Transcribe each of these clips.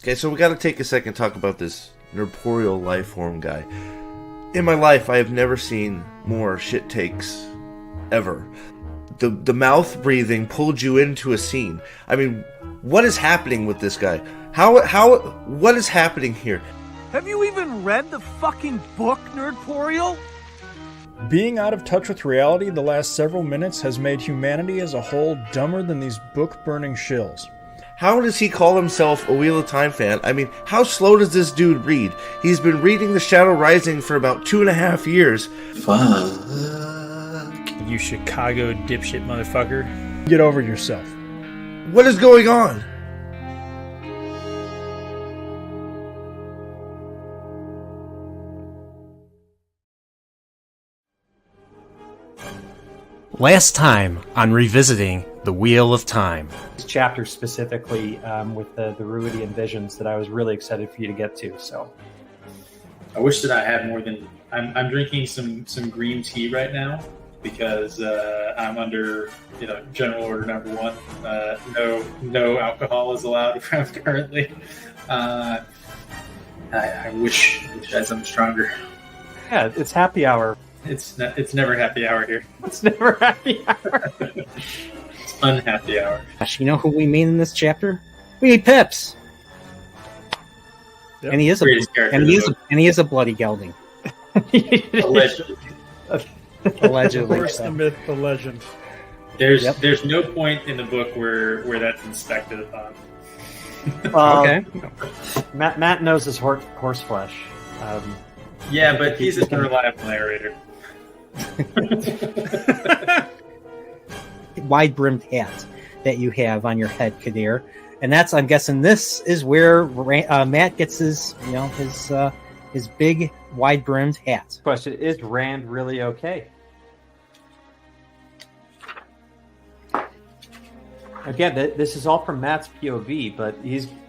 Okay, so we got to take a second to talk about this corporeal life form guy. In my life, I have never seen more shit takes ever. The mouth breathing pulled you into a scene. I mean, what is happening with this guy? What is happening here? Have you even read the fucking book, Nerdporial? Being out of touch with reality the last several minutes has made humanity as a whole dumber than these book-burning shills. How does he call himself a Wheel of Time fan? I mean, how slow does this dude read? He's been reading The Shadow Rising for about 2.5 years. Fuck. You Chicago dipshit motherfucker. Get over yourself. What is going on? Last time on Revisiting the Wheel of Time. This chapter specifically with the Ruidian visions that I was really excited for you to get to. So, I wish that I had more than I'm drinking some green tea right now because I'm under general order number 1. No alcohol is allowed currently. I wish I had something stronger. Yeah, it's happy hour. It's never happy hour here. It's never happy hour. It's unhappy hour. Gosh, you know who we meet in this chapter? We meet Pips. Yep. And he is a bloody gelding. Allegedly. Allegedly. The horse, the myth, the legend. There's no point in the book where that's inspected upon. Okay. Matt knows his horse flesh. Yeah, but he's an unreliable narrator. Wide-brimmed hat that you have on your head, Kadir. And that's, I'm guessing, this is where Matt gets his big, wide-brimmed hat. Question: is Rand really okay? Again, this is all from Matt's POV, but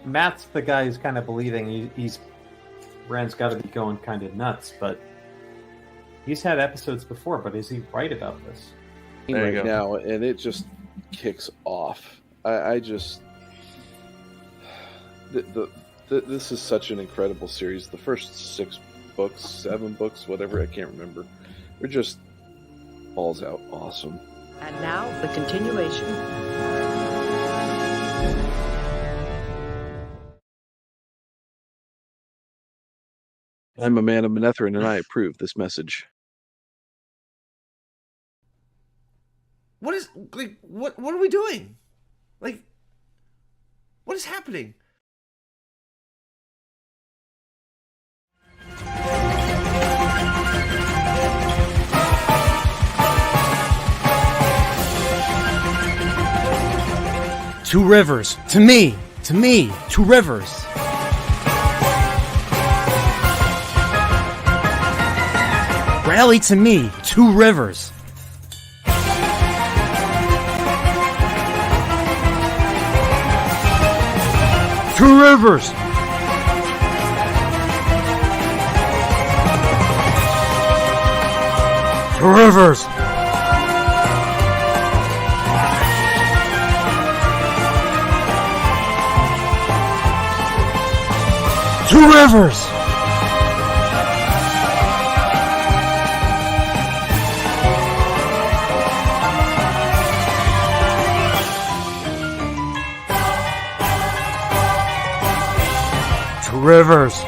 Matt's the guy who's kind of believing Rand's got to be going kind of nuts, but he's had episodes before. But is he right about this? Right now, and it just kicks off. This is such an incredible series. The first 7 books, whatever, I can't remember. They're just balls out awesome. And now the continuation. I'm a man of Manethrin, and I approve this message. What are we doing? Like, what is happening? Two rivers. To me. Two rivers. Rally to me. Two rivers. Two rivers. Two rivers. Two rivers. Two rivers.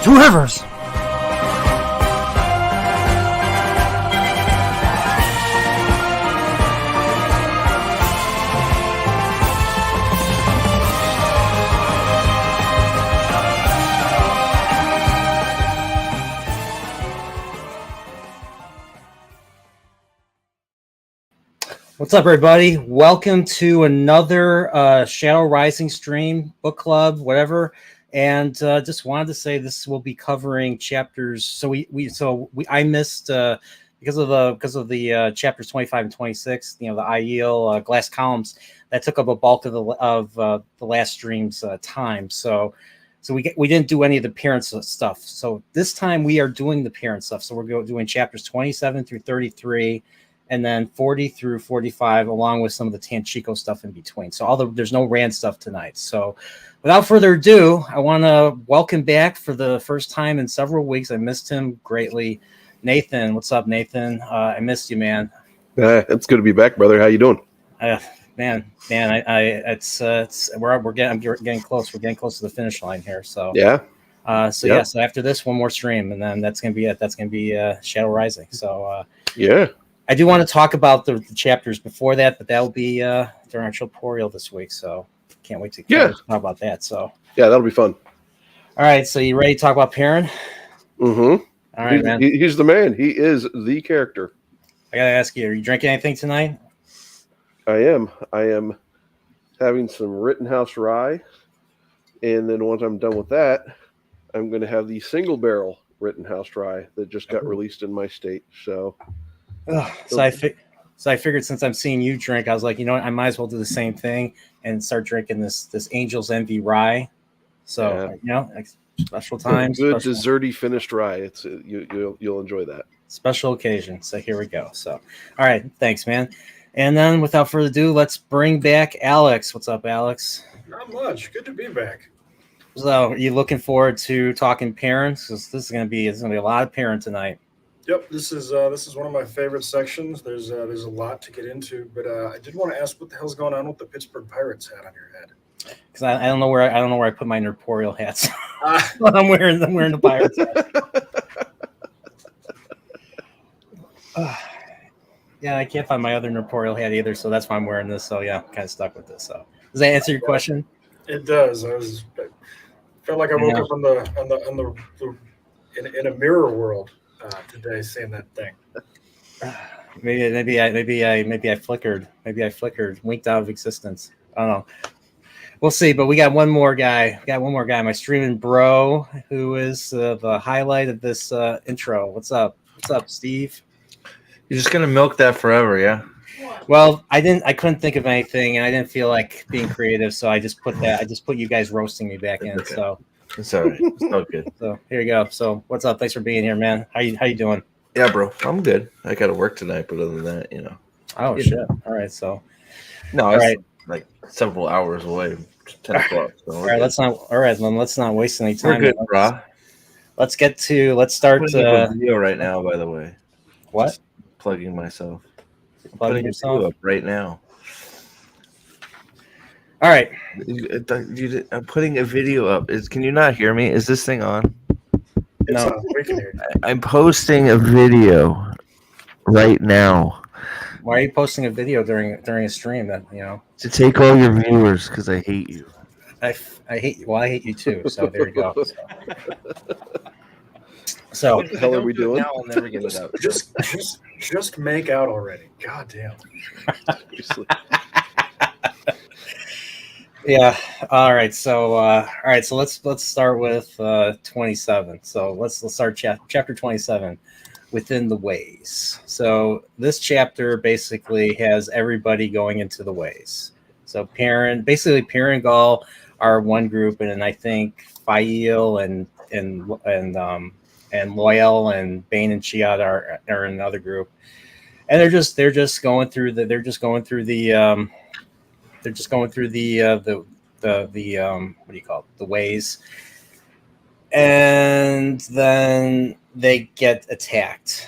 Two rivers. What's up, everybody? Welcome to another Shadow Rising stream, book club, whatever. And just wanted to say this will be covering chapters. So I missed because of the chapters 25 and 26. You know, the Aiel glass columns that took up a bulk of the last stream's time. So we didn't do any of the parent stuff. So this time we are doing the parent stuff. So we're doing chapters 27 through 33. And then 40 through 45, along with some of the Tanchico stuff in between. So there's no Rand stuff tonight. So without further ado, I want to welcome back for the first time in several weeks. I missed him greatly. Nathan, what's up, Nathan? I missed you, man. It's good to be back, brother. How you doing? Man, I'm getting close. We're getting close to the finish line here. So Yeah. So after this, one more stream, and then that's gonna be it. That's gonna be Shadow Rising. So yeah. I do want to talk about the chapters before that, but that'll be during our tutorial this week. So can't wait to talk about that. So yeah, that'll be fun. All right, so you ready to talk about Perrin? Mm-hmm. All right, man. He's the man. He is the character. I gotta ask you: are you drinking anything tonight? I am having some Rittenhouse rye, and then once I'm done with that, I'm going to have the single barrel Rittenhouse rye that just got released in my state. So. So I figured since I'm seeing you drink, I was like, you know what, I might as well do the same thing and start drinking this Angel's Envy rye. So you know, like special times, good desserty finished rye. It's you'll enjoy that. Special occasion. So here we go. So all right, thanks, man. And then without further ado, let's bring back Alex. What's up, Alex? Not much. Good to be back. So are you looking forward to talking parents? Because this is gonna be a lot of parent tonight. Yep, this is one of my favorite sections. There's a lot to get into, but I did want to ask what the hell's going on with the Pittsburgh Pirates hat on your head? Because I don't know where I put my Nerporial hats. I'm wearing the Pirates hat. Yeah, I can't find my other Nerporial hat either, so that's why I'm wearing this. So yeah, I'm kind of stuck with this. So does that answer your question? It does. I felt like I woke up in a mirror world. Today, seeing that thing. Maybe I flickered. Maybe I flickered, winked out of existence. I don't know. We'll see. But we got one more guy. My streaming bro, who is the highlight of this intro. What's up? What's up, Steve? You're just gonna milk that forever, yeah? Well, I couldn't think of anything, and I didn't feel like being creative, so I just put you guys roasting me back in. Okay. So. It's all right. It's all good. So here you go. So what's up? Thanks for being here, man. How you doing? Yeah, bro. I'm good. I got to work tonight, but other than that, you know. Oh shit! All right. So no, all it's right. like several hours away. 10 o'clock. So all right. Let's not waste any time. We're good, bro. Let's start. A video right now, by the way. What? Just plugging myself. Plugging yourself up right now. All right. I'm putting a video up. Can you not hear me? Is this thing on? No, we can hear you. I'm posting a video right now. Why are you posting a video during a stream? That to take all your viewers because I hate you. I hate you. Well, I hate you too. So there you go. So what the hell are we doing? Now I'll never get it out. Just make out already. God damn. Seriously. Yeah. All right. So let's start with 27. So let's start chapter 27, Within the Ways. So this chapter basically has everybody going into the ways. So Perrin and Gaul are one group, and then I think Fael and Loyal and Bane and Chiad are in another group, and they're just going through the what do you call it? The ways, and then they get attacked.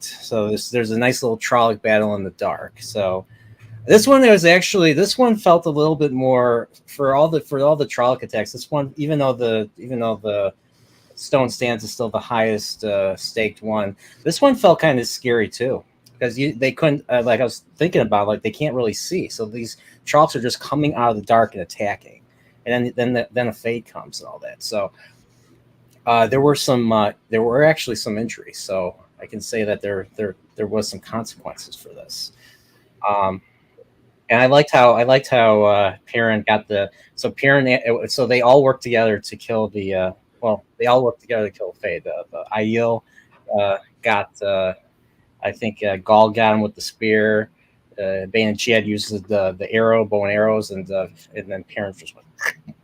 So there's a nice little Trolloc battle in the dark. So this one felt a little bit more for all the Trolloc attacks. This one, even though the Stone Stance is still the highest staked one, this one felt kind of scary too. Because they couldn't, like I was thinking about, like they can't really see. So these Trollocs are just coming out of the dark and attacking, and then a fade comes and all that. So there were actually some injuries. So I can say that there was some consequences for this. And I liked how Perrin got the so Perrin so they all work together to kill the they all work together to kill Faye. The Aiel got I think Gaul got him with the spear. Bane and Jed uses the arrow, bow and arrows, and then Perrin just went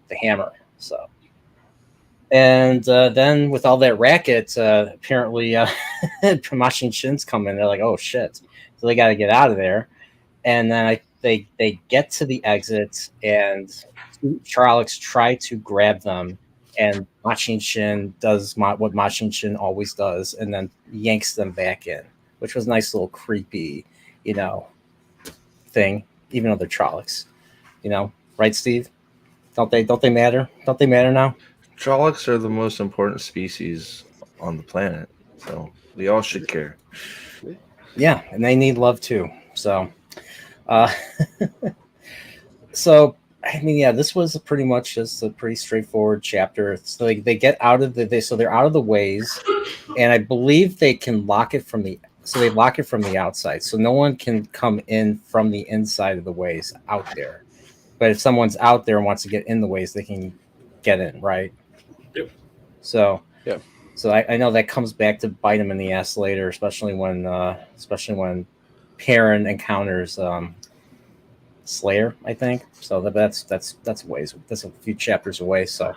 the hammer. So. And then with all that racket, apparently Promotion Shin's coming. They're like, oh shit. So they got to get out of there. And then they get to the exit, and Charlix try to grab them. And Machin Shin does what Machin Shin always does, and then yanks them back in, which was a nice little creepy, thing, even though they're Trollocs. Right, Steve? Don't they matter? Don't they matter now? Trollocs are the most important species on the planet, so we all should care. Yeah, and they need love too. So, so I mean, yeah, this was pretty much just a pretty straightforward chapter. So they get out of so they're out of the ways, and I believe they can lock it from the. So they lock it from the outside, so no one can come in from the inside of the ways out there. But if someone's out there and wants to get in the ways, they can get in, right? Yep. So Yeah. So I know that comes back to bite him in the ass later, especially when Perrin encounters Slayer, I think. So that's ways. That's a few chapters away. So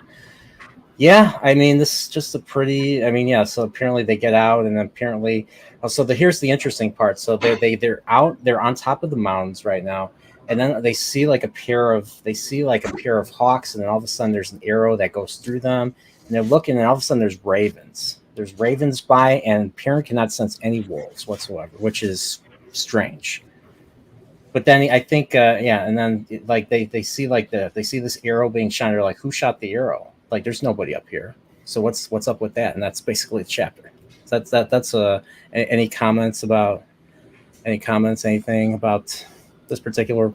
yeah, I mean, this is just so apparently they get out, and then apparently here's the interesting part. So they're out, they're on top of the mountains right now, and then they see like a pair of hawks, and then all of a sudden there's an arrow that goes through them, and they're looking, and all of a sudden there's ravens. There's ravens by, and Perrin cannot sense any wolves whatsoever, which is strange. But then I think, and then like they see they see this arrow being shot. They're like, who shot the arrow? Like, there's nobody up here. So what's up with that? And that's basically the chapter. So that's any comments, anything about this particular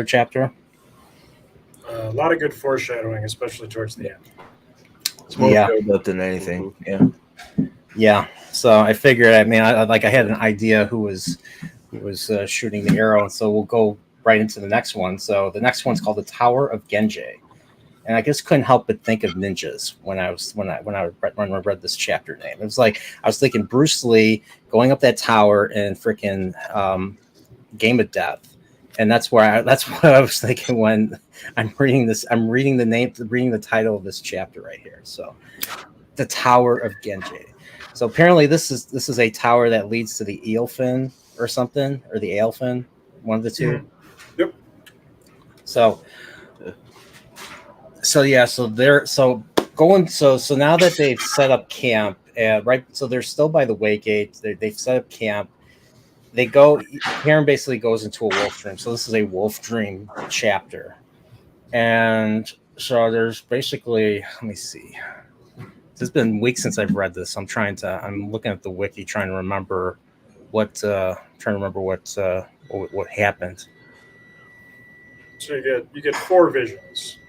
chapter? A lot of good foreshadowing, especially towards the end. It's more build up than anything. Yeah. Yeah. So I figured. I mean, I had an idea who was shooting the arrow, and so we'll go right into the next one. So the next one's called the Tower of Genji, and I just couldn't help but think of ninjas when I read this chapter name. It was like I was thinking Bruce Lee going up that tower in freaking Game of Death. And that's what I was thinking when I'm reading this. I'm reading the title of this chapter right here. So, the Tower of Genji. So apparently, this is a tower that leads to the Eelfin or something, or the Aelfin, one of the two. Mm-hmm. Yep. So now that they've set up camp, right? So they're still by the Waygate. They've set up camp. Perrin basically goes into a wolf dream. So this is a wolf dream chapter. And so there's basically, let me see. It's been weeks since I've read this. I'm looking at the wiki, trying to remember what happened. So you get four visions.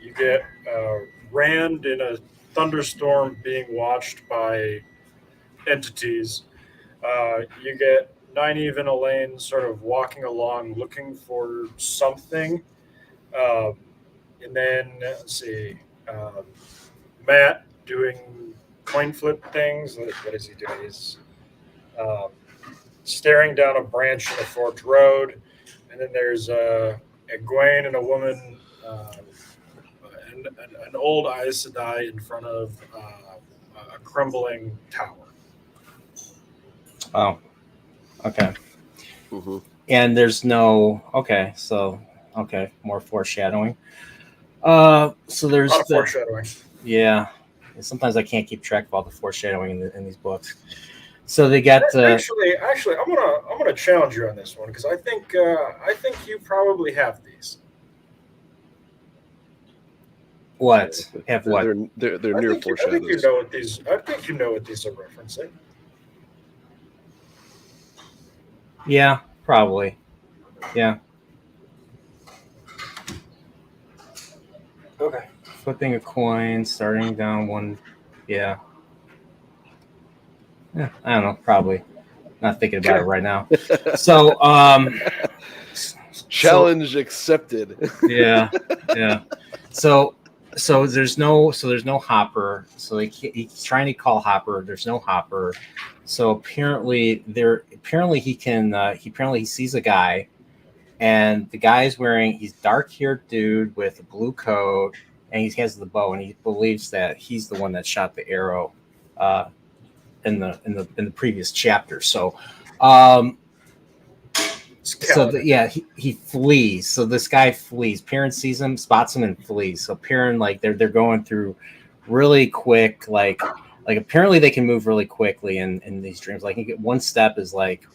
You get Rand in a thunderstorm being watched by entities. You get Nynaeve and Elaine sort of walking along looking for something. And then, let's see, Matt doing coin flip things. What is he doing? He's staring down a branch in a forked road. And then there's Egwene and a woman, an old Aes Sedai in front of a crumbling tower. Oh, okay. Mm-hmm. And there's no more foreshadowing. So there's a lot of foreshadowing. Yeah. Sometimes I can't keep track of all the foreshadowing in these books. So they got actually, I'm gonna challenge you on this one because I think you probably have these. What? Have what? They're near foreshadows. I think you know what these. I think you know what these are referencing. Yeah, probably. Yeah. Okay. Flipping a coin, starting down one. Yeah. I don't know. Probably. Not thinking about it right now. So, Challenge accepted. Yeah. So there's no Hopper. So he's trying to call Hopper. There's no Hopper. So apparently he sees a guy, and the guy's he's dark-haired dude with a blue coat, and he has the bow, and he believes that he's the one that shot the arrow in the previous chapter. So he flees. So this guy flees. Perrin sees him, spots him, and flees. So Perrin, like they're going through really like apparently they can move really quickly in these dreams. Like you get one step is like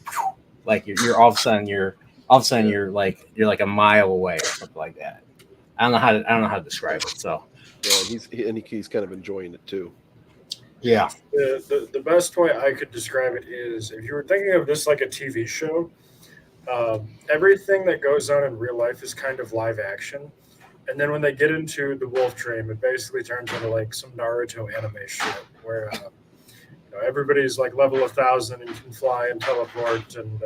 you're all of a sudden you're like a mile away or something like that. I don't know how to describe it. So yeah, he's kind of enjoying it too. Yeah. The best way I could describe it is if you were thinking of this like a TV show. Everything that goes on in real life is kind of live action, and then when they get into the Wolf Dream, it basically turns into like some Naruto anime shit where everybody's like level 1,000 and can fly and teleport and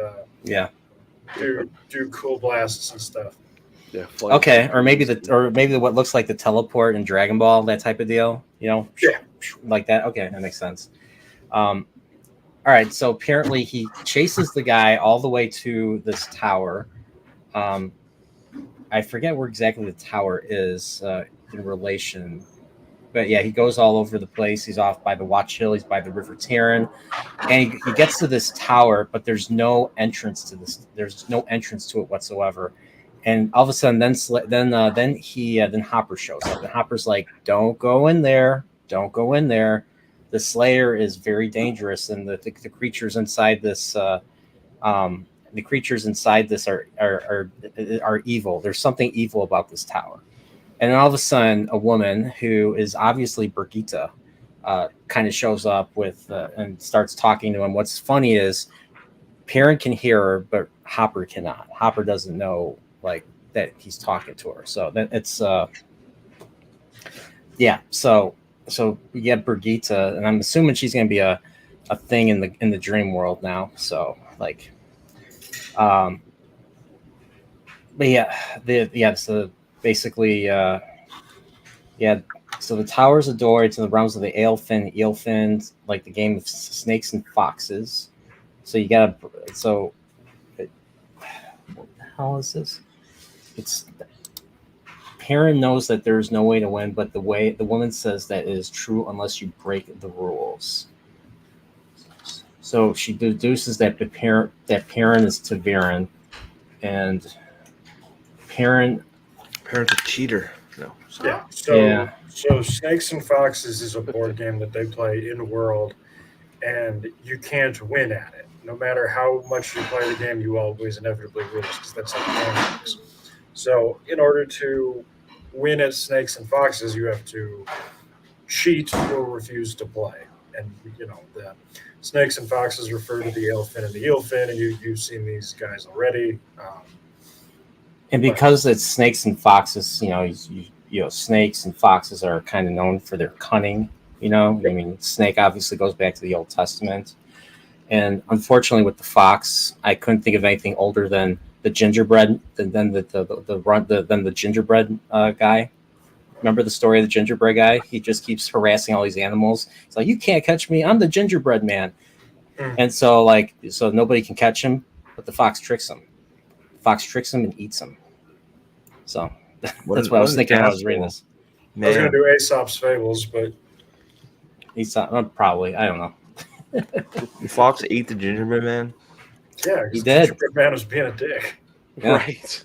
do cool blasts and stuff. Yeah. Okay, or maybe what looks like the teleport in Dragon Ball, that type of deal. Like that. Okay, that makes sense. All right, so apparently he chases the guy all the way to this tower. I forget where exactly the tower is in relation, but yeah, he goes all over the place. He's off by the Watch Hill. He's by the River Taryn, and he gets to this tower, but there's no entrance to this. There's no entrance to it whatsoever. And all of a sudden, then Hopper shows up, and Hopper's like, "Don't go in there! Don't go in there! The Slayer is very dangerous, and the creatures inside this are evil. There's something evil about this tower." And then all of a sudden, a woman who is obviously Brigitte kind of shows up and starts talking to him. What's funny is Perrin can hear her, but Hopper cannot. Hopper doesn't know like that he's talking to her. So that it's So we get Brigitte, and I'm assuming she's going to be a thing in the dream world now. So like, but so basically, So the tower's a door to the realms of the Eelfin, like the game of snakes and foxes. So you gotta. So what the hell is this? It's. Perrin knows that there's no way to win, but the woman says that it is true unless you break the rules. So she deduces that Perrin is Taviran, and Perrin's a cheater. No. So Snakes and Foxes is a board game that they play in world, and you can't win at it. No matter how much you play the game, you always inevitably lose because that's how the game works. So in order to win at Snakes and Foxes, you have to cheat or refuse to play. And, the Snakes and Foxes refer to the Eelfin and the Eelfin, and you've seen these guys already. And because it's Snakes and Foxes, snakes and foxes are kind of known for their cunning. I mean, snake obviously goes back to the Old Testament. And unfortunately with the fox, I couldn't think of anything older than the gingerbread, than the gingerbread guy. Remember the story of the gingerbread guy? He just keeps harassing all these animals. It's like, you can't catch me. I'm the gingerbread man. And so nobody can catch him, but the fox tricks him. The fox tricks him and eats him. So that's what I was thinking when I was reading this. I was going to do Aesop's Fables, but Aesop, probably. I don't know. The fox ate the gingerbread man? Yeah, he did. The gingerbread man was being a dick. Yeah. Right.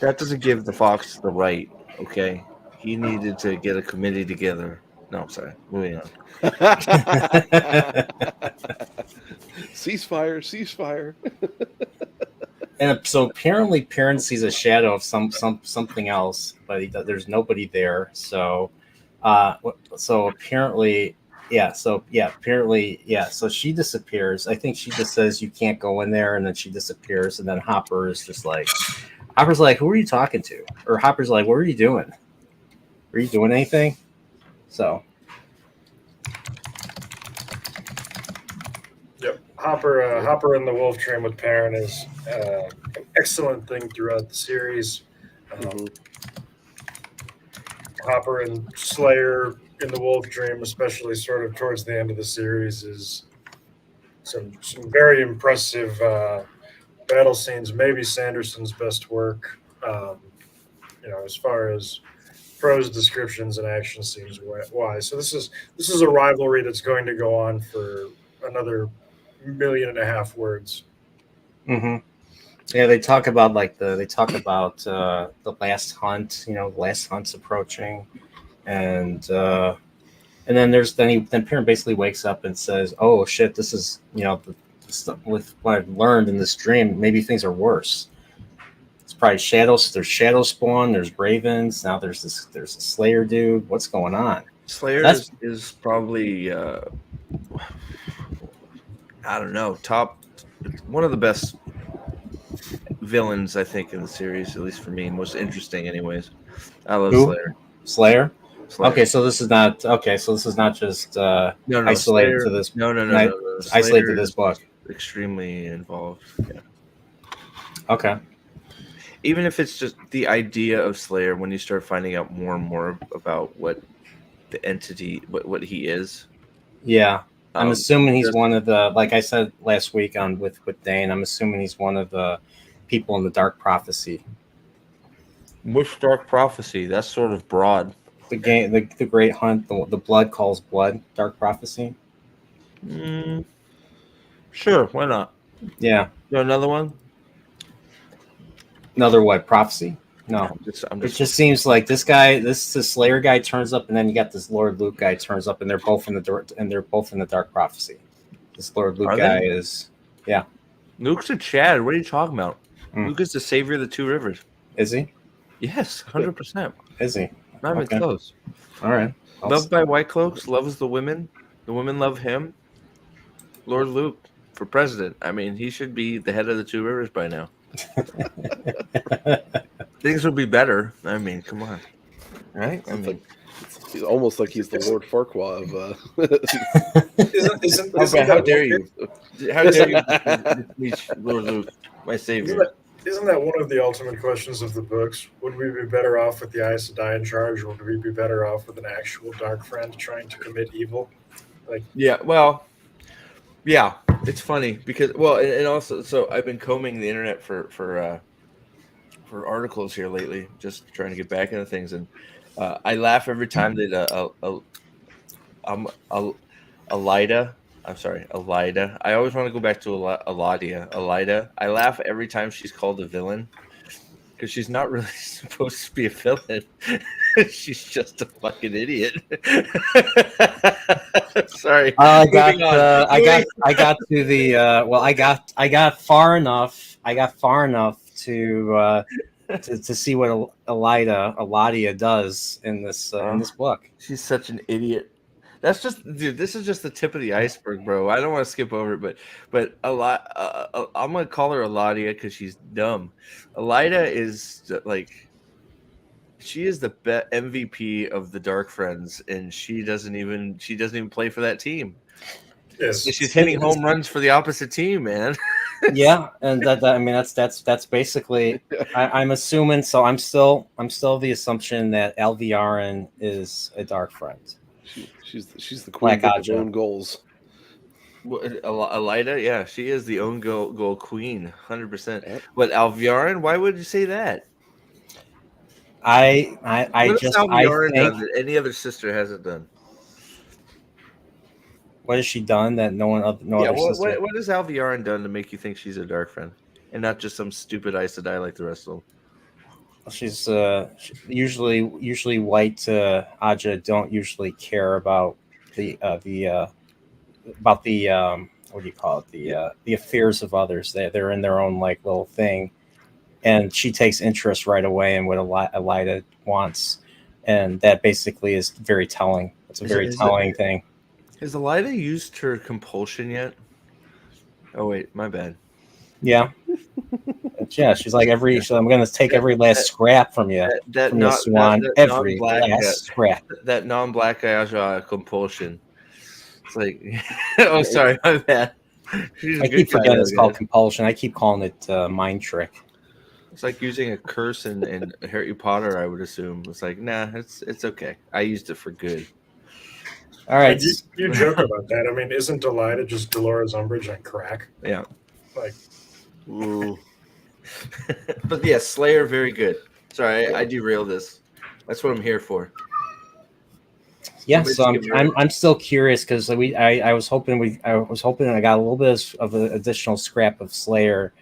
That doesn't give the fox the right, okay? He needed to get a committee together. No, I'm sorry. Moving on. Ceasefire. And so apparently Perrin sees a shadow of something else, but there's nobody there. So apparently, So she disappears. I think she just says you can't go in there, and then she disappears. And then Hopper's like, who are you talking to? Or Hopper's like, what are you doing? Are you doing anything? So. Yep. Hopper in the Wolf Dream with Perrin is an excellent thing throughout the series. Mhm. Hopper and Slayer in the Wolf Dream, especially sort of towards the end of the series, is some very impressive battle scenes. Maybe Sanderson's best work. As far as prose descriptions and action scenes wise. So this is a rivalry that's going to go on for another 1.5 million words. Mm-hmm. Yeah, they talk about the last hunt. Last hunt's approaching, and then Perrin basically wakes up and says, "Oh shit, this is with what I've learned in this dream. Maybe things are worse. It's probably shadows. There's shadow spawn. There's ravens. Now there's a Slayer dude. What's going on?" Slayer That's is probably I don't know, top one of the best villains I think in the series, at least for me, most interesting anyways. I love who? Slayer. Slayer. Slayer. Okay, so this is not just No, isolated Slayer, to this. no. It's isolated to Slayer this is book. extremely involved. Yeah. Okay. Even if it's just the idea of Slayer, when you start finding out more and more about what the entity, what he is. Yeah. I'm assuming he's just- one of the, like I said last week on with Dane, I'm assuming he's one of the people in the Dark Prophecy. Which Dark Prophecy? That's sort of broad. The game, the Great Hunt, the Blood Calls Blood, Dark Prophecy. Sure, why not? Yeah. Another one? Another what? Prophecy? No. I'm It just seems like this Slayer guy turns up, and then you got this Lord Luke guy turns up, and they're both in the Dark Prophecy. This Lord Luke guy is, yeah. Luke's a Chad. What are you talking about? Mm. Luke is the savior of the Two Rivers. Is he? Yes, 100%. Is he? Not even close. All right. Loved by white cloaks, loves the women. The women love him. Lord Luke for president. I mean, he should be the head of the Two Rivers by now. Things would be better. I mean, come on. Right? I mean, it's almost like he's the Lord Farquaad of. How dare you? How dare you reach Lord Luke, my savior? Isn't that one of the ultimate questions of the books? Would we be better off with the Aes Sedai in charge, or would we be better off with an actual Dark Friend trying to commit evil? Yeah, it's funny because and also, so I've been combing the internet for articles here lately, just trying to get back into things, and I laugh every time that Elida. I'm sorry, Elida. I always want to go back to Elida. I laugh every time she's called a villain because she's not really supposed to be a villain. She's just a fucking idiot. Sorry. I got far enough. I got far enough to see what Eladia does in this book. She's such an idiot. That's just, dude. This is just the tip of the iceberg, bro. I don't want to skip over it, but I'm gonna call her Eladia because she's dumb. Elida is like, she is the MVP of the Dark Friends, and she doesn't even play for that team. Yes, she's hitting home runs for the opposite team, man. Yeah, and that's basically. I'm assuming. So I'm still the assumption that Alviarin is a Dark Friend. She's the queen of her own goals. Elida, yeah, she is the own goal queen, 100%. But Alviarin, why would you say that? I think done that any other sister hasn't done. What has she done that no other sister? What has Alviarin done to make you think she's a Dark Friend and not just some stupid Aes Sedai like the rest of them? She's usually white Aja don't usually care about the what do you call it, the affairs of others. They're in their own like little thing, and she takes interest right away in what Elida wants, and that basically is very telling. It's a very telling thing. Has Elida used her compulsion yet? Oh wait, my bad. Yeah. Yeah, she's like I'm going to take every last scrap from you, Swan. Every last scrap. That non-black guy compulsion. It's like, oh, sorry, my bad. She's a I good keep guy, forgetting though, it's called guys. compulsion. I keep calling it mind trick. It's like using a curse in Harry Potter. I would assume it's like, nah, it's okay. I used it for good. All I right. mean, you joke about that. I mean, isn't Delilah just Dolores Umbridge on crack? Yeah, Like, but yeah, Slayer, very good. Sorry, Yeah. I derailed this. That's what I'm here for. Yeah, Somebody so just give me a- I'm still curious because I was hoping I got a little bit of an additional scrap of Slayer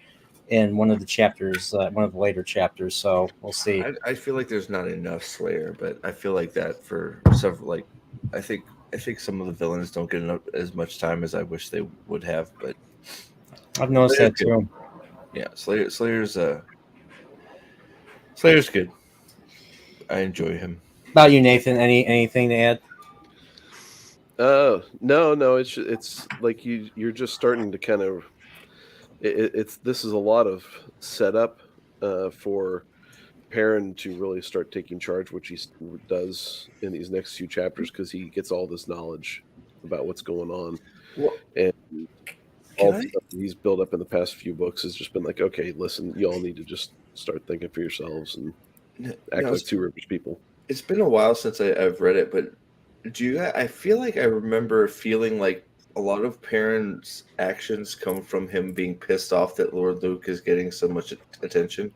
in one of the chapters, one of the later chapters. So we'll see. I feel like there's not enough Slayer, but I feel like that for several. Like, I think some of the villains don't get enough, as much time as I wish they would have. But I've noticed Slayer's that good. too. Yeah, Slayer's good. I enjoy him. About you, Nathan? Anything to add? No, it's like you're just starting to kind of it's this is a lot of setup for Perrin to really start taking charge, which does in these next few chapters because he gets all this knowledge about what's going on, Well, and can all the I? stuff that he's built up in the past few books has just been like, okay, listen, you all need to just start thinking for yourselves and act No, like Two Rivers people. it's been a while since I've read it, but do you? I feel like I remember feeling like a lot of Perrin's actions come from him being pissed off that Lord Luke is getting so much attention.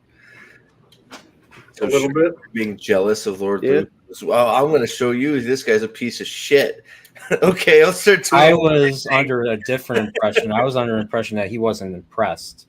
a little bit. Being jealous of Lord Yeah. Luke. Well, I'm going to show you this guy's a piece of shit. Okay, I'll start doing. I was under a different impression. I was under the impression that he wasn't impressed.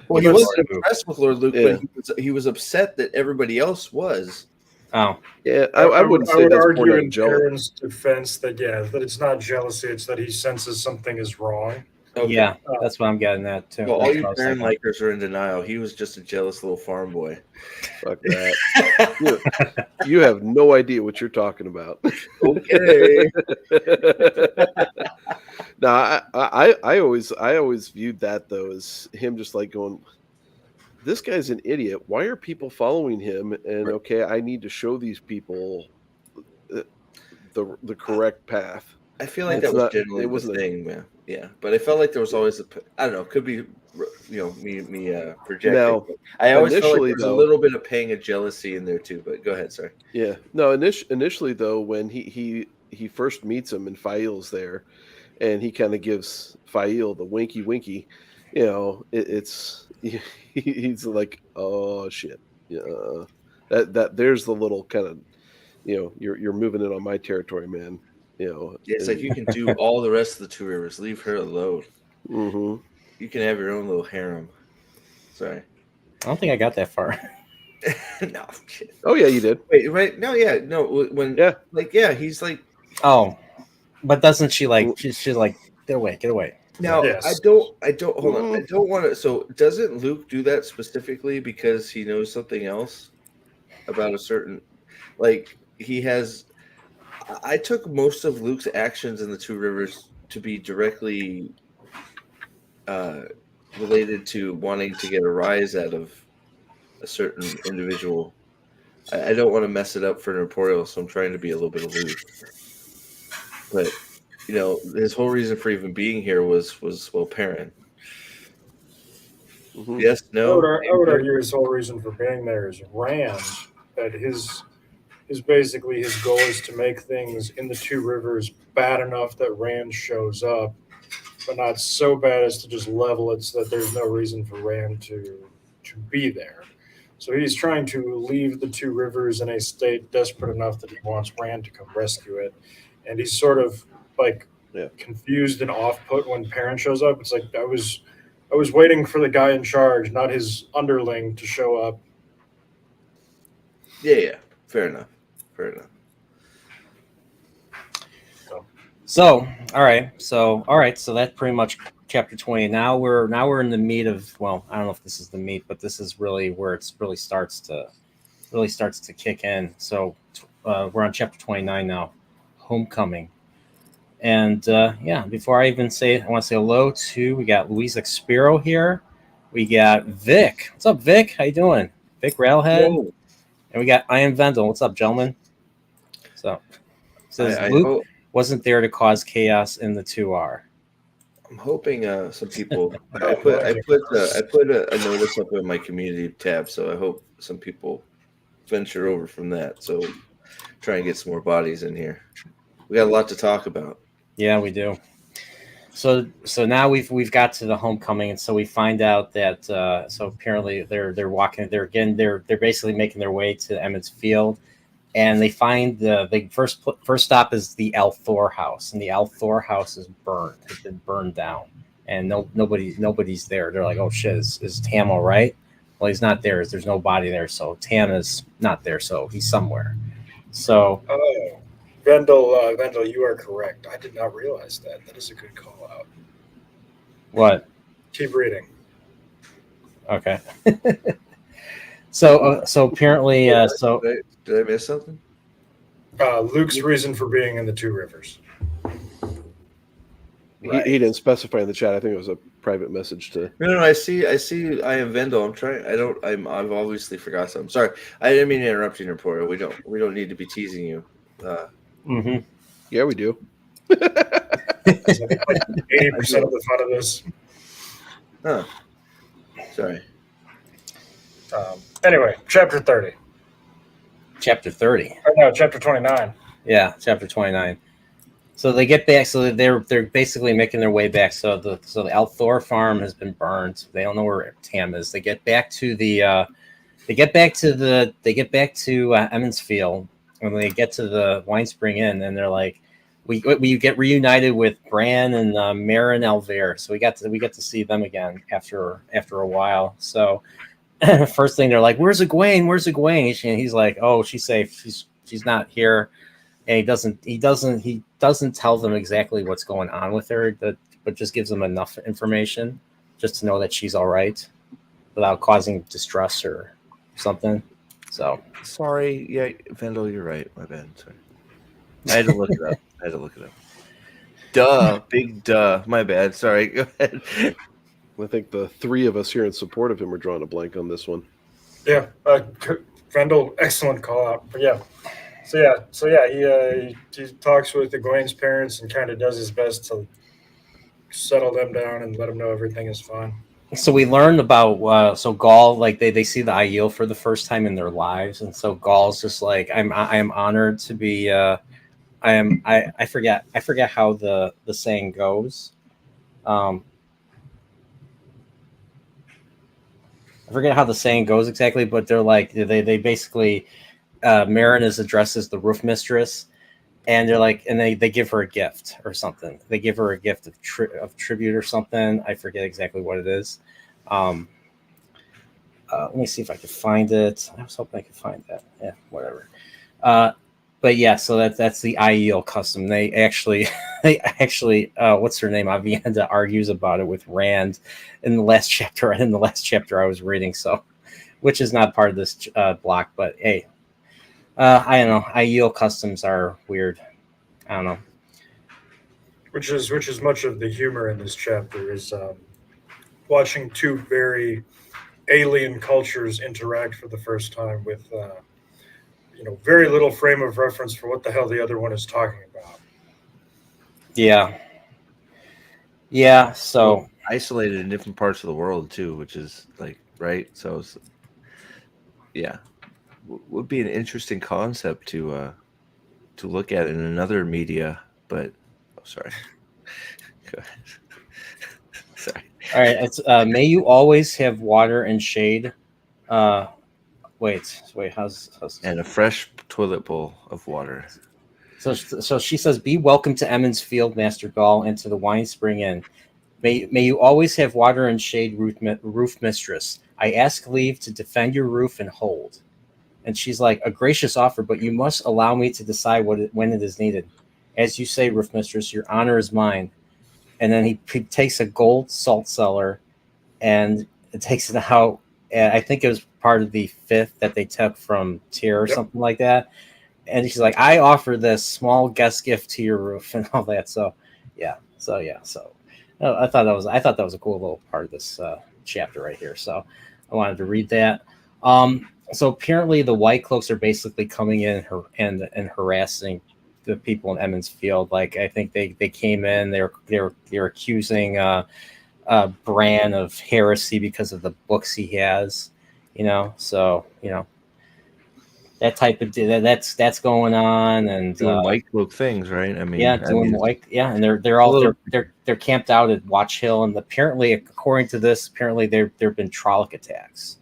Well, he with wasn't Lord Luke. impressed with Lord Luke, Yeah. but he was upset that everybody else was. Oh, Yeah, I wouldn't say would that's argue born out in of jealousy. Perrin's defense that that it's not jealousy; it's that he senses something is wrong. Okay. yeah, that's what I'm getting at too. Well, all That's you what I was Perrin thinking. likers are in denial. He was just a jealous little farm boy. Fuck that. You have no idea what you're talking about. Okay. No, I always viewed that though as him just like going, this guy's an idiot. Why are people following him? And okay, I need to show these people the correct path. I feel like It's that was not- generally it the wasn't a- thing, man. Yeah, but I felt like there was always I don't know. Could be, me projecting. Now, but I always felt like initially, there was a though- little bit of pang of jealousy in there too. But go ahead, sorry. Yeah. No, initially though, when he first meets him and Fail's there, and he kind of gives Fail the winky winky, it's he's like, oh shit, yeah, that there's the little kind of, you're moving in on my territory, man. It's like you can do all the rest of the Two Rivers. Leave her alone. hmm You can have your own little harem. Sorry. I don't think I got that far. No, I'm kidding. Oh yeah, you did. Wait, right? No, yeah, no. When he's like. Oh, but doesn't she like? She's like, get away. Now Yes. I don't hold on. I don't want to. So doesn't Luke do that specifically because he knows something else about a certain, like he has. I took most of Luke's actions in the Two Rivers to be directly related to wanting to get a rise out of a certain individual. I don't want to mess it up for Corporeal, so I'm trying to be a little bit aloof. But his whole reason for even being here was Perrin. Mhm. Yes, no. I would argue his whole reason for being there is Rand. That his basically his goal is to make things in the Two Rivers bad enough that Rand shows up, but not so bad as to just level it so that there's no reason for Rand to be there. So he's trying to leave the Two Rivers in a state desperate enough that he wants Rand to come rescue it. And he's sort of like confused and off put when Perrin shows up. It's like I was waiting for the guy in charge, not his underling, to show up. Yeah. Fair enough. So, all right. So that's pretty much chapter 20. Now we're in the meat of, well, I don't know if this is the meat, but this is really where it's really starts to kick in. So we're on chapter 29 now, Homecoming. And before I even say, I want to say hello to, we got Luis Expiro here. We got Vic. What's up, Vic? How you doing? Vic Railhead. Whoa. And we got I Am Vendel. What's up, gentlemen? So says I Luke hope- wasn't there to cause chaos in the 2R. I'm hoping some people. I put a notice up in my community tab, so I hope some people venture over from that. So try and get some more bodies in here. We got a lot to talk about. Yeah, we do. So now we've got to the homecoming, and so we find out that so apparently they're walking. They're basically making their way to Emmons Field, and they find the first stop is the Al Thor house, and the Al Thor house is burned. Has been burned down, and nobody's there. They're like, oh shit, is Tam all right? Well, he's not there. There's no body there, so Tam is not there. So he's somewhere. So Oh, Vendel, you are correct. I did not realize that. That is a good call out. what? Keep reading. Okay. So apparently Did I miss something? Luke's reason for being in the Two Rivers. Right. He didn't specify in the chat. I think it was a private message to. No. I see. I am Vendel. I'm trying. I've obviously forgot something. Sorry. I didn't mean to interrupt you, Napoleon. We don't need to be teasing you. Mhm. Yeah, we do. 80% of the fun of this. Huh. Sorry. Anyway, chapter 30. Chapter 30. Or no, chapter 29. Yeah, chapter 29. So they get back. So they're basically making their way back. So the Al Thor farm has been burned. They don't know where Tam is. They get back to Emmons Field, and they get to the Wine Spring Inn, and they're like, we get reunited with Bran and Marin Alver. So we get to see them again after a while. So first thing they're like, "Where's Egwene? Where's Egwene?" And he's like, "Oh, she's safe. She's not here." And he doesn't tell them exactly what's going on with her, but just gives them enough information just to know that she's all right without causing distress or something. So Sorry. Yeah, Vendel, you're right. My bad. Sorry. I had to look it up. Duh. Big duh. My bad. Sorry. Go ahead. I think the three of us here in support of him are drawing a blank on this one. Yeah, Vendel, excellent call out. But yeah. So yeah, he talks with Egwene's parents and kind of does his best to settle them down and let them know everything is fine. So we learned about so Gaul, like they see the Aiel for the first time in their lives, and so Gaul's just like, I am honored to be I forget how the saying goes. I forget how the saying goes exactly, but they're like they basically Marin is addressed as the roof mistress, and they're like, and they give her a gift or something. They give her a gift of tribute or something. I forget exactly what it is. Let me see if I could find it. I was hoping I could find that. Yeah, whatever. But yeah, so that's the Aiel custom. They actually what's her name? Avienda argues about it with Rand in the last chapter. And in the last chapter I was reading, so which is not part of this block. But hey, I don't know. Aiel customs are weird. I don't know. Which is much of the humor in this chapter is watching two very alien cultures interact for the first time with very little frame of reference for what the hell the other one is talking about. Yeah. So Isolated in different parts of the world too, which is like right. So yeah, would be an interesting concept to look at in another media. But sorry. Go ahead. Sorry. all right. It's may you always have water and shade. Wait. How's And a fresh toilet bowl of water. So she says, "Be welcome to Emmons Field, Master Gaul, and to the Wine Spring Inn. May you always have water and shade, roof mistress. I ask leave to defend your roof and hold." And she's like, "A gracious offer, but you must allow me to decide when it is needed. As you say, roof mistress, your honor is mine." And then he takes a gold salt cellar and it takes it out. And I think it was part of the fifth that they took from Tyr or something like that. And she's like, "I offer this small guest gift to your roof," and all that. So I thought that was a cool little part of this chapter right here. So I wanted to read that. So apparently the White Cloaks are basically coming in and harassing the people in Emmons Field. Like I think they came in, they were accusing Bran of heresy because of the books he has, So that type of that's going on, and Doing white cloak things, right? I mean, and they're all they're camped out at Watch Hill, and apparently, according to this, there've been Trolloc attacks,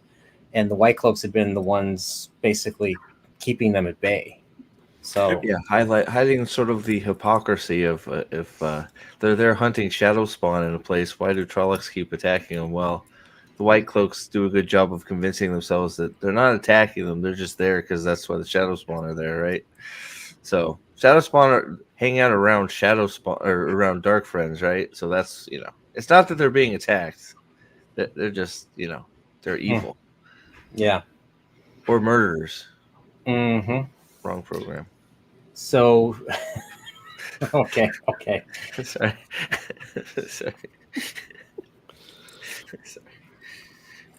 and the White Cloaks have been the ones basically keeping them at bay. So yeah, hiding sort of the hypocrisy of if they're there hunting shadow spawn in a place, why do Trollocs keep attacking them? Well, the White Cloaks do a good job of convincing themselves that they're not attacking them; they're just there because that's why the shadow spawn are there, right? So shadow spawn are hanging out around shadow spawn or around dark friends, right? So that's it's not that they're being attacked; they're just they're evil, yeah, or murderers. Mm-hmm. Wrong program. So, okay. Sorry. Sorry.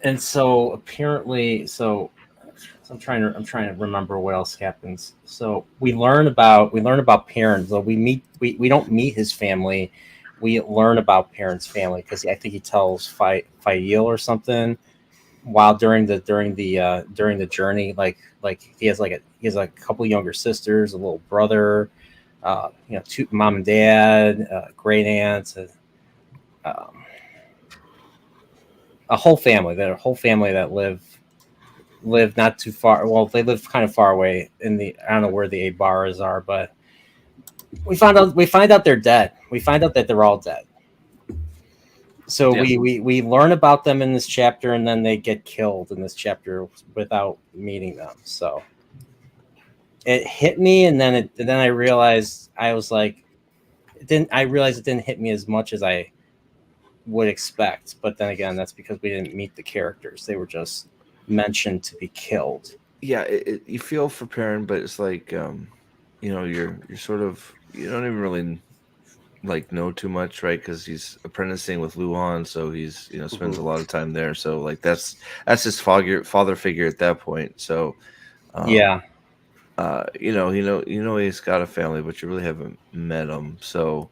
And so apparently, I'm trying to remember what else happens. So we learn about Perrin. So we don't meet his family. We learn about Perrin's family because I think he tells Fael or something while during the journey. Like he has a couple younger sisters, a little brother, two mom and dad, great aunts. A whole family that live not too far. Well, they live kind of far away I don't know where the Abaras are, but we find out they're dead. We find out that they're all dead. So we learn about them in this chapter, and then they get killed in this chapter without meeting them. So it hit me, and then I realized I was like, it didn't hit me as much as I would expect. But then again, that's because we didn't meet the characters; they were just mentioned to be killed. Yeah, you feel for Perrin, but it's like you're sort of, you don't even really like know too much, right? Because he's apprenticing with Luan, so he's spends a lot of time there. So like that's his father figure at that point. So Yeah. he's got a family, but you really haven't met him. So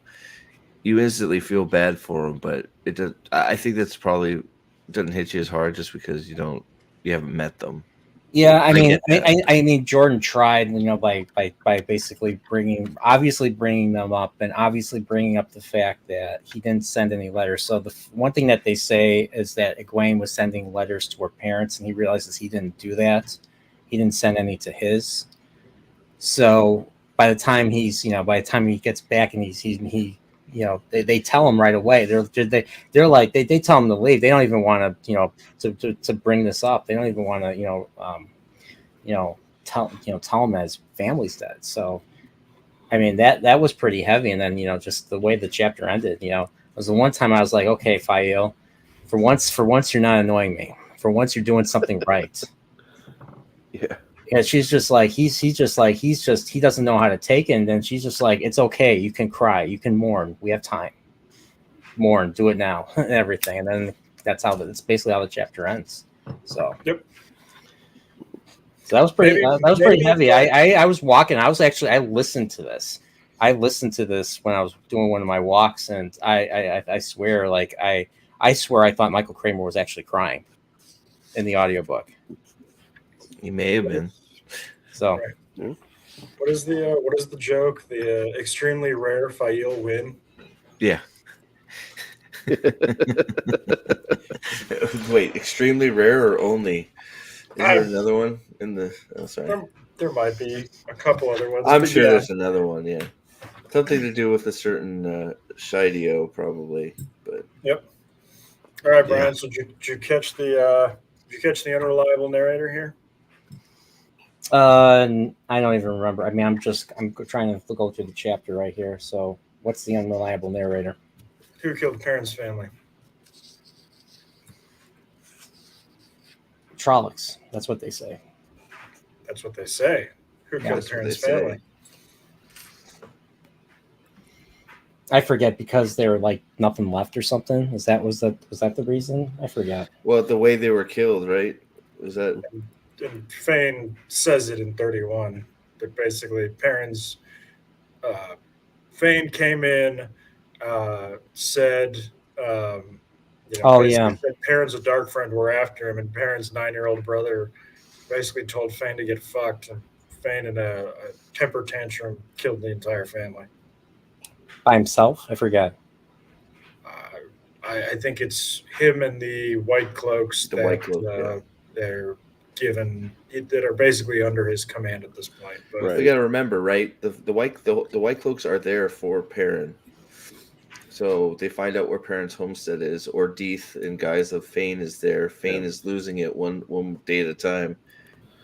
you instantly feel bad for him, but it does. I think that's probably doesn't hit you as hard just because you haven't met them. Yeah, I mean, Jordan tried, by basically bringing them up, and obviously bringing up the fact that he didn't send any letters. So the one thing that they say is that Egwene was sending letters to her parents, and he realizes he didn't do that. He didn't send any to his. So by the time he gets back and they tell him right away. They're like they tell him to leave. They don't even want to bring this up. They don't even want to tell him that his family's dead. So I mean that was pretty heavy. And then just the way the chapter ended, was the one time I was like, okay, Fael, for once you're not annoying me. For once you're doing something right. Yeah. Yeah, she's just like he doesn't know how to take it, and then she's just like, it's okay, you can cry, you can mourn, we have time, mourn, do it now, and everything, and then that's basically how the chapter ends. So yep. So that was pretty heavy. I was walking. I listened to this. I listened to this when I was doing one of my walks, and I swear, I swear I thought Michael Kramer was actually crying in the audiobook. He may have been. So, right. What is the joke? The extremely rare Fael win. Yeah. Wait, extremely rare or only? Is there another one in the? Oh, sorry. There might be a couple other ones. I'm sure there's another one. Yeah, something to do with a certain Shidio, probably. But yep. All right, Brian. So did you catch the unreliable narrator here? I don't even remember. I mean, I'm trying to go through the chapter right here. So, what's the unreliable narrator? Who killed Perrin's family? Trollocs. That's what they say. That's what they say. Who killed Perrin's family? I forget, because they were like nothing left or something. Was that the reason? I forgot. Well, the way they were killed, right? Was that? And Fane says it in 31. That basically Perrin's Fane came in, said, Oh basically yeah. said Perrin's a dark friend. We're after him, and Perrin's 9-year-old brother basically told Fane to get fucked, and Fane in a temper tantrum killed the entire family. By himself? I forgot. I think it's him and the White Cloaks The that White Cloak, yeah. they're given that are basically under his command at this point. But Right. We got to remember, right? The White Cloaks are there for Perrin. So they find out where Perrin's homestead is, or Deeth in guise of Fane is there. Fane is losing it one day at a time.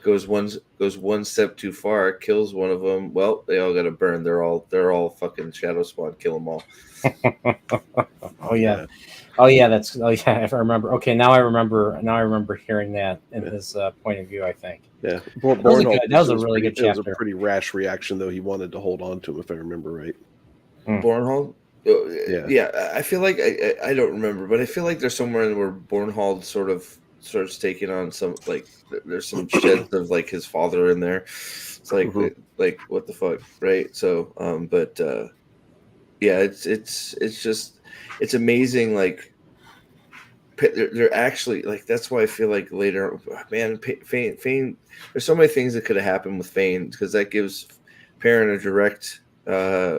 Goes one step too far, kills one of them. Well, they all got to burn. They're all fucking shadow spawn. Kill them all. Oh yeah. Oh yeah, I remember. Okay, now I remember hearing that in his point of view, I think. Yeah, That was a really good It was chapter. a pretty rash reaction, though. He wanted to hold on to him, if I remember right. Bornhold? Yeah. I feel like I don't remember, but I feel like there's somewhere in where Bornhold sort of starts taking on some, like, there's some sheds of like his father in there. It's like like what the fuck, right? So but yeah, it's just it's amazing. Like they're actually, like, that's why I feel like later, man, Fane, there's so many things that could have happened with Fane, because that gives Perrin a direct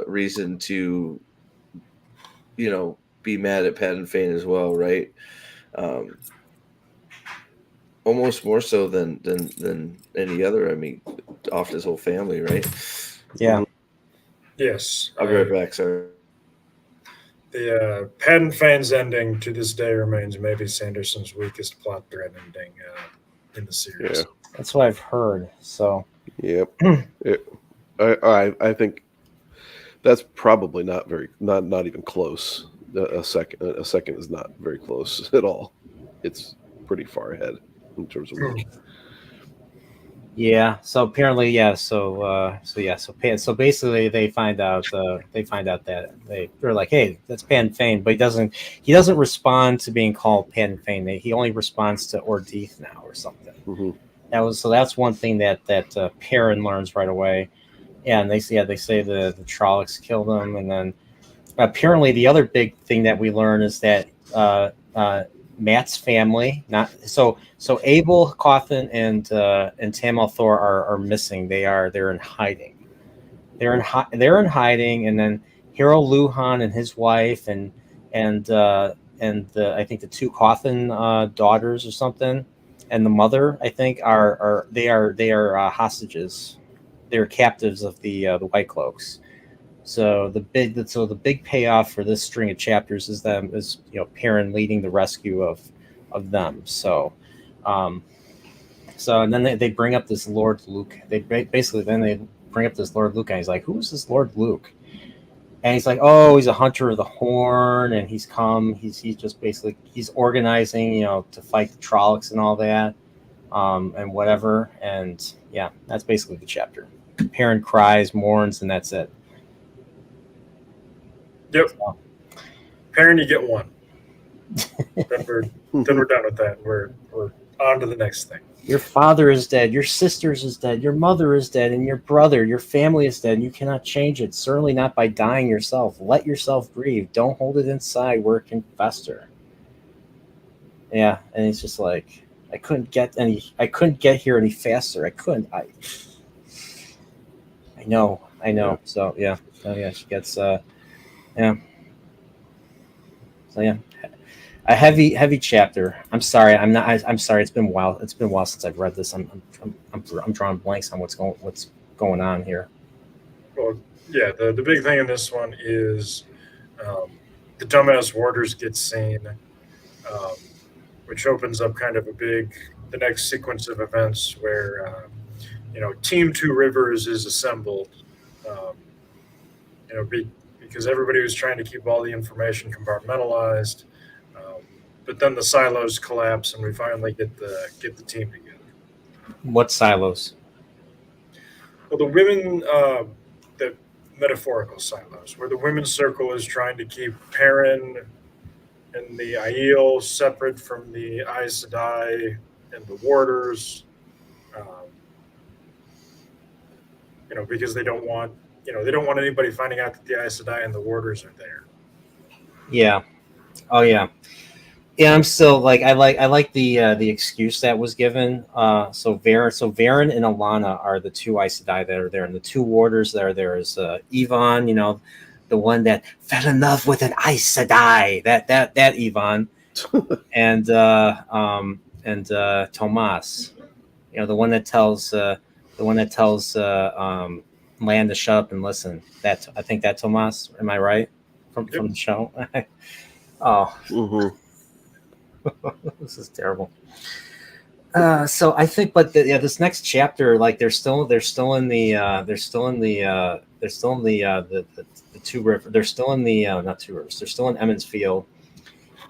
reason to, be mad at Pat and Fane as well, right? Almost more so than any other. I mean, off his whole family, right? Yeah. Yes, I'll be right back. Sorry. The Pat and Fane's ending to this day remains maybe Sanderson's weakest plot thread ending in the series. Yeah. That's what I've heard. So. Yep. I think that's probably not even close. A second is not very close at all. It's pretty far ahead in terms of week. Yeah. So apparently, yeah. So basically, they find out that they're like, hey, that's Pan Fane, but he doesn't respond to being called Pan Fane. He only responds to Ordeath now or something. Mm-hmm. That's one thing that Perrin learns right away. Yeah, and they say the Trollocs killed him, and then apparently the other big thing that we learn is that Matt's family, so Abel, Cawthon, and Tamal Thor are missing. They're in hiding. They're in hiding, and then Hero Luhan and his wife and I think the two Cawthon daughters or something, and the mother, I think, are hostages. They're captives of the White Cloaks. So the big payoff for this string of chapters is Perrin leading the rescue of them. So and then they bring up this Lord Luke. They bring up this Lord Luke, and he's like, "Who is this Lord Luke?" And he's like, "Oh, he's a hunter of the Horn, and he's just basically he's organizing, to fight the Trollocs and all that, and whatever." And yeah, that's basically the chapter. Perrin cries, mourns, and that's it. Yep. Perrin, you get one. then we're done with that. We're on to the next thing. Your father is dead. Your sisters is dead. Your mother is dead, and your brother, your family is dead. And you cannot change it. Certainly not by dying yourself. Let yourself grieve. Don't hold it inside where it can fester. Yeah, and he's just like, I couldn't get here any faster. I couldn't. I know. Yeah. So yeah. She gets yeah. So yeah, a heavy chapter. I'm sorry. I'm sorry. It's been a while. It's been a while since I've read this. I'm drawing blanks on what's going on here. Well, yeah. The big thing in this one is the dumbass warders get seen, which opens up kind of the next sequence of events where Team Two Rivers is assembled. Because everybody was trying to keep all the information compartmentalized, but then the silos collapse, and we finally get the team together. What silos? Well, the women, the metaphorical silos, where the women's circle is trying to keep Perrin and the Aiel separate from the Aes Sedai and the Warders, because they don't want they don't want anybody finding out that the Aes Sedai and the Warders are there. Yeah. Oh yeah. Yeah, I'm still like I like the excuse that was given. So Varen and Alana are the two Aes Sedai that are there, and the two warders that are there is Yvonne, the one that fell in love with an Aes Sedai, that Yvonne, and Tomas, the one that tells Lan to shut up and listen. I think that Tomas. Am I right from the show? Oh. Mm-hmm. This is terrible. So I think, but this next chapter, like they're still in the two river. They're still in the not two rivers. They're still in Emmons Field,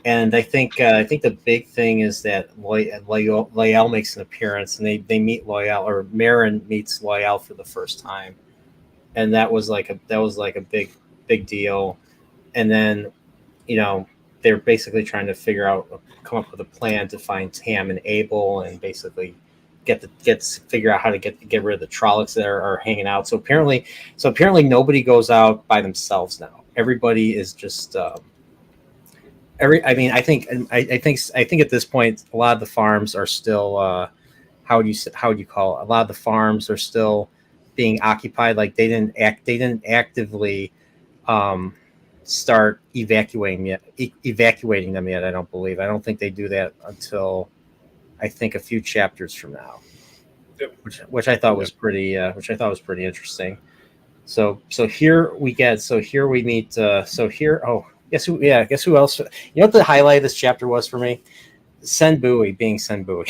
and I think the big thing is that Loyal makes an appearance, and they meet Loyal, or Marin meets Loyal for the first time, and that was like a big deal, and then they're basically trying to come up with a plan to find Tam and Abel, and basically figure out how to get rid of the Trollocs that are hanging out. So apparently nobody goes out by themselves now. Everybody is just I think at this point a lot of the farms are still how would you call it? A lot of the farms are still being occupied. Like they didn't actively start evacuating them yet. I don't think they do that until I think a few chapters from now. Yep. Which I thought was pretty interesting. So here we meet guess who else? You know what the highlight of this chapter was for me? Sen Bui being Sen Bui.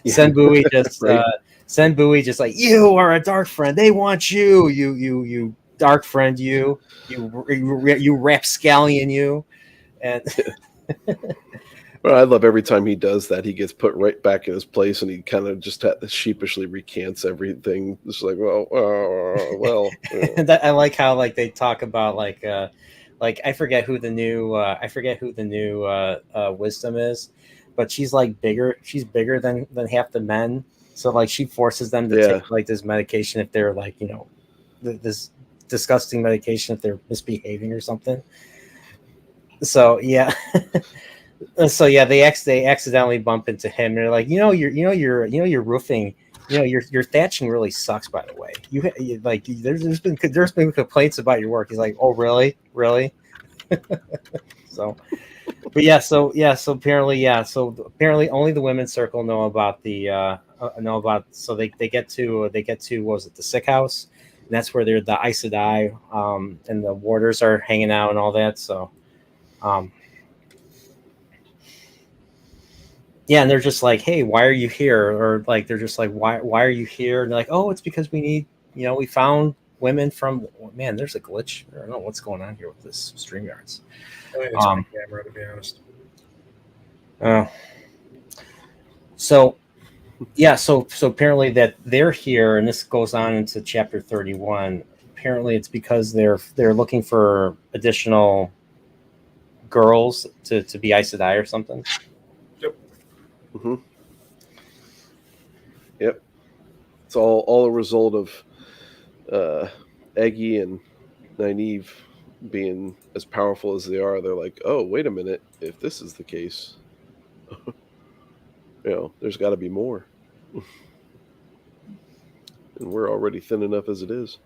Sen Bui just Right. Sen Bui just like, you are a dark friend. They want you dark friend, you rapscallion, you. And Well, I love every time he does that. He gets put right back in his place, and he kind of just sheepishly recants everything. It's like, well. And I like how like they talk about like I forget who the new wisdom is, but she's like bigger. She's bigger than half the men. So like she forces them to take like this medication if they're like this disgusting medication if they're misbehaving or something. So yeah. So yeah, they accidentally bump into him. And they're like, your roofing, your thatching really sucks. By the way, like there's been complaints about your work. He's like, oh really? So, but yeah, so apparently only the women's circle know about So they get to what was it, the sick house, and that's where they're the Aes Sedai, and the warders are hanging out and all that. So, yeah, and they're just like, hey, why are you here? Or like, they're just like, why are you here? And they're like, oh, it's because we need, we found women from, man, there's a glitch. I don't know what's going on here with this StreamYards. I think it's my camera, to be honest. So apparently that they're here, and this goes on into chapter 31. Apparently it's because they're looking for additional girls to be Aes Sedai or something. Mm-hmm. Yep. It's all a result of Eggy and Nynaeve being as powerful as they are. They're like, oh, wait a minute. If this is the case, there's got to be more. And we're already thin enough as it is.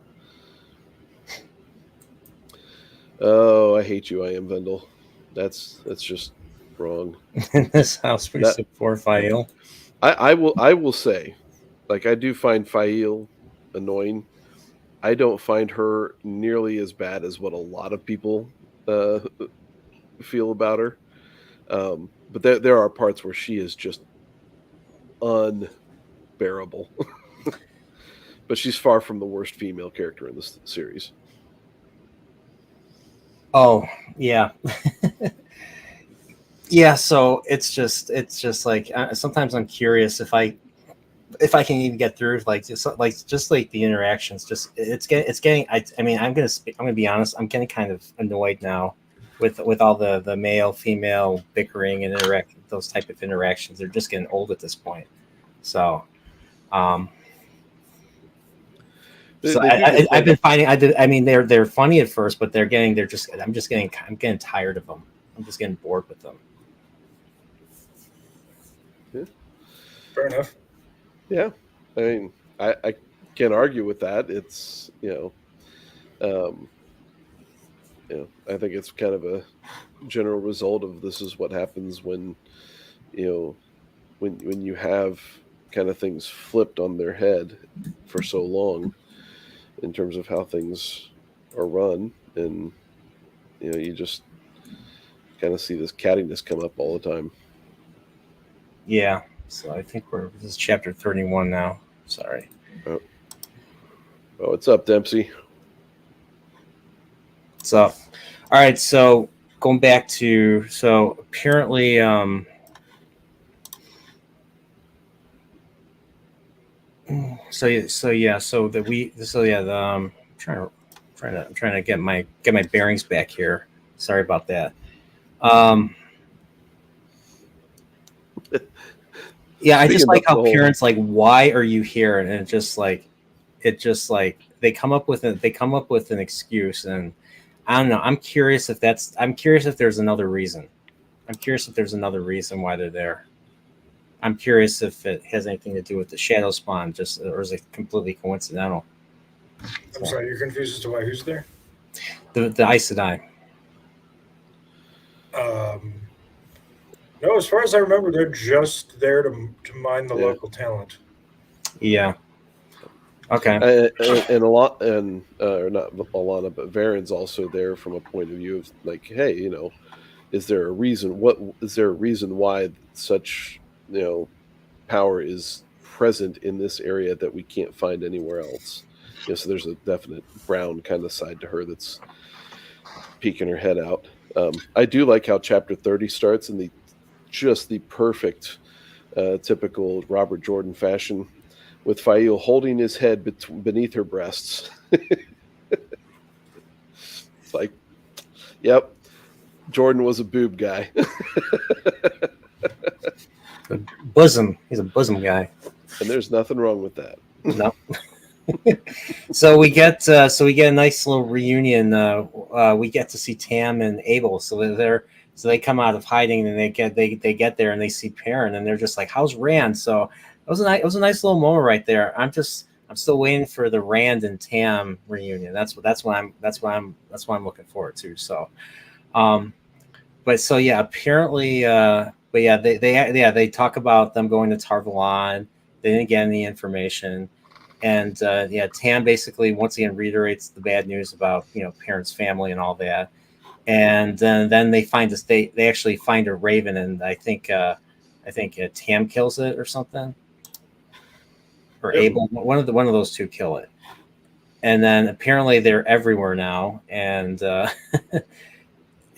Oh, I hate you, I am Vendel. That's just wrong. In this house we support Fael. I will say, like, I do find Fael annoying. I don't find her nearly as bad as what a lot of people feel about her. But there are parts where she is just unbearable. But she's far from the worst female character in this series. Oh, yeah. Yeah, so it's just like sometimes I'm curious if I can even get through like just like the interactions. Just it's getting. I'm gonna be honest. I'm getting kind of annoyed now with all the male female bickering and those type of interactions. They're just getting old at this point. So, So They do get I've fun. been finding. I mean, they're funny at first, but I'm getting tired of them. I'm just getting bored with them. Fair enough. Yeah, I mean, I can't argue with that. It's I think it's kind of a general result of this is what happens when when you have kind of things flipped on their head for so long in terms of how things are run, and you just kind of see this cattiness come up all the time. Yeah. So I think this is chapter 31 now. Sorry. Oh, what's up, Dempsey? So, all right. So going back to apparently I'm trying to get my bearings back here. Sorry about that. Yeah, I just Speaking like of how the whole- parents like, why are you here? And it just like they come up with an excuse, and I don't know. I'm curious if there's another reason. I'm curious if there's another reason why they're there. I'm curious if it has anything to do with the shadow spawn, or is it completely coincidental? I'm sorry, you're confused as to why who's there? The Aes Sedai. No, as far as I remember, they're just there to mine the local talent. Yeah. Okay. and a lot, and or not Alana, but Varen's also there from a point of view of like, hey, is there a reason? What is there a reason why such power is present in this area that we can't find anywhere else? So there's a definite Brown kind of side to her that's peeking her head out. I do like how chapter 30 starts in the perfect, typical Robert Jordan fashion, with Fail holding his head beneath her breasts. It's like, yep, Jordan was a boob guy. Bosom. He's a bosom guy. And there's nothing wrong with that. No. So we get a nice little reunion. We get to see Tam and Abel. So they come out of hiding, and they get there and they see Perrin, and they're just like, "How's Rand?" So it was a nice little moment right there. I'm still waiting for the Rand and Tam reunion. That's what I'm looking forward to. So, but so yeah, apparently, but yeah, they talk about them going to Tarvalon. They didn't get any information. And Tam basically once again reiterates the bad news about Perrin's family and all that, and then they they actually find a raven, and I think Tam kills it or something, or Yep. Abel, one of those two kill it, and then apparently they're everywhere now, and and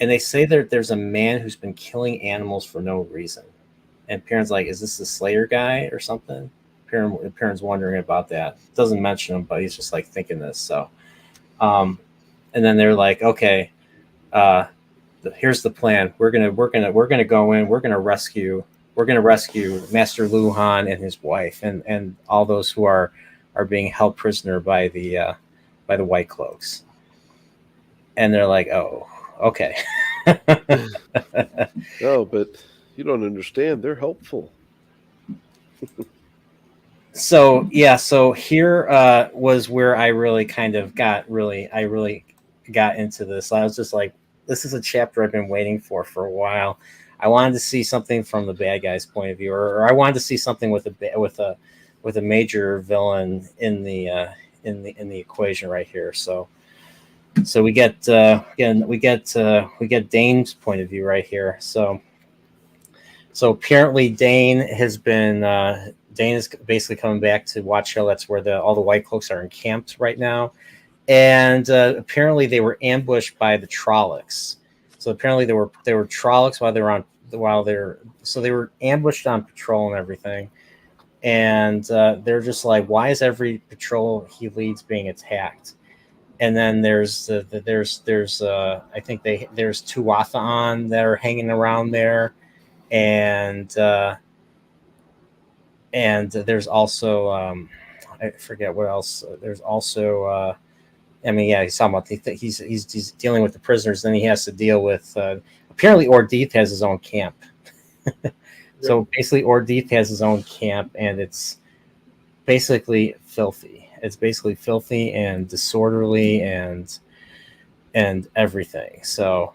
they say there's a man who's been killing animals for no reason, and Perrin's like, is this the Slayer guy or something? Perrin's wondering about that. Doesn't mention him, but he's just like thinking this. So, and then they're like, okay, here's the plan. We're gonna go in. We're gonna rescue Master Luhan and his wife, and all those who are being held prisoner by the White Cloaks. And they're like, oh, okay. No, but you don't understand. They're helpful. So here was where I really got into this. I was just like, this is a chapter I've been waiting for a while. I wanted to see something from the bad guy's point of view, or I wanted to see something with a major villain in the equation right here. So we get Dane's point of view right here. So apparently Dane is basically coming back to Watch Hill. That's where all the White Cloaks are encamped right now. And apparently they were ambushed by the Trollocs. So apparently they were Trollocs so they were ambushed on patrol and everything. And they're just like, why is every patrol he leads being attacked? And then there's I think there's Tuatha that are hanging around there. And there's also I forget what else. There's also I mean, yeah, he's talking about he's dealing with the prisoners. Then he has to deal with apparently Ordeath has his own camp. So basically, Ordeath has his own camp, and it's basically filthy. It's basically filthy and disorderly and everything. So,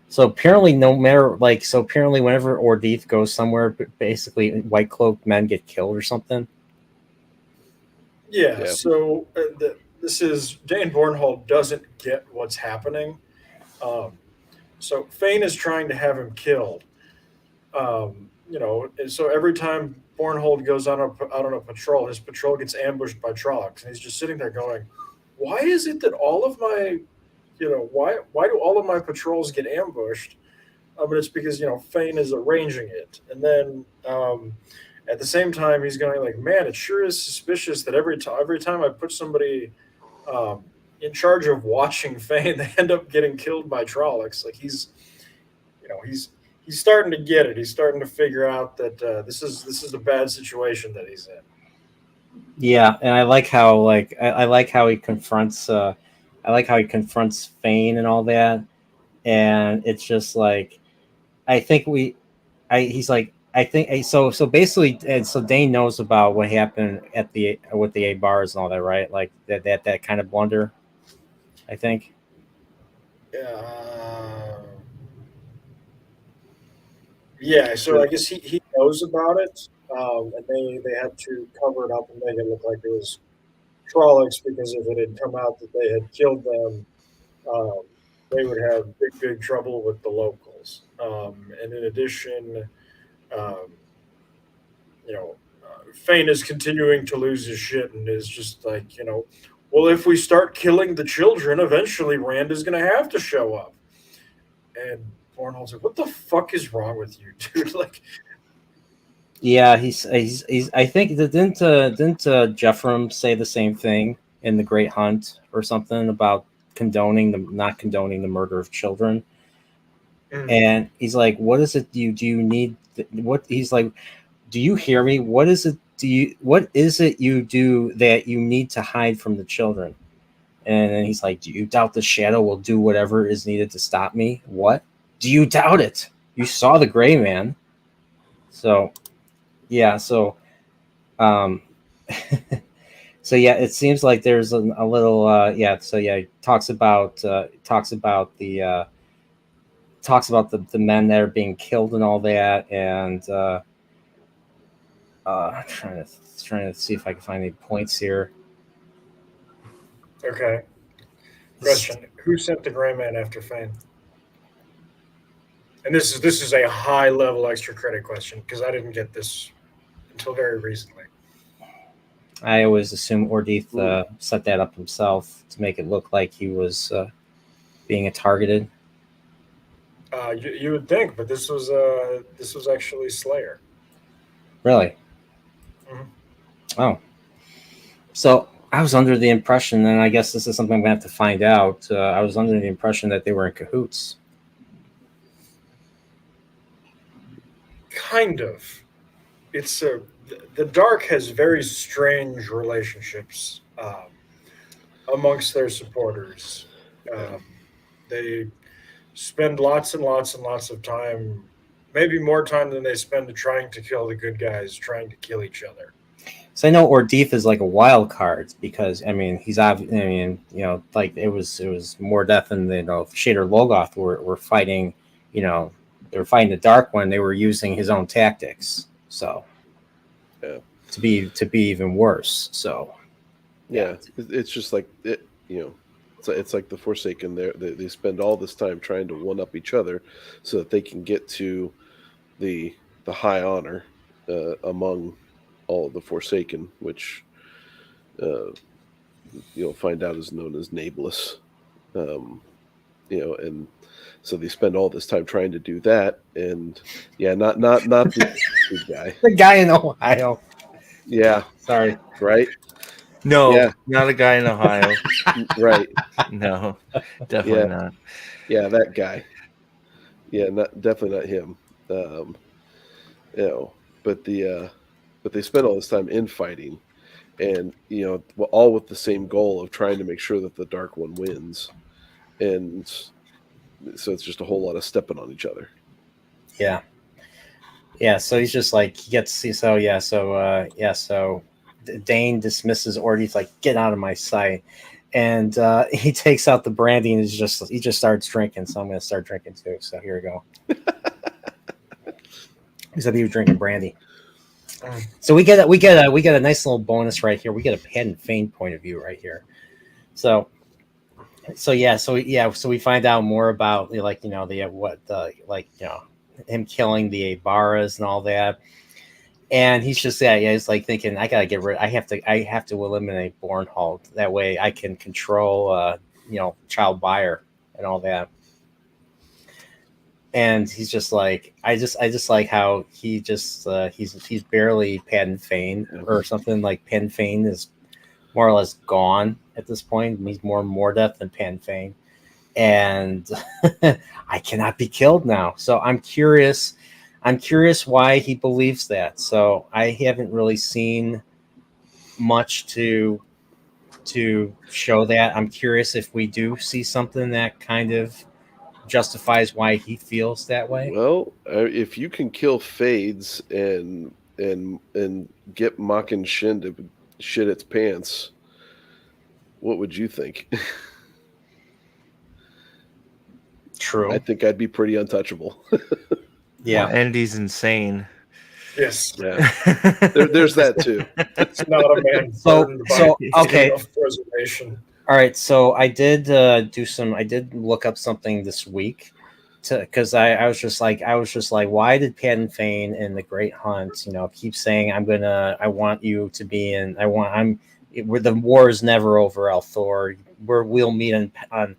so apparently, no matter so apparently, whenever Ordeath goes somewhere, basically White Cloak men get killed or something. Yeah. So this is Dane Bornhold doesn't get what's happening. So Fane is trying to have him killed. And so every time Bornhold goes out on a patrol, his patrol gets ambushed by Trollocs, and he's just sitting there going, "Why is it that all of my, why do all of my patrols get ambushed?" But it's because Fane is arranging it, and then at the same time he's going like, "Man, it sure is suspicious that every time I put somebody in charge of watching Fane, they end up getting killed by Trollocs." Like he's starting to get it. He's starting to figure out that this is a bad situation that he's in. Yeah, and I like how I like how he confronts Fane and all that, and it's just like I think he's like I think so basically, and so Dane knows about what happened at with the A bars and all that, right? Like that kind of blunder, I think. Yeah, so I guess he knows about it, and they had to cover it up and make it look like it was Trollocs, because if it had come out that they had killed them, um, they would have big trouble with the locals. And in addition, um, Fane is continuing to lose his shit and is just like, well, if we start killing the children, eventually Rand is going to have to show up. And Bornhold's like, what the fuck is wrong with you, dude? Like, yeah, he's I think didn't Jeffrem say the same thing in The Great Hunt or something about not condoning the murder of children? And he's like, what is it do you need what he's like, do you hear me? What is it you do that you need to hide from the children? And then he's like, do you doubt the shadow will do whatever is needed to stop me? What? Do you doubt it? You saw the gray man. So yeah, so so yeah, it seems like there's a little so yeah, he talks about the men that are being killed and all that, and trying to see if I can find any points here. Okay. Question: who sent the Gray Man after Fane? And this is a high level extra credit question because I didn't get this until very recently. I always assume Ordeath set that up himself to make it look like he was being targeted. You would think, but this was actually Slayer. Really? Mm-hmm. Oh, so I was under the impression, and I guess this is something we have to find out. I was under the impression that they were in cahoots. Kind of. It's the Dark has very strange relationships amongst their supporters. They spend lots and lots and lots of time, maybe more time than they spend trying to kill the good guys, trying to kill each other. So I know Ordeath is like a wild card because he's obviously like it was more death than Shader Logoth were fighting, they were fighting the Dark when they were using his own tactics. So yeah, to be even worse. So yeah, it's just like it, it's like the Forsaken. They spend all this time trying to one up each other so that they can get to the high honor among all of the Forsaken, which you'll find out is known as Nameless. And so they spend all this time trying to do that, and not the guy, the guy in Ohio. Yeah, sorry, right? No, not a guy in Ohio. Right? No, definitely not. Yeah, that guy. Yeah, definitely not him. But but they spend all this time infighting, and all with the same goal of trying to make sure that the Dark One wins, and so it's just a whole lot of stepping on each other. Yeah. Yeah, so he's just like he gets so Dane dismisses Ord. He's like, get out of my sight, and he takes out the brandy and he just starts drinking. So I'm going to start drinking too. So here we go. Except he was drinking brandy. So we get a nice little bonus right here. We get a Pat and Fane point of view right here. So we find out more about him killing the Abaras and all that. And he's just he's like thinking, I have to eliminate Bornhold. That way I can control Child Buyer and all that. And he's just like, I just like how he's barely Pat and Fane or something. Like Pat and Fane is more or less gone at this point. He's more Mordeth than Pat and Fane. And I cannot be killed now. So I'm curious why he believes that. So I haven't really seen much to show that. I'm curious if we do see something that kind of justifies why he feels that way. Well, if you can kill Fades and get Mockin' Shin to shit its pants, what would you think? True. I think I'd be pretty untouchable. Yeah. Well, Andy's insane. Yes. Yeah. There's that too. It's not a man burdened by okay. preservation. All right, so I did look up something this week, because I was just like, why did Pat and Fane in the Great Hunt, keep saying I want you to be in, where the war is never over, Althor, we'll meet on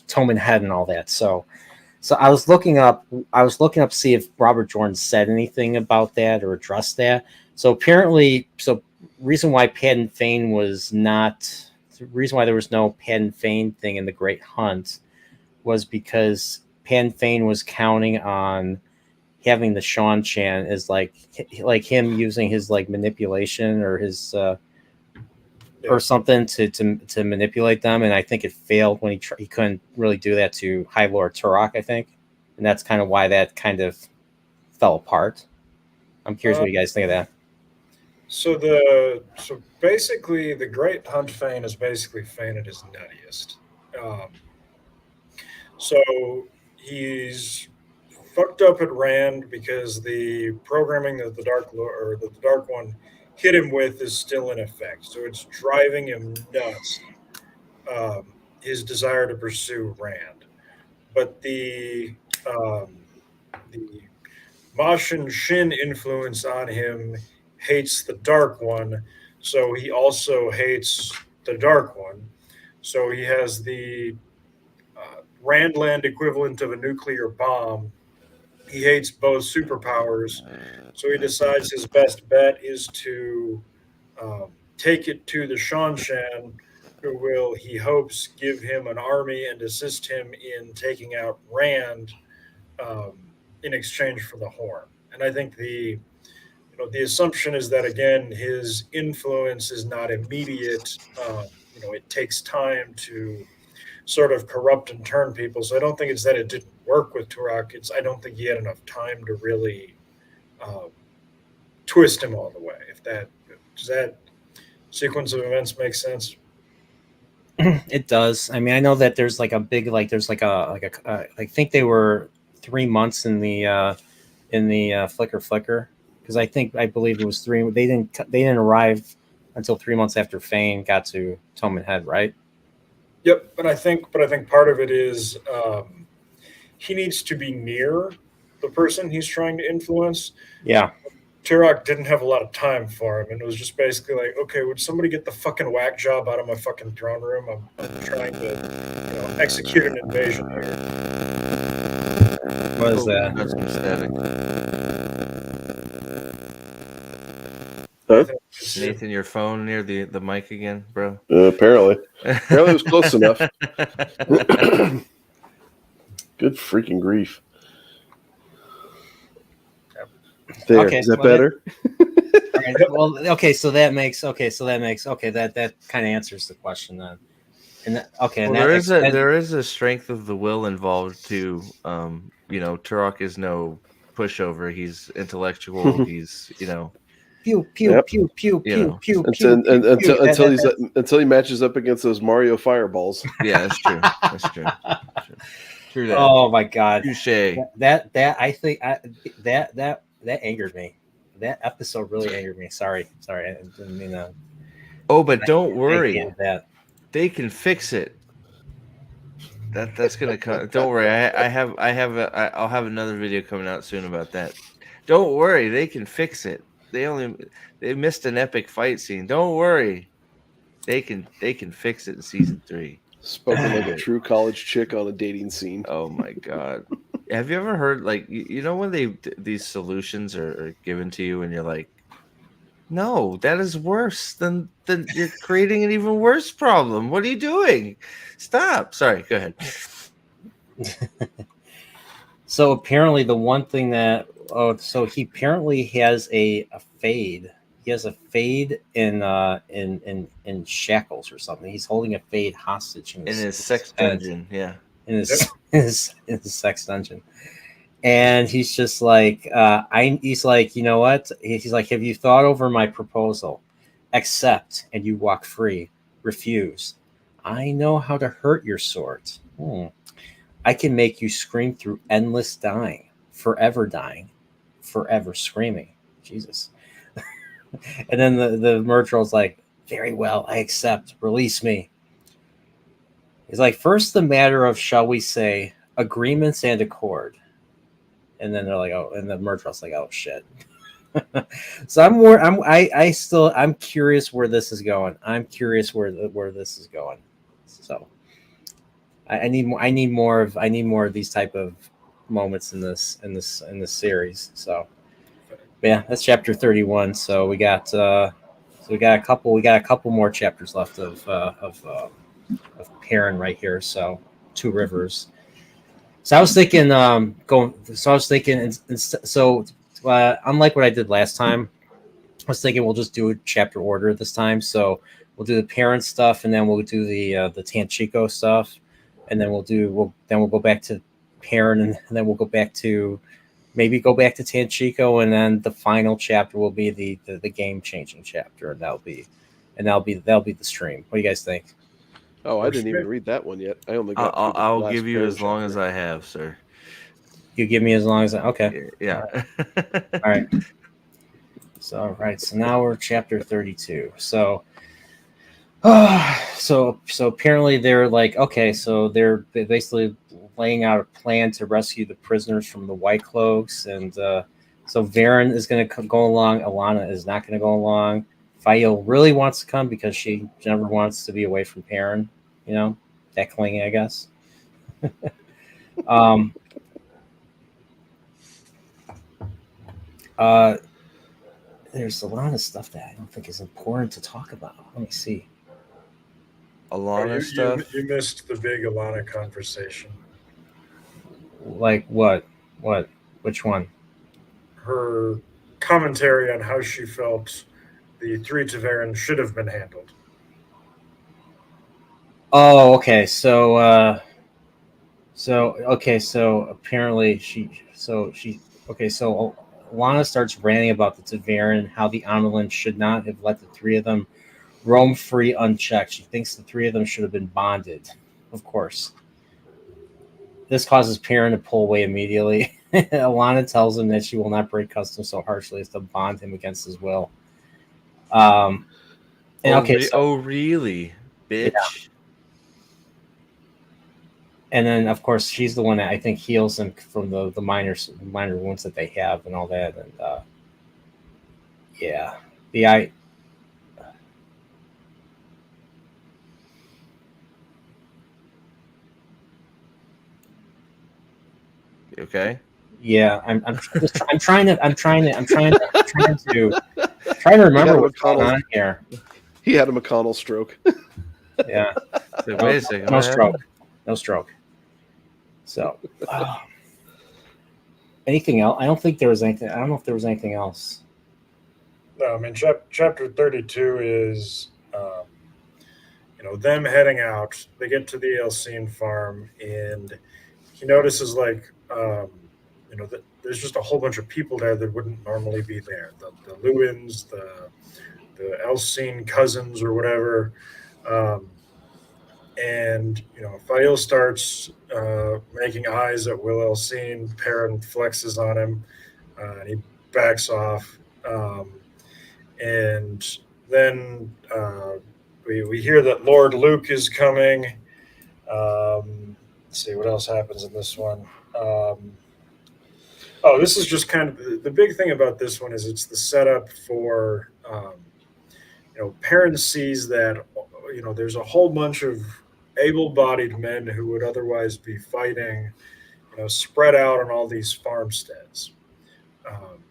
Toman Head and all that. So I was looking up to see if Robert Jordan said anything about that or addressed that. So apparently, reason why Pat and Fane the reason why there was no Pat and Fane thing in the Great Hunt was because Pat and Fane was counting on having the Sean Chan as like him using his like manipulation or his or something to manipulate them, and I think it failed when he couldn't really do that to High Lord Turok, I think, and that's kind of why that kind of fell apart. I'm curious what you guys think of that. So basically, the Great Hunt Fane is basically Fane at his nuttiest. So he's fucked up at Rand because the programming that the Dark One hit him with is still in effect. So it's driving him nuts. His desire to pursue Rand, but the Mashin Shin influence on him hates the Dark One, so he also hates the Dark One. So he has the Randland equivalent of a nuclear bomb. He hates both superpowers, so he decides his best bet is to take it to the Shanshan, who will, he hopes, give him an army and assist him in taking out Rand in exchange for the Horn. And I think the assumption is that, again, his influence is not immediate. It takes time to sort of corrupt and turn people. So I don't think it's that it didn't work with Turok. I don't think he had enough time to really twist him all the way. Does that sequence of events make sense? It does. I mean, I know that there's like a big, I think they were 3 months in the Flicker, because I believe it was 3. They didn't arrive until 3 months after Fane got to Toman Head, right? Yep, but I think part of it is he needs to be near the person he's trying to influence. Yeah. Turok didn't have a lot of time for him, and it was just basically like, okay, would somebody get the fucking whack job out of my fucking throne room? I'm trying to execute an invasion here. What is that? That's some static. Huh? Nathan, your phone near the mic again, bro? Apparently it was close enough. Good freaking grief. There, Okay, is that well, better? All right, well, that kind of answers the question then. And Well, there is a strength of the will involved too. Turok is no pushover. He's intellectual. He's pew pew Yep. pew pew You pew know. pew Until pew pew. until he matches up against those Mario fireballs. Yeah, that's true. That's true. True that. Oh my god, Touche. that I think that angered me. That episode really angered me. Sorry, I didn't mean to. Oh, but don't I worry. hated that. They can fix it. That's gonna come. Don't worry. I'll have another video coming out soon about that. Don't worry. They can fix it. They missed an epic fight scene. Don't worry. They can fix it in season 3. Spoken like a true college chick on a dating scene. Oh my god. Have you ever heard like when these solutions are given to you and you're like, no, that is worse than you're creating an even worse problem. What are you doing? Stop. Sorry, go ahead. So apparently the one thing that so he apparently has a fade. He has a fade in shackles or something. He's holding a fade hostage in his sex dungeon, yeah. In his sex dungeon. And he's just like, he's like, you know what? He's like, have you thought over my proposal? Accept and you walk free. Refuse. I know how to hurt your sort. I can make you scream through endless dying, forever screaming. Jesus. And then the Murtrol's like, very well, I accept. Release me. He's like, first the matter of, shall we say, agreements and accord. And then they're like, oh, and the Murtrol's like, oh shit. So I'm curious where this is going. I'm curious where this is going. So I need more of these type of moments in this series. So yeah, that's chapter 31. So we got a couple more chapters left of Perrin right here. So 2 rivers. So I was thinking, unlike what I did last time, I was thinking we'll just do a chapter order this time. So we'll do the Perrin stuff, and then we'll do the Tanchico stuff, and then we'll go back to Perrin, and then we'll go back to Tanchico, and then the final chapter will be the game changing chapter, and that'll be the stream. What do you guys think? Oh, I didn't even read that one yet. I only got. I'll give you as long as I have, sir. You give me as long as okay. Yeah. All right. So So now we're chapter 32. So apparently they're like, okay, so they're basically laying out a plan to rescue the prisoners from the White Cloaks, and so Varen is going to go along. Alana is not going to go along. Fael really wants to come because she never wants to be away from Perrin, that clingy, I guess. There's a lot of stuff that I don't think is important to talk about. Let me see. Alana stuff. You missed the big Alana conversation. Like what? What? Which one? Her commentary on how she felt the 3 Taveran should have been handled. Oh, okay. So apparently Lana starts ranting about the Taveran, how the Amelin should not have let the 3 of them roam free unchecked. She thinks the 3 of them should have been bonded, of course. This causes Perrin to pull away immediately. Alana tells him that she will not break custom so harshly as to bond him against his will. Really, bitch? Yeah. And then, of course, she's the one that I think heals him from the minor wounds that they have and all that. And Okay. Yeah, I'm trying to remember what's going on here. He had a McConnell stroke. Yeah. So wait a second. No stroke. So, Anything else? I don't think there was anything. I don't know if there was anything else. No, I mean, chapter 32 is, them heading out. They get to the Elsine farm, and he notices, like, that there's just a whole bunch of people there that wouldn't normally be there. The Lewins, the Elsine cousins or whatever. Um, and, Fail starts making eyes at Will Elsine. Perrin flexes on him, and he backs off. And then we hear that Lord Luke is coming. Let's see what else happens in this one. This is just kind of the big thing about this one is it's the setup for Perrin sees that there's a whole bunch of able-bodied men who would otherwise be fighting, spread out on all these farmsteads.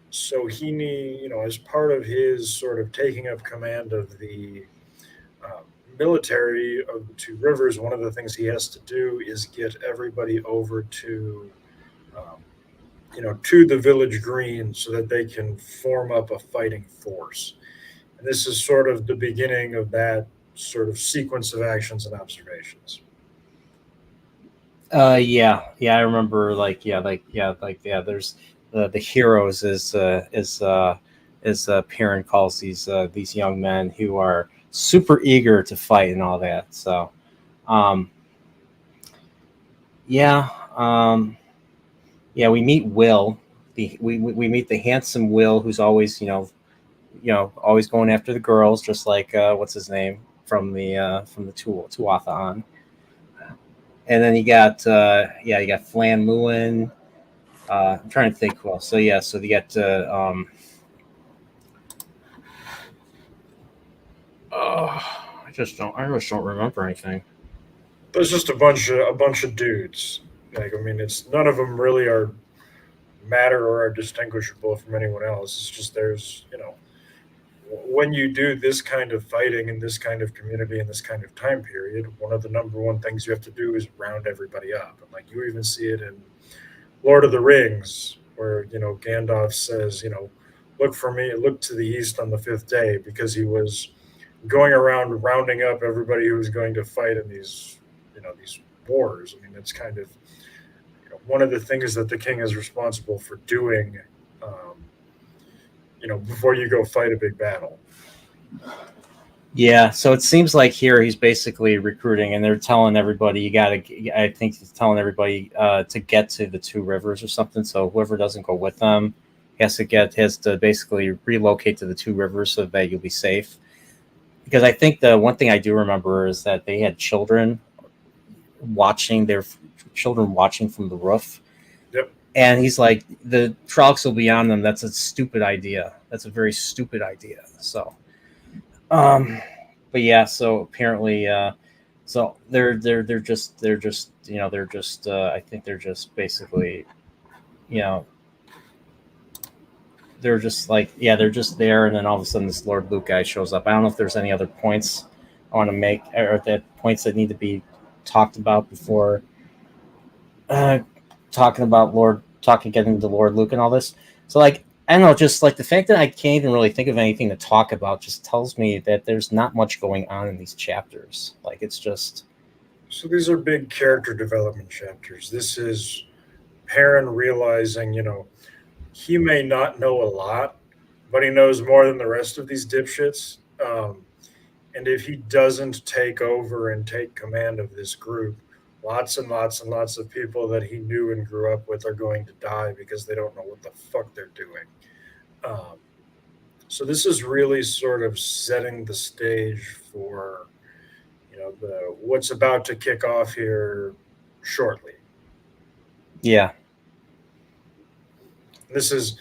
So he as part of his sort of taking up command of the military of the Two Rivers, one of the things he has to do is get everybody over to, to the village green so that they can form up a fighting force. And this is sort of the beginning of that sort of sequence of actions and observations. Yeah, I remember. There's the heroes as Perrin calls these young men who are super eager to fight and all that. So, we meet Will. We meet the handsome Will, who's always always going after the girls, just like what's his name from the Tuatha on. And then you got Flan Lewin. I'm trying to think who else. So you got I just don't remember anything. There's just a bunch of dudes. Like, I mean, it's none of them really are matter or are distinguishable from anyone else. It's just there's when you do this kind of fighting in this kind of community in this kind of time period, one of the number one things you have to do is round everybody up. And like you even see it in Lord of the Rings, where Gandalf says, look for me, look to the east on the fifth day, because he was going around rounding up everybody who was going to fight in these wars. I mean, it's kind of one of the things that the king is responsible for doing. Before you go fight a big battle. Yeah, so it seems like here he's basically recruiting, and they're telling everybody I think he's telling everybody to get to the Two Rivers or something. So whoever doesn't go with them has to basically relocate to the Two Rivers so that you'll be safe. Because I think the one thing I do remember is that they had children watching from the roof. Yep. And he's like, the Trollocs will be on them. That's a stupid idea. That's a very stupid idea. So, but yeah. So apparently, so they're just I think they're just basically, they're just like, they're just there. And then all of a sudden, this Lord Luke guy shows up. I don't know if there's any other points I want to make, or that points that need to be talked about before. Getting to Lord Luke and all this. So like, I don't know, just like the fact that I can't even really think of anything to talk about just tells me that there's not much going on in these chapters. Like, it's just. So these are big character development chapters. This is Perrin realizing, he may not know a lot, but he knows more than the rest of these dipshits. And if he doesn't take over and take command of this group, lots and lots and lots of people that he knew and grew up with are going to die because they don't know what the fuck they're doing. So this is really sort of setting the stage for, what's about to kick off here shortly. Yeah. This is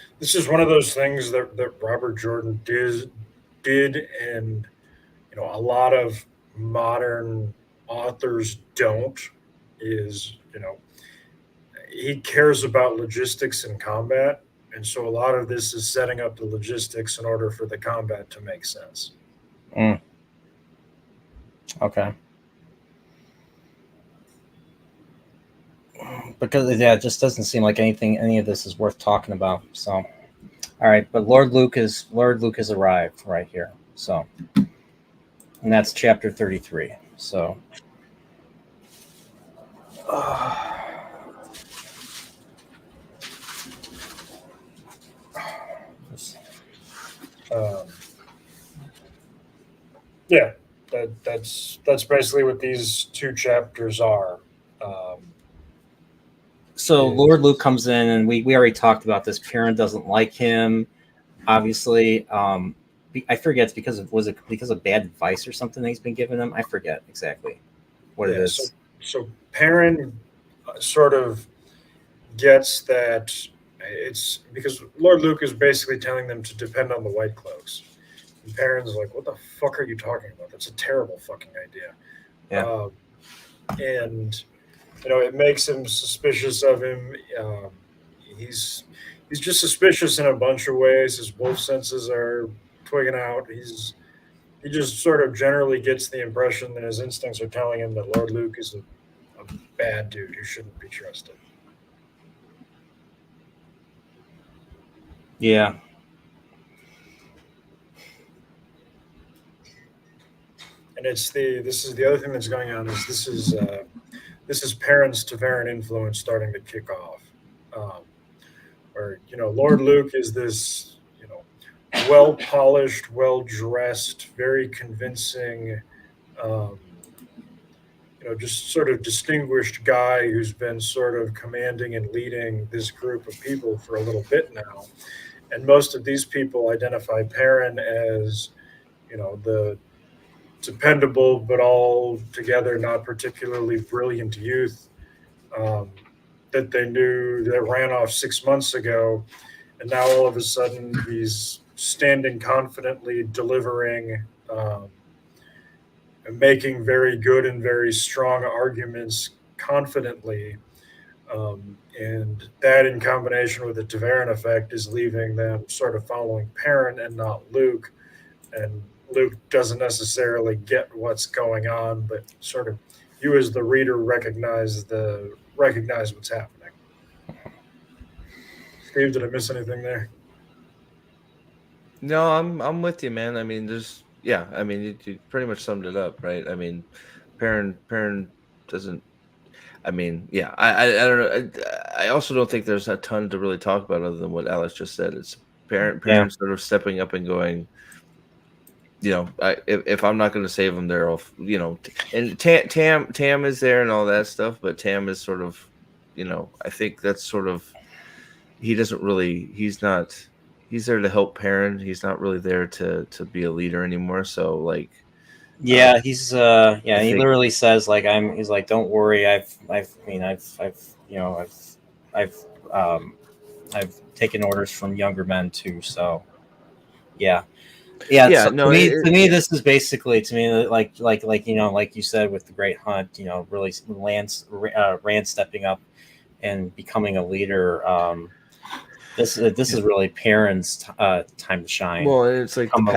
one of those things that Robert Jordan did, and a lot of modern authors don't. Is he cares about logistics and combat, and so a lot of this is setting up the logistics in order for the combat to make sense. Okay. because it just doesn't seem like any of this is worth talking about. So, all right, but Lord Luke has arrived right here. So, and that's chapter 33. So, Yeah, that's basically what these two chapters are. so Lord Luke comes in, and we already talked about this. Perrin doesn't like him, obviously. I forget it's was it because of bad advice or something that he's been giving him? I forget exactly what it is. So Perrin sort of gets that it's because Lord Luke is basically telling them to depend on the White Cloaks. And Perrin's like, "What the fuck are you talking about? That's a terrible fucking idea." Yeah. And it makes him suspicious of him. He's just suspicious in a bunch of ways. His wolf senses are twigging out. He just sort of generally gets the impression that his instincts are telling him that Lord Luke is a bad dude who shouldn't be trusted. Yeah. And this is the other thing that's going on is this is Perrin's Taveran influence starting to kick off, where Lord Luke is this well polished, well dressed, very convincing, just sort of distinguished guy who's been sort of commanding and leading this group of people for a little bit now, and most of these people identify Perrin as the dependable but altogether not particularly brilliant youth that they knew that ran off 6 months ago, and now all of a sudden he's standing confidently, delivering, and making very good and very strong arguments confidently. And that, in combination with the Taveran effect, is leaving them sort of following Perrin and not Luke. And Luke doesn't necessarily get what's going on, but sort of you as the reader recognize what's happening. Steve, did I miss anything there? No, I'm with you, man. I mean, you pretty much summed it up, right? I mean, Perrin doesn't. I mean, yeah, I don't know. I also don't think there's a ton to really talk about other than what Alex just said. It's Perrin sort of stepping up and going, if I'm not going to save them, they're all, and Tam is there and all that stuff, but Tam is sort of, I think that's sort of, he's there to help Perrin. He's not really there to be a leader anymore. So like, yeah, he literally says like, he's like, don't worry. I've taken orders from younger men too. So yeah. Yeah, so to me, this is basically like you said with the Great Hunt, really Rand stepping up and becoming a leader. This is really Perrin's time to shine. Well, it's like what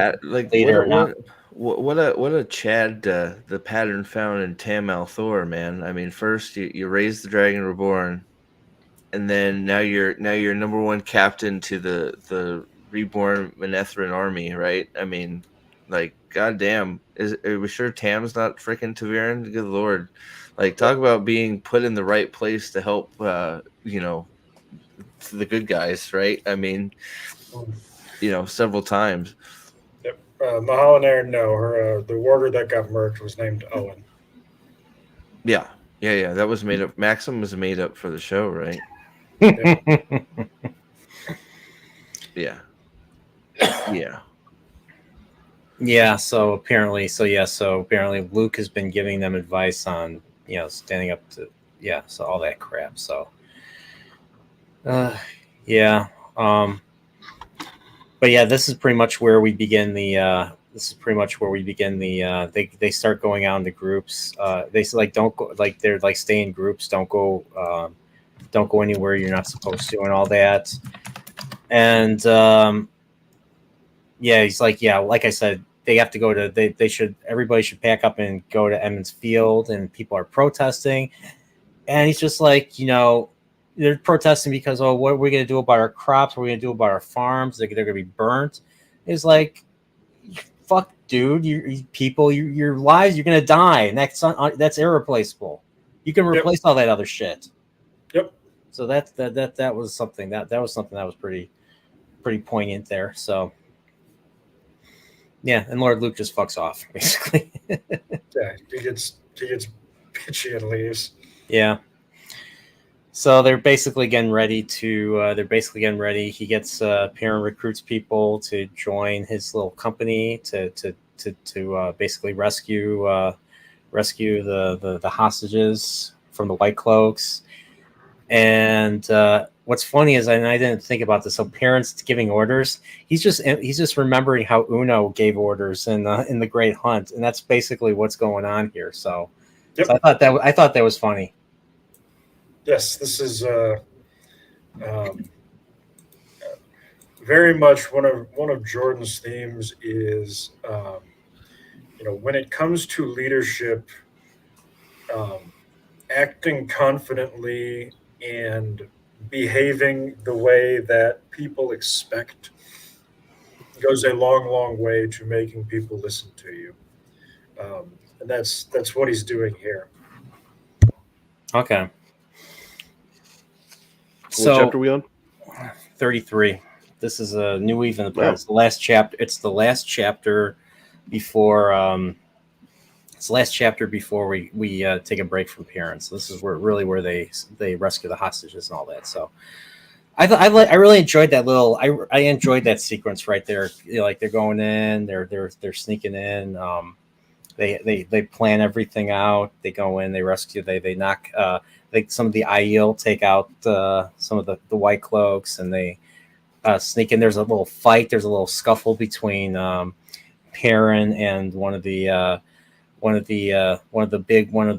a Chad the pattern found in Tam Althor, man. I mean, first you raise the Dragon Reborn, and then now you're number one captain to the reborn Manethran army, right? I mean, like, goddamn, are we sure Tam's not freaking Taveran? Good lord, like, talk about being put in the right place to help, the good guys, right? I mean, several times. Yep. Mahalaner, no, her the warder that got murked was named Owen. Yeah. That was made up. Maxim was made up for the show, right? Yeah. So apparently Luke has been giving them advice on standing up to so all that crap. So but this is pretty much where we begin the they start going out into groups. They say like don't go, like they're like stay in groups, don't go anywhere you're not supposed to and all that. And he's like, like I said, they have to go to everybody should pack up and go to Emmons Field, and people are protesting. And he's just like, they're protesting because, oh, what are we going to do about our crops? What are we going to do about our farms? They're going to be burnt. It's like, fuck, dude, your lives, you're going to die, and that's irreplaceable. You can replace all that other shit. Yep. So that was something that was pretty poignant there. So yeah, and Lord Luke just fucks off basically. Yeah, he gets bitchy and leaves. Yeah. So they're basically getting ready. He gets Perrin recruits people to join his little company to basically rescue the hostages from the White Cloaks. And what's funny is, and I didn't think about this, so Perrin's giving orders. He's just remembering how Uno gave orders in the Great Hunt, and that's basically what's going on here. So, Yep. so I thought that was funny. Yes, this is very much one of Jordan's themes is when it comes to leadership, acting confidently and behaving the way that people expect goes a long way to making people listen to you, and that's what he's doing here. Okay. What chapter are we on? 33. This is a new even. It's the last chapter. It's the last chapter before. It's the last chapter before we take a break from Perrin. So this is where they rescue the hostages and all that. So I really enjoyed that little. I enjoyed that sequence right there. Like they're going in. They're sneaking in. They plan everything out. They go in. They rescue. They knock. Some of the Aiel take out some of the White Cloaks, and they sneak in. There's a little fight. There's a little scuffle between Perrin and one of the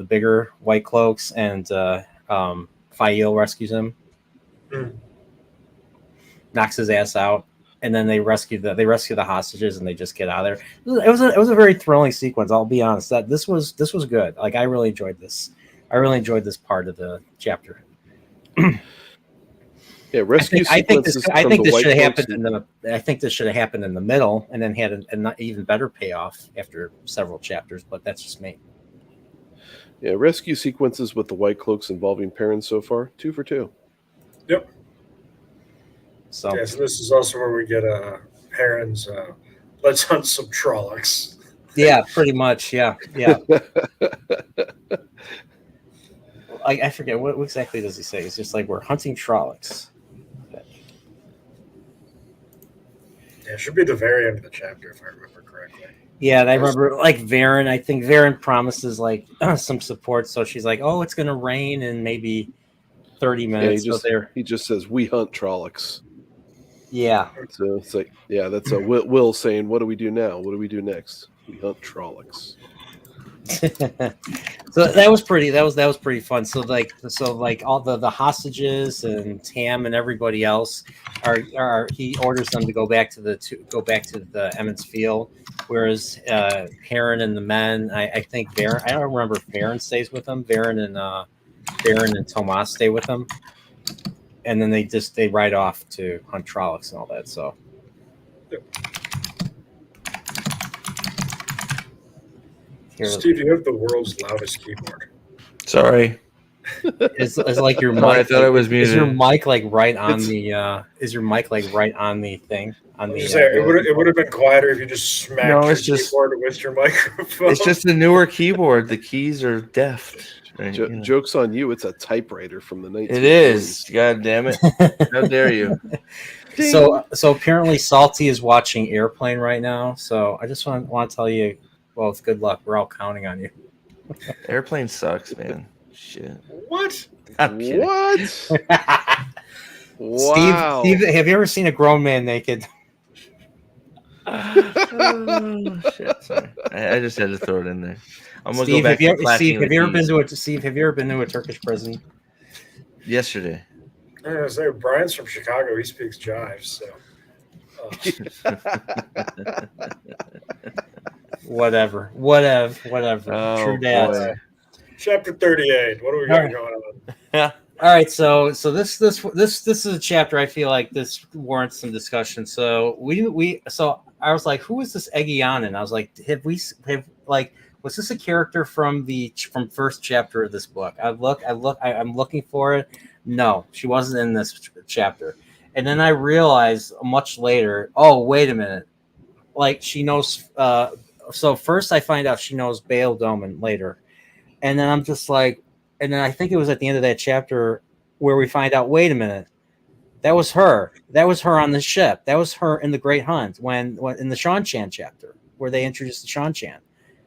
bigger White Cloaks, and Fael rescues him, knocks his ass out, and then they rescue the hostages, and they just get out of there. It was a very thrilling sequence. I'll be honest. That this was good. Like I really enjoyed this. I really enjoyed this part of the chapter. Yeah, rescue sequences. I think this should have happened I think this should have happened in the middle, and then had an even better payoff after several chapters. But that's just me. Yeah, rescue sequences with the White Cloaks involving Perrin so far, 2 for 2. Yep. So this is also where we get Perrin's let's hunt some Trollocs. Yeah, pretty much. Yeah. I forget what exactly does he say. It's just like we're hunting Trollocs. Yeah, it should be the very end of the chapter if I remember correctly. Yeah, and I remember like Varen. I think Varen promises like some support, so she's like, "Oh, it's going to rain in maybe 30 minutes." Yeah, he just says we hunt Trollocs. Yeah. So it's like, yeah, that's a Will saying, "What do we do now? What do we do next? We hunt Trollocs." So that was pretty fun. So like all the hostages and Tam and everybody else are he orders them to go back to the Emmons Field, whereas Perrin and the men, I think Varen, I don't remember if Varen stays with them. Varen and Tomas stay with them, and then they ride off to hunt Trollocs and all that. So. Steve, you have the world's loudest keyboard. Sorry. It's like your mic. I thought it was muted. Is your mic like right on the? Is your mic like right on the thing? On the. It would have been quieter if you just smacked your keyboard with your microphone. It's just a newer keyboard. The keys are deft. Right? Joke's on you. It's a typewriter from the 1930s. It is. God damn it! How dare you? So apparently Salty is watching Airplane right now. So I just want to tell you. Well, it's good luck. We're all counting on you. Airplane sucks, man. Shit. What? I'm kidding. What? Wow. Steve, have you ever seen a grown man naked? Oh, shit. Sorry. I just had to throw it in there. I'm gonna Steve, go back to Steve, have you ever been to a Turkish prison? Yesterday. I was gonna say Brian's from Chicago. He speaks jive, so. Whatever. Oh, True dad. Chapter 38. What do we got going on? All right, so this is a chapter I feel like this warrants some discussion. So so I was like, who is this Eggianan? I was like, was this a character from first chapter of this book? I'm looking for it. No, she wasn't in this chapter. And then I realized much later, oh wait a minute, like she knows. So first I find out she knows Baal Doman later, and then I'm just like, and then I think it was at the end of that chapter where we find out, wait a minute, that was her. That was her on the ship. That was her in the Great Hunt when in the Shan Chan chapter where they introduced the Shan Chan.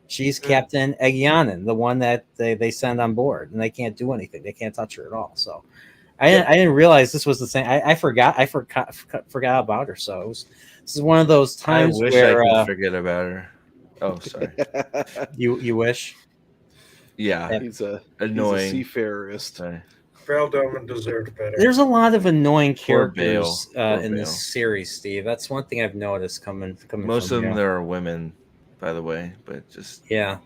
She's Captain Eggianan, the one that they send on board, and they can't do anything. They can't touch her at all. So I didn't realize this was the same. I forgot about her. So this is one of those times I wish where I could forget about her. Oh, sorry. you wish. Yeah, He's a annoying seafarerist. Sorry. Baal Doman deserved better. There's a lot of annoying Poor characters Baal. in this series, Steve. That's one thing I've noticed coming. Most from of them you. there are women, by the way, but just to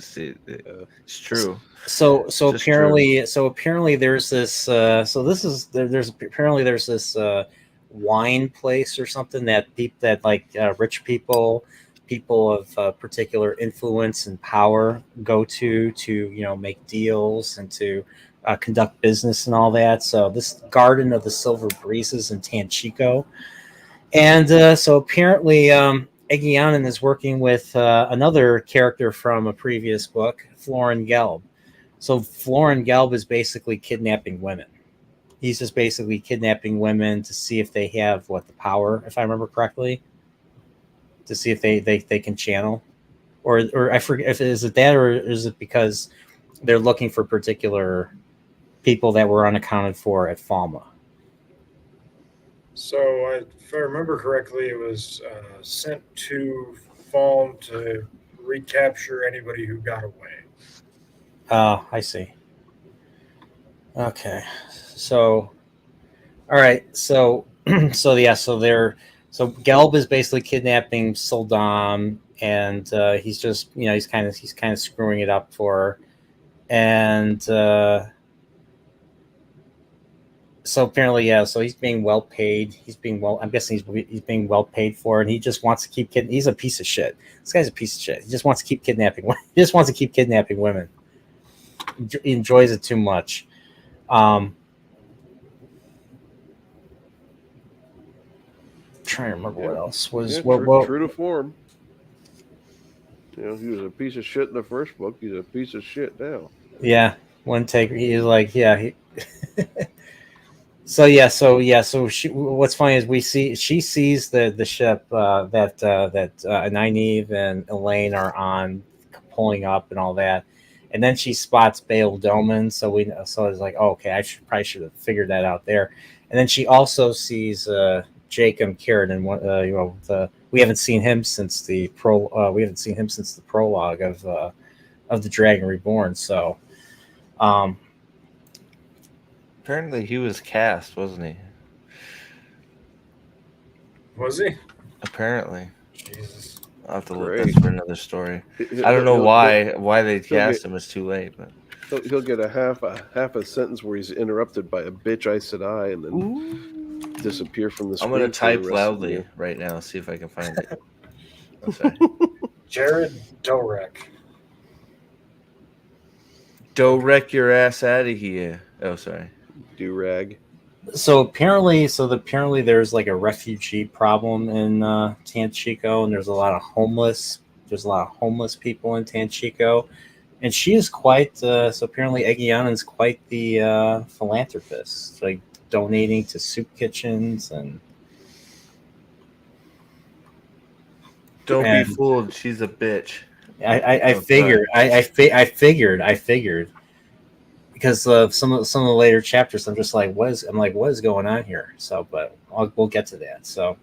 see it's true. So Just apparently there's this there's this wine place or something that rich people of particular influence and power go to make deals and to conduct business and all that. So this Garden of the Silver Breezes in Tanchico, and so apparently Eggianan is working with another character from a previous book, Florin Gelb. So Florin Gelb is basically kidnapping women. He's just basically kidnapping women to see if they have the power, if I remember correctly, to see if they can channel, or I forget if is it that or is it because they're looking for particular people that were unaccounted for at Falma. So, if I remember correctly, it was sent to Falm to recapture anybody who got away. Oh, I see. Okay, so, all right, so so Gelb is basically kidnapping Soldam, and he's just he's kind of screwing it up for her, and so apparently so he's being well paid. I'm guessing he's being well paid for, and he just wants to keep kidding. He's a piece of shit. This guy's a piece of shit. He just wants to keep kidnapping. He just wants to keep kidnapping women. He enjoys it too much. Trying to remember what else was true to form. He was a piece of shit in the first book. He's a piece of shit now. Yeah, one take. He's like, So what's funny is she sees the ship that Nynaeve and Elaine are on, pulling up and all that, and then she spots Baal Doman. So it's like, oh, okay, I probably should have figured that out there. And then she also sees Jacob Carradine. We haven't seen him since the prologue of the Dragon Reborn. So. Apparently, he was cast, wasn't he? Was he? Apparently. Jesus. I'll have to look. That's for another story. I don't know why they cast him. It's too late, but he'll get a half a sentence where he's interrupted by a bitch I said I, and then disappear from the screen. I'm going to type loudly right now, see if I can find it. I'm sorry. Jared Dorek. Dorek your ass out of here. Oh, sorry. Do-rag. So apparently there's like a refugee problem in Tanchico, and there's a lot of homeless people in Tanchico, and she is quite so apparently Eggianan's quite the philanthropist, like donating to soup kitchens and. Don't be fooled. She's a bitch. I figured. Because of some of the later chapters, I'm just like, what is going on here? So, but we'll get to that. So,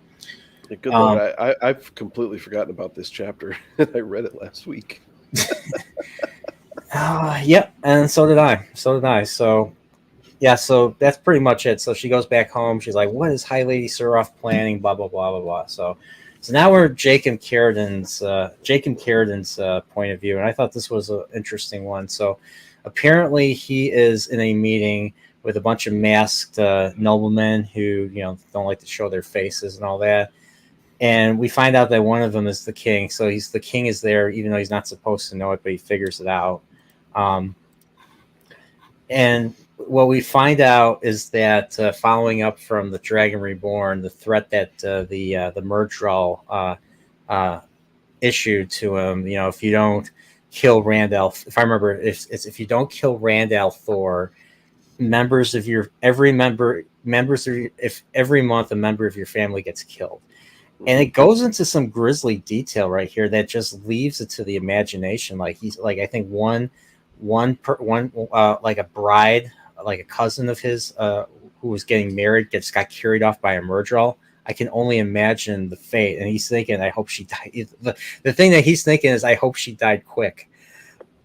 good luck. I've completely forgotten about this chapter. I read it last week. Yep, and so did I. So, yeah, so that's pretty much it. So she goes back home. She's like, what is High Lady Suroff planning? Blah blah blah blah blah. So now we're Jacob Carradine's point of view, and I thought this was an interesting one. So. Apparently, he is in a meeting with a bunch of masked noblemen who don't like to show their faces and all that. And we find out that one of them is the king. So the king is there, even though he's not supposed to know it, but he figures it out. And what we find out is that following up from the Dragon Reborn, the threat that the Murdral issued to him, if you don't kill Randall, if I remember, if you don't kill Randall Thor, every month a member of your family gets killed. And it goes into some grisly detail right here that just leaves it to the imagination. Like I think one like a bride, like a cousin of his who was getting married got carried off by a Murdral. I can only imagine the fate. And he's thinking, I hope she died. The thing that he's thinking is, I hope she died quick.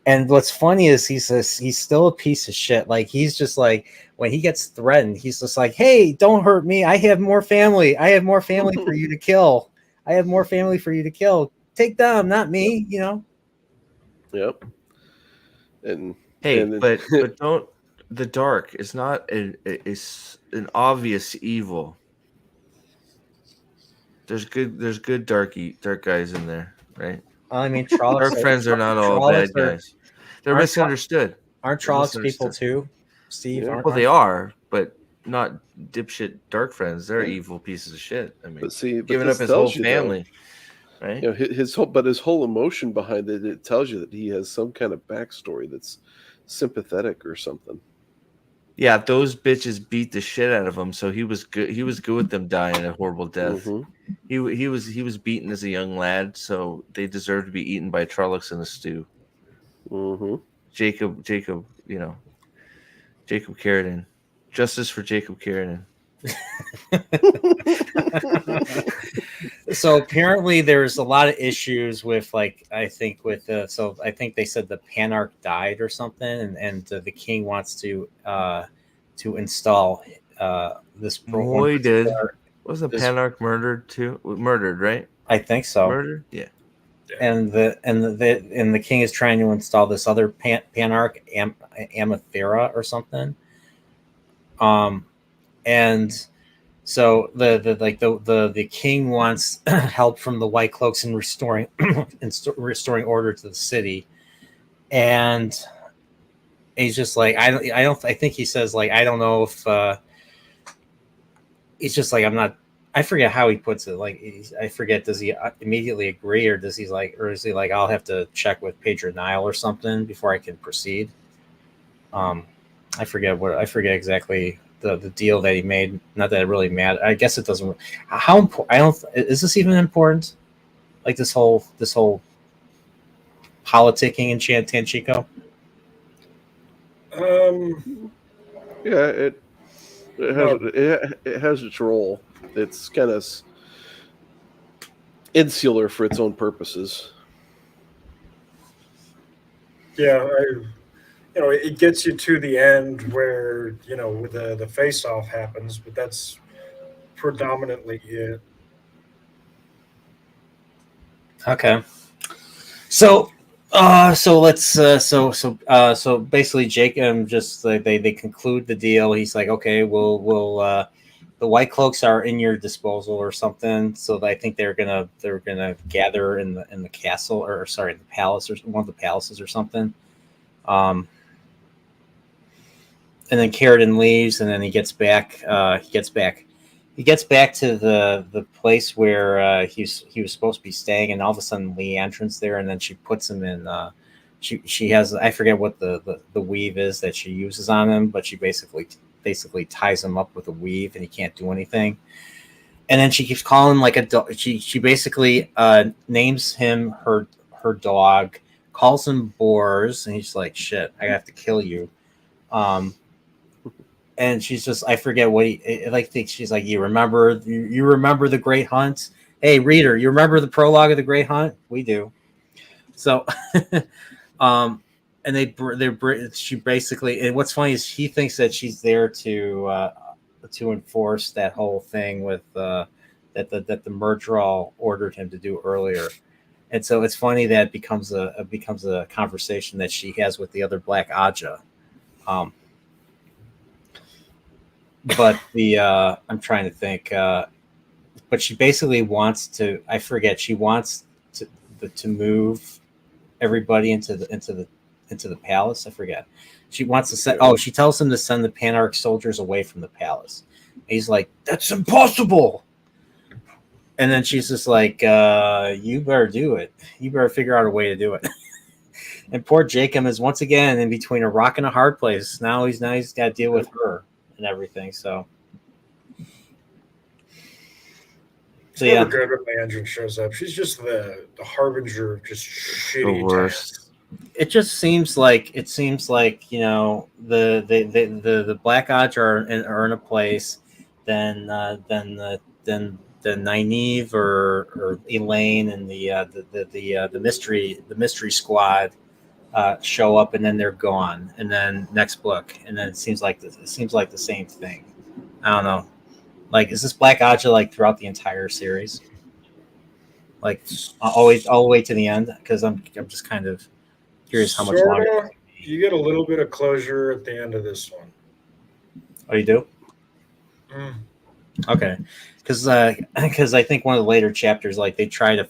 And what's funny is he's still a piece of shit. Like, he's just like, when he gets threatened, he's just like, hey, don't hurt me. I have more family. I have more family for you to kill. I have more family for you to kill. Take them, not me, Yep. And but don't, the dark is not is an obvious evil. There's good dark guys in there, right? I mean, Our friends are not all bad guys. They're misunderstood. Aren't Trollocs people too, Steve? Yeah. Well, they are, but not dipshit dark friends. They're evil pieces of shit. I mean, giving up his whole family, right? His whole emotion behind it tells you that he has some kind of backstory that's sympathetic or something. Yeah, those bitches beat the shit out of him, so he was good. He was good with them dying a horrible death. Mm-hmm. He was beaten as a young lad, so they deserve to be eaten by Trollocs in a stew. Mm-hmm. Jacob, Jacob Carradine. Justice for Jacob Carradine. So apparently there's a lot of issues with, I think they said the Panarch died or something, and the king wants to install this. Boy, did wasn't Panarch murdered too? Murdered, right? I think so. Murdered, yeah. And the king is trying to install this other Panarch, Amathera or something. And so the king wants help from the White Cloaks in restoring order to the city, and he's just like, I think he says, like, I don't know if he's just like, I'm not. I forget how he puts it. Like, I forget. Does he immediately agree, or is he like, I'll have to check with Pedro Nile or something before I can proceed? I forget exactly the deal that he made. Not that it really matters. I guess it doesn't. How important? Is this even important? Like this whole politicking in Tanchico? Yeah, it has its role. It's kind of insular for its own purposes. Yeah, it gets you to the end where the face-off happens, but that's predominantly it. Okay, so basically, Jacob just they conclude the deal. He's like, okay, we'll the White Cloaks are in your disposal or something. So I think they're gonna gather in the castle, or sorry, the palace, or one of the palaces or something. And then Carradine leaves, and then he gets back. He gets back to the place where he was supposed to be staying, and all of a sudden Leandrin's there, and then she puts him in. She has, I forget what the weave is that she uses on him, but she basically ties him up with a weave, and he can't do anything. And then she keeps calling like a dog. She basically names him her dog, calls him Boars, and he's like, shit, I have to kill you. And she's just, I forget what she's like, you remember the Great Hunt? Hey, reader, you remember the prologue of the Great Hunt? We do. So, and she basically, and what's funny is he thinks that she's there to enforce that whole thing with that the Murdral ordered him to do earlier. And so it's funny that it becomes a conversation that she has with the other Black Aja. but the I'm trying to think. But she basically wants to. I forget. She wants to move everybody into the palace. I forget. She wants to send. Oh, she tells him to send the Panarch soldiers away from the palace. And he's like, "That's impossible." And then she's just like, "You better do it. You better figure out a way to do it." And poor Jacob is once again in between a rock and a hard place. Now he's got to deal with her and everything. So yeah. Never good when Leandrin shows up. She's just the harbinger of just shitty The worst. tasks. It just seems like you know the Black Odds are in a place, then Nynaeve or Elaine and the mystery squad show up, and then they're gone, and then next book, and then it seems like the same thing. I don't know. Like, is this Black Aja like throughout the entire series? Like always all the way to the end? Because I'm just kind of curious how much longer. You get a little bit of closure at the end of this one. Oh, you do? Mm. Okay, because I think one of the later chapters, like they try to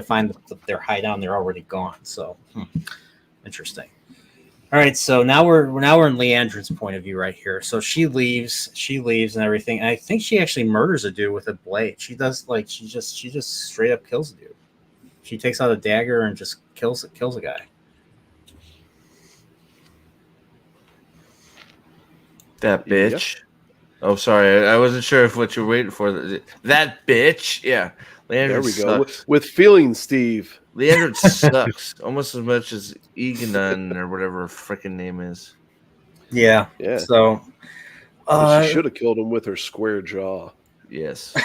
find their hideout, and they're already gone. So interesting. All right, so now we're in Leandrin's point of view right here. So she leaves and everything. And I think she actually murders a dude with a blade. She does, like, she just straight up kills a dude. She takes out a dagger and just kills a guy. That bitch. Yeah. Oh, sorry. I wasn't sure if what you're waiting for. That bitch. Yeah. Leandrin there we sucks. go. With feelings, Steve. Leandrin sucks almost as much as Eganon or whatever her freaking name is. Yeah. Yeah. So she should have killed him with her square jaw. Yes.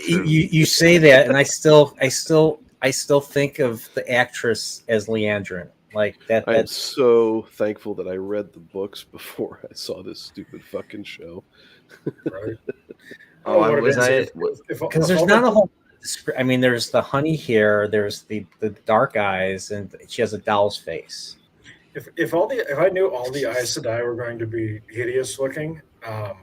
you say that, and I still think of the actress as Leandrin. Like that. I'm so thankful that I read the books before I saw this stupid fucking show. Right. Because there's not a whole. I mean, there's the honey hair, there's the dark eyes, and she has a doll's face. If I knew all the Aes Sedai were going to be hideous looking, I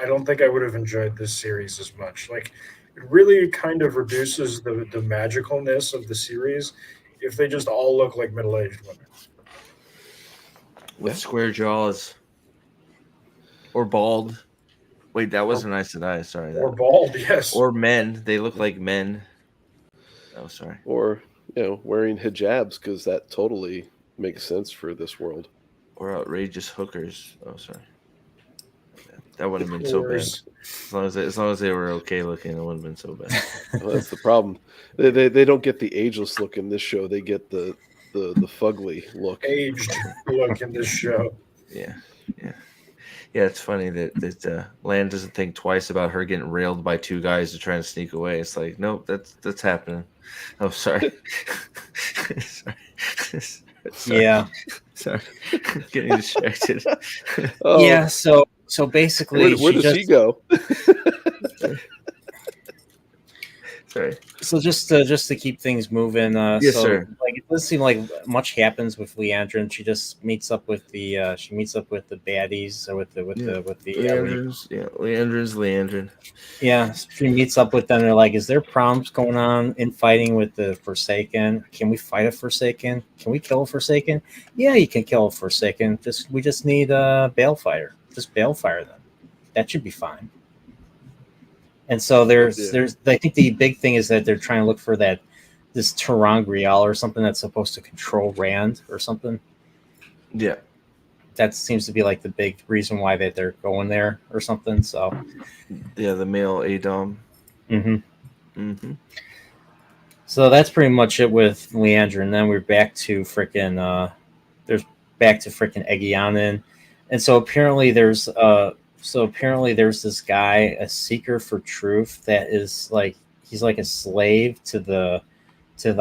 don't think I would have enjoyed this series as much. Like, it really kind of reduces the magicalness of the series if they just all look like middle-aged women with square jaws or bald. Wait, that wasn't Aes Sedai. Sorry. Or bald, yes. Or men. They look like men. Oh, sorry. Or, wearing hijabs, because that totally makes sense for this world. Or outrageous hookers. Oh, sorry. That would have been so bad. As long as they were okay looking, it wouldn't have been so bad. Well, that's the problem. They don't get the ageless look in this show. They get the fugly look. Aged look in this show. Yeah. Yeah, it's funny that Lan doesn't think twice about her getting railed by two guys to try and sneak away. It's like, nope, that's happening. Oh, sorry. Sorry. Yeah. Sorry. Getting distracted. Oh. Yeah, so basically, where does he go? Sorry. So just to keep things moving, yes, sir. Like, it doesn't seem like much happens with Leandrin. She just meets up with the baddies or with the Leandrin. Yeah, she meets up with them. They're like, "Is there problems going on in fighting with the Forsaken? Can we fight a Forsaken? Can we kill a Forsaken? Yeah, you can kill a Forsaken. We just need a Balefire. Just Balefire them. That should be fine." And so there's I think the big thing is that they're trying to look for this Terangrial or something that's supposed to control Rand or something. Yeah. That seems to be like the big reason why they're going there or something. So yeah, the male Adom. So that's pretty much it with Leandrin. And then we're back to freaking Egeanin. And so apparently there's this guy, a seeker for truth, that is like, he's like a slave to the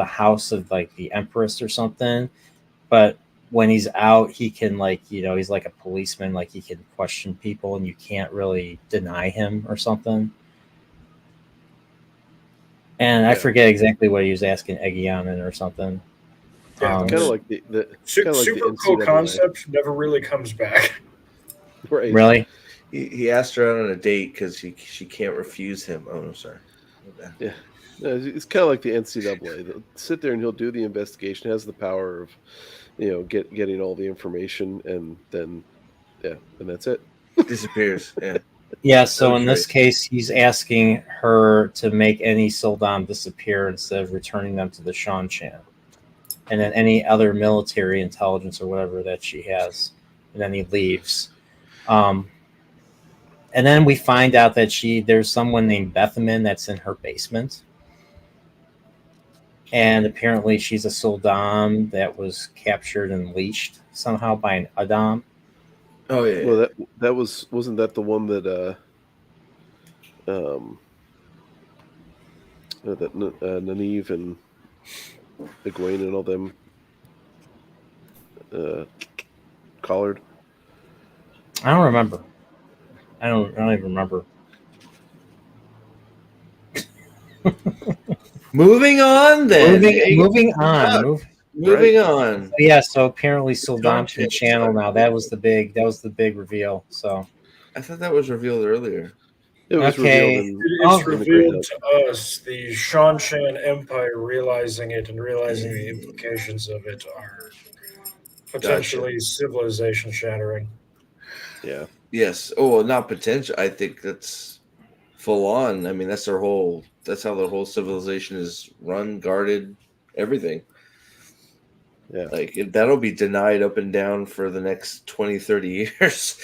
house of like the Empress or something. But when he's out, he can, like, he's like a policeman, like he can question people and you can't really deny him or something. And I forget exactly what he was asking Egeanin or something. Yeah, kind of like the super cool concept never really comes back. Right. Really? He asked her out on a date because she can't refuse him. Oh, no, sorry. Yeah. No, it's kind of like the NCAA. They'll sit there and he'll do the investigation, has the power of, getting all the information, and then, and that's it. Disappears. Yeah. Yeah, so That was in this right. case, he's asking her to make any Sildam disappear instead of returning them to the Shanshan. And then any other military intelligence or whatever that she has. And then he leaves. And then we find out that there's someone named Bethamin that's in her basement. And apparently she's a Sildam that was captured and leashed somehow by an Adam. Oh, yeah. Well, that wasn't that the one that that Nynaeve and Egwene and all them collared? I don't remember. I don't even remember. Moving on, then. Moving on. Moving on. Yeah, so apparently Sildam Tanchico. can channel now. That was the big reveal. So I thought that was revealed earlier. It was Okay. revealed It's in the Great revealed to us, the Shanshan Empire realizing it and realizing the implications of it are potentially civilization shattering. Yeah. Yes. Oh, well, not potential. I think that's full on. I mean, that's how the whole civilization is run, guarded, everything. Yeah. Like, that'll be denied up and down for the next 20, 30 years.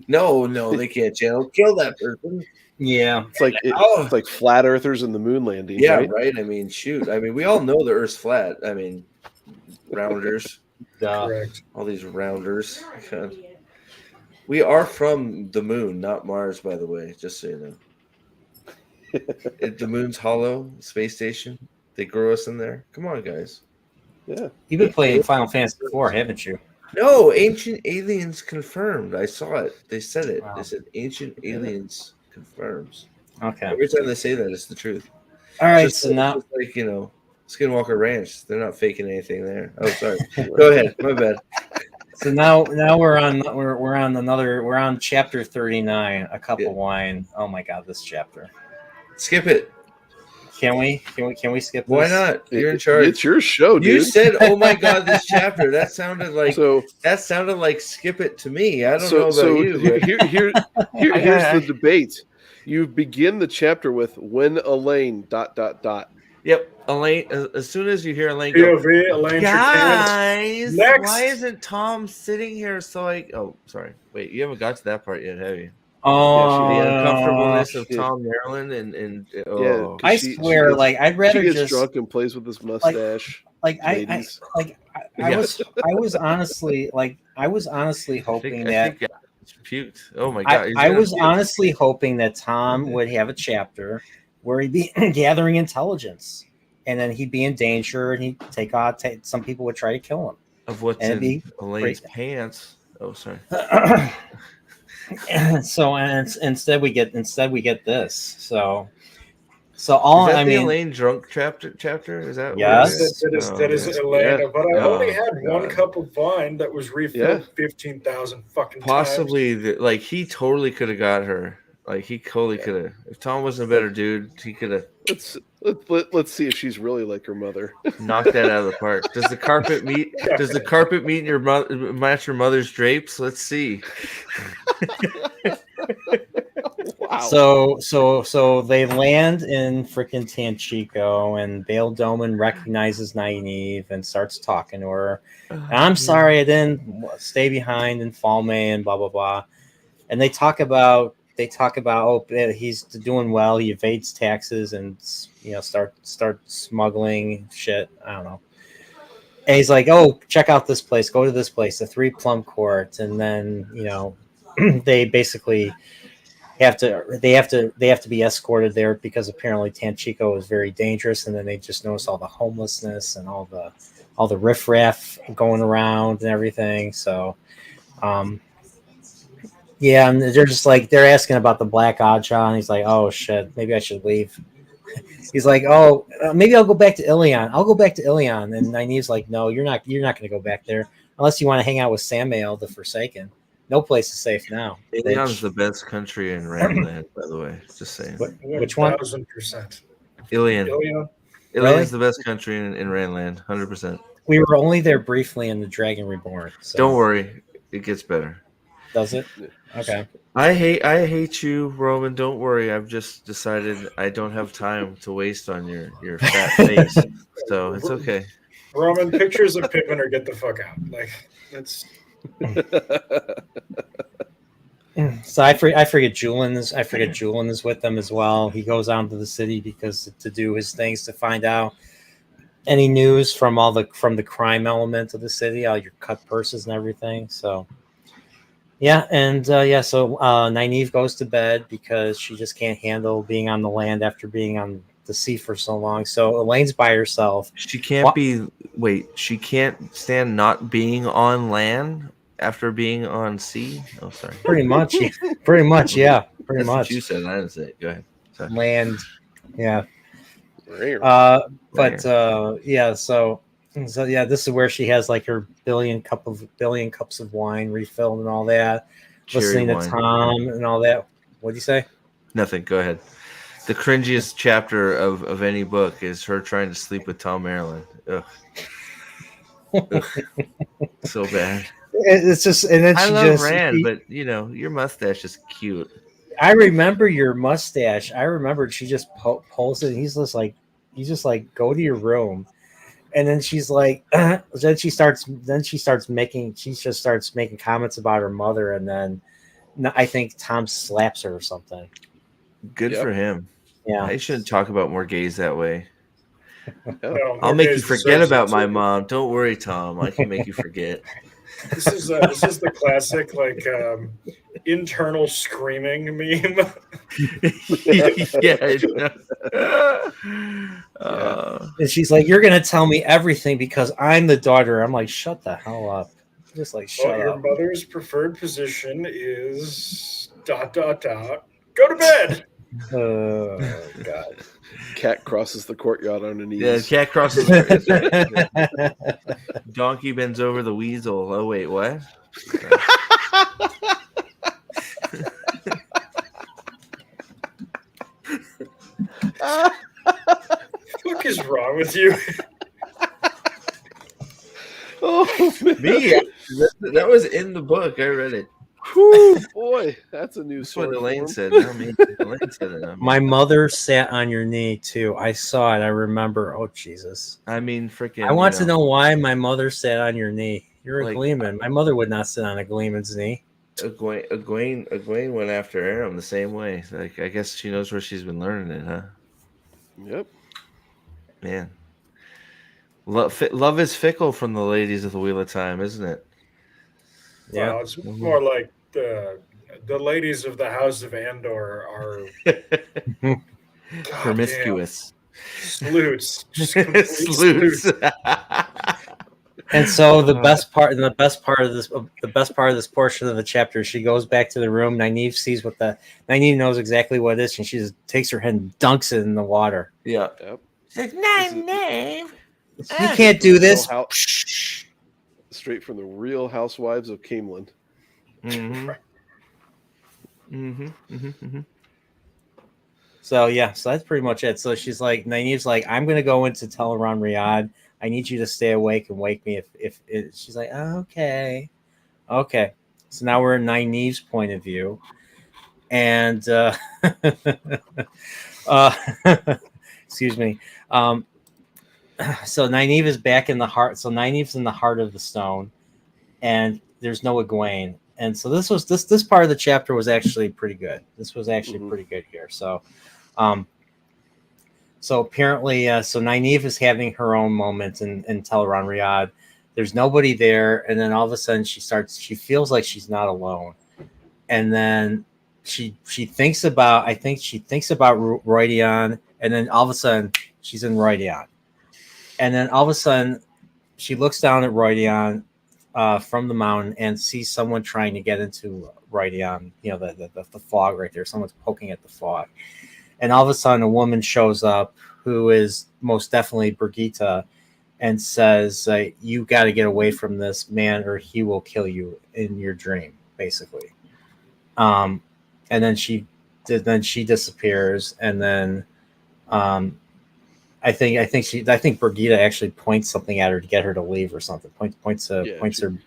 No, they can't channel. Kill that person. yeah, It's like flat earthers and the moon landing. Yeah, right? right. I mean, shoot. I mean, we all know the Earth's flat. I mean, rounders. Correct. All these rounders. God. We are from the moon, not Mars, by the way, just so you know. The moon's hollow, space station. They grew us in there. Come on, guys. Yeah. you've been playing Final Fantasy IV, haven't you? No, Ancient Aliens confirmed. I saw it. They said it. Wow. They said Ancient Aliens confirms. Okay. Every time they say that, it's the truth. All right. Just So now, just like, Skinwalker Ranch. They're not faking anything there. Oh, sorry. Go ahead. My bad. so now we're on chapter 39. A cup of wine. Oh my god, this chapter. Skip it. Can we skip this? Why not? You're in charge. It's your show, dude. You said, "Oh my god, this chapter." That sounded like skip it to me. I don't know about you. But... Here's the debate. You begin the chapter with when Elaine ... Yep, Elaine. As soon as you hear Elaine go, POV, Elaine guys, Next. why isn't Tom sitting here? Oh, sorry. Wait, you haven't got to that part yet, have you? Oh, The uncomfortableness of Tom Maryland and I swear, I'd rather she gets just drunk and plays with his mustache. I was honestly hoping that puked. Oh my god! I was honestly hoping that Tom would have a chapter where he'd be gathering intelligence, and then he'd be in danger, and he'd some people would try to kill him. Of what's in Elaine's pants? Oh, sorry. So instead we get this. So all is that I the mean, Elaine drunk chapter is that? Yes, that is Elaine. But I only had one cup of wine that was refilled 15,000 fucking possibly times. He totally could have got her. Like he totally could have. If Tom wasn't a better dude, he could have. Let's see if she's really like her mother. Knocked that out of the park. Does the carpet meet? Does the carpet meet match your mother's drapes? Let's see. Wow. So they land in freaking Tanchico, and Bail Doman recognizes Nynaeve and starts talking to her. And I'm sorry I didn't stay behind in Falme and blah blah blah. And they talk about he's doing well. He evades taxes and start smuggling shit. I don't know. And he's like, oh, check out this place. Go to this place, the 3 Plum Court, and then they basically have to be escorted there because apparently Tanchico is very dangerous. And then they just notice all the homelessness and all the riffraff going around and everything. So, yeah, and they're asking about the Black Oddjaw, and he's like, oh shit, maybe I should leave. He's like, oh, maybe I'll go back to Ilion. I'll go back to Ilion. And Nynaeve's like, no, you're not going to go back there unless you want to hang out with Samael, the Forsaken. No place is safe now. Ilion's bitch. the best country in Randland, by the way. Just saying. Which one? 1000%. Ilion. Ilion? Ilion's Really? the best country in Randland, 100%. We were only there briefly in the Dragon Reborn. So. Don't worry, it gets better. Does it? Okay. I hate you, Roman. Don't worry. I've just decided I don't have time to waste on your fat face, so it's okay. Roman, pictures of Pippin or get the fuck out. Like, that's. So I forget Julian is with them as well. He goes out to the city because to do his things to find out any news from the crime element of the city, all your cut purses and everything. So yeah, and so Nynaeve goes to bed because she just can't handle being on the land after being on the sea for so long. So Elaine's by herself. She can't she can't stand not being on land after being on sea. Oh, sorry. Pretty much, yeah. Pretty much, yeah. Pretty That's much. what you said. I didn't say it. Go ahead. Sorry. Land, yeah. So yeah, this is where she has like her billion cups of wine refilled and all that. Cherry listening wine. to Tom and all that. What'd you say? Nothing. Go ahead. The cringiest chapter of any book is her trying to sleep with Tom Maryland. Ugh. Ugh. So bad. It's just, and then I love Rand, but your mustache is cute. I remember your mustache. I remember she just pulls it. And he's just like, go to your room, and then she's like, then she starts making comments about her mother, and then I think Tom slaps her or something. Good for him. Yeah, I shouldn't talk about more gays that way. No, I'll make you forget about my mom. Don't worry, Tom. I can make you forget. This is the classic like internal screaming meme. And she's like, "You're gonna tell me everything because I'm the daughter." I'm like, "Shut the hell up!" Just like, shut up. Your mother's preferred position is ... Go to bed. Oh God. Cat crosses the courtyard on her knees. Yeah, cat crosses. Donkey bends over the weasel. Oh wait, what? What is wrong with you? Oh man. Me? That was in the book. I read it. Whew, boy, that's a new That's what story. Elaine said. Not me. Elaine said it. Not me. My mother sat on your knee too. I saw it. I remember. Oh Jesus! I mean, freaking. I want to know why my mother sat on your knee. You're a Like, Gleeman. My mother would not sit on a Gleeman's knee. Egwene went after Aram the same way. Like, I guess she knows where she's been learning it, huh? Yep. Man, love is fickle from the ladies of the Wheel of Time, isn't it? Yeah, well, it's more like the ladies of the House of Andor are Promiscuous. Sleuths. Just complete sleuths. And so the best part of this portion of the chapter, she goes back to the room. Nynaeve knows exactly what it is, and she just takes her head and dunks it in the water. Yeah. Yep. She's like, Nynaeve. You can't do this. Straight from the Real Housewives of Camelin. Mm-hmm. Mm-hmm. Mm-hmm. Mm-hmm. So yeah, so that's pretty much it. So she's like, Nynaeve's like, I'm gonna go into Teleron Riyadh. I need you to stay awake and wake me if she's like, oh, okay. So now we're in Nynaeve's point of view, and excuse me. So Nynaeve is back in the heart. So Nynaeve's in the heart of the stone, and there's no Egwene. And so this part of the chapter was actually pretty good. This was actually pretty good here. So, so apparently, so Nynaeve is having her own moment in Teleron Riyadh. There's nobody there, and then all of a sudden she feels like she's not alone, and then she thinks about Roydion, and then all of a sudden she's in Roydion. And then all of a sudden, she looks down at Roydion from the mountain and sees someone trying to get into Roydion. You know, the fog right there. Someone's poking at the fog. And all of a sudden, a woman shows up who is most definitely Brigitte and says, you got to get away from this man or he will kill you in your dream. basically. And then she disappears, and then I think Brigida actually points something at her to get her to leave or something. Points her.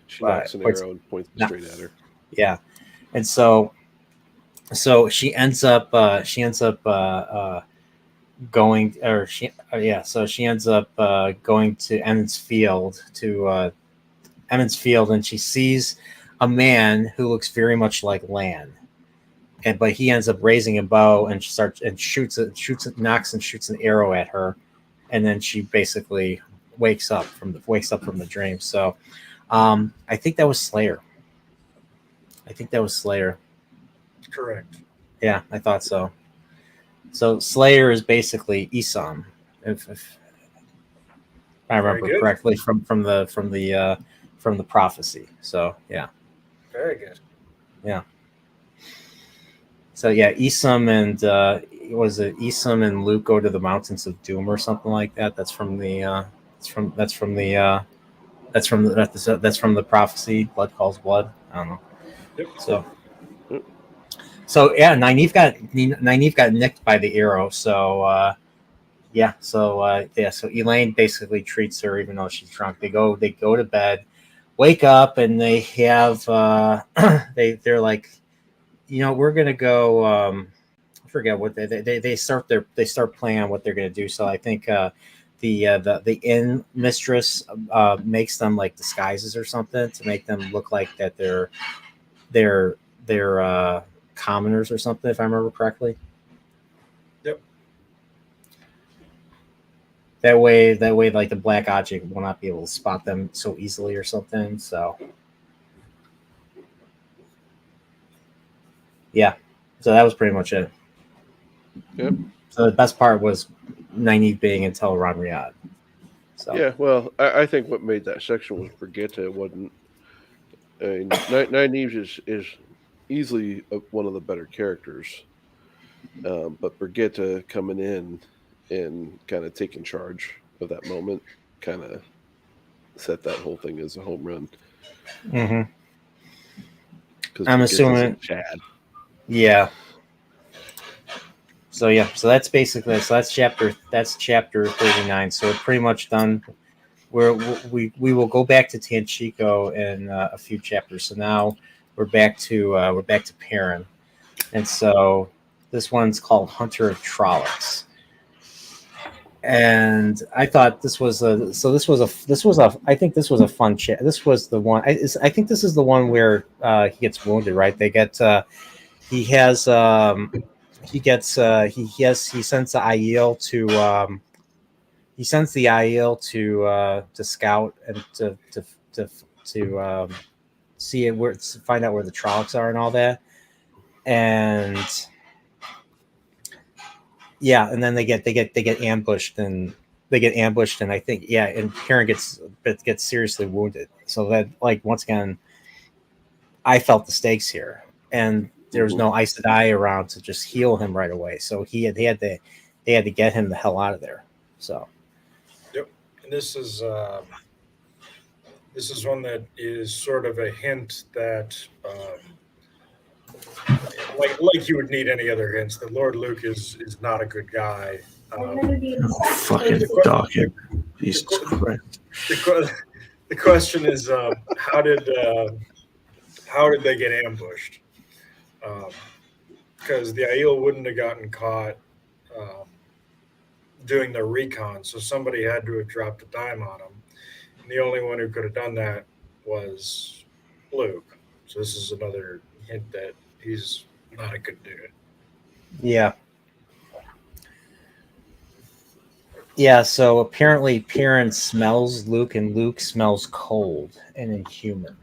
She knocks an arrow and points it straight at her. Yeah, and so she ends up going, or so she ends up going to Emmons Field and she sees a man who looks very much like Lan, but he ends up raising a bow and shoots an arrow at her, and then she basically wakes up from the dream. So I think that was Slayer. Correct. Yeah, I thought so. So Slayer is basically Isam, if I remember correctly from the prophecy. So yeah. Very good. Yeah. So yeah, Isam and Isam and Luke go to the Mountains of Doom or something like that. That's from the prophecy. Blood calls blood. I don't know. Yep. So yeah, Nynaeve got nicked by the arrow. So so Elaine basically treats her even though she's drunk. They go to bed, wake up, and they have they're like, we're gonna go. I forget what they start playing on what they're gonna do. So I think the inn mistress makes them like disguises or something to make them look like that they're commoners or something, if I remember correctly. Yep. That way, like the black object will not be able to spot them so easily or something. So, yeah. So that was pretty much it. Yep. So the best part was Nynaeve being in Tel Riyadh. So Yeah, well, I think what made that section was Brigitte wasn't. I mean, Nynaeve is easily one of the better characters, but Brigitte coming in and kind of taking charge of that moment kind of set that whole thing as a home run. Mm-hmm. I'm assuming Chad. Yeah. So that's basically that's chapter 39. So we're pretty much done. We will go back to Tanchico in a few chapters. So now we're back to Perrin, and so this one's called Hunter of Trollocs. And I thought this was a I think this was a fun chat. This was the one. I think this is the one where he gets wounded. Right? They get he sends the Aiel to scout and to see it where to find out where the Trollocs are and all that, and and then they get ambushed and I think and Perrin gets seriously wounded. So that, like, once again, I felt the stakes here, and there was no Aes Sedai around to just heal him right away. So they had to get him the hell out of there. So. Yep, and this is one that is sort of a hint that, like you would need any other hints, that Lord Luke is not a good guy. Fucking dog! Jesus Christ! The question is, how did they get ambushed? Because the Aiel wouldn't have gotten caught doing their recon, so somebody had to have dropped a dime on them. And the only one who could have done that was Luke. So this is another hint that he's not a good dude. Yeah. Yeah, so apparently Perrin smells Luke, and Luke smells cold and inhuman.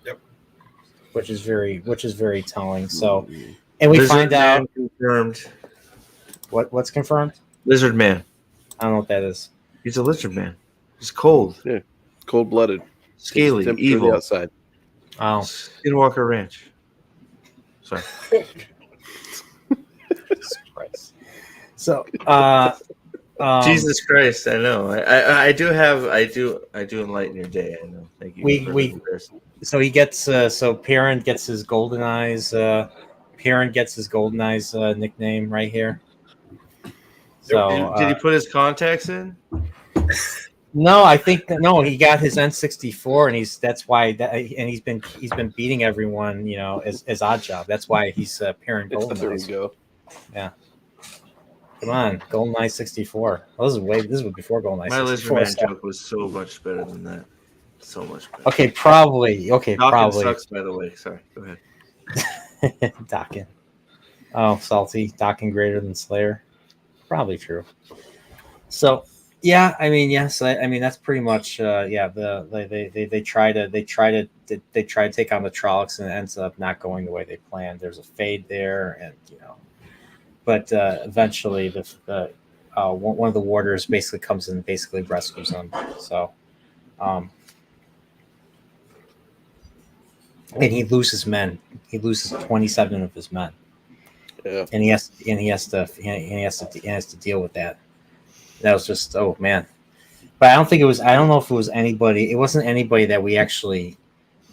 Yep. Which is very telling. So, and we Lizard find Man out confirmed. What's confirmed? Lizard Man. I don't know what that is. He's a lizard man. He's cold. Yeah, cold-blooded, scaly, evil. Outside. Oh, Skinwalker Ranch. Sorry. Jesus Christ. So, Jesus Christ! I know. I do enlighten your day. I know. Thank you. so he gets so Perrin gets his golden eyes. Perrin gets his golden eyes nickname right here. So Did he put his contacts in? no, I think that no, he got his N64, and that's why and he's been beating everyone, as Odd Job. That's why he's Perrin golden There we eyes. go. Yeah. Come on, GoldenEye 64. This was before GoldenEye My 64. Lizardman joke was so much better than that. So much better. Okay, probably. Okay, Dawkins probably. sucks, by the way. Sorry, go ahead. Docking. Oh, salty. Docking greater than Slayer. Probably true. So, yeah, I mean, yes, I mean that's pretty much yeah. They try to take on the Trollocs, and it ends up not going the way they planned. There's a fade there, and but eventually the one of the warders basically comes in and basically rescues them. So, and he loses men. He loses 27 of his men. Yeah. And he has to deal with that. That was just, oh man. But I don't know if it was anybody. It wasn't anybody that we actually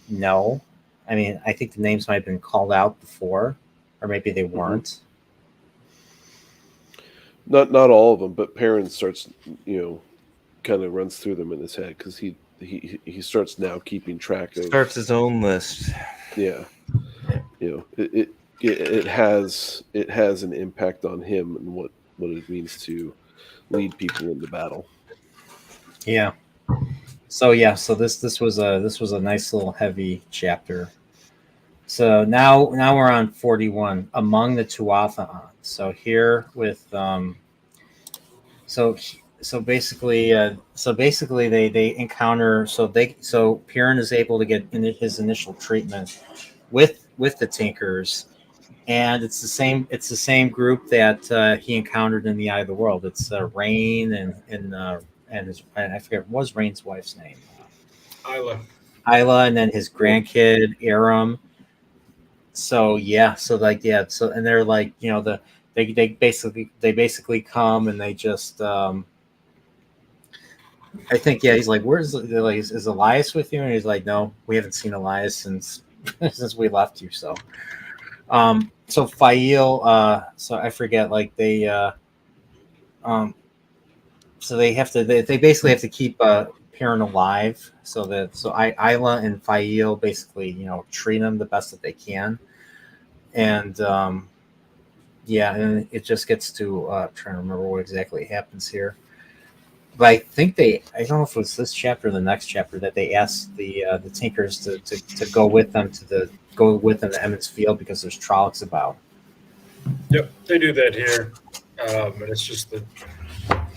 know. I mean, I think the names might have been called out before, or maybe they weren't. Not all of them, but Perrin starts, kind of runs through them in his head because he starts now keeping track of. Starts his own list. Yeah, it has an impact on him and what it means to lead people into battle. Yeah. So this was a nice little heavy chapter. So now we're on 41 among the Tuatha. So here with so basically they encounter so Perrin is able to get in his initial treatment with the Tinkers, and it's the same group that he encountered in the Eye of the World. It's Rain and I forget what was Rain's wife's name. Isla, and then his grandkid Aram. So and they're like they basically come and they just I think he's like, they're like, is Elias with you? And he's like, no, we haven't seen Elias since we left you. So so Fail so I forget, like they so they basically have to keep Perrin alive, so Isla and Fail basically treat him the best that they can, and and it just gets to trying to remember what exactly happens here. But I think I don't know if it was this chapter or the next chapter that they asked the Tinkers to go with them to Emmons Field because there's Trollocs about. Yep, they do that here, and it's just the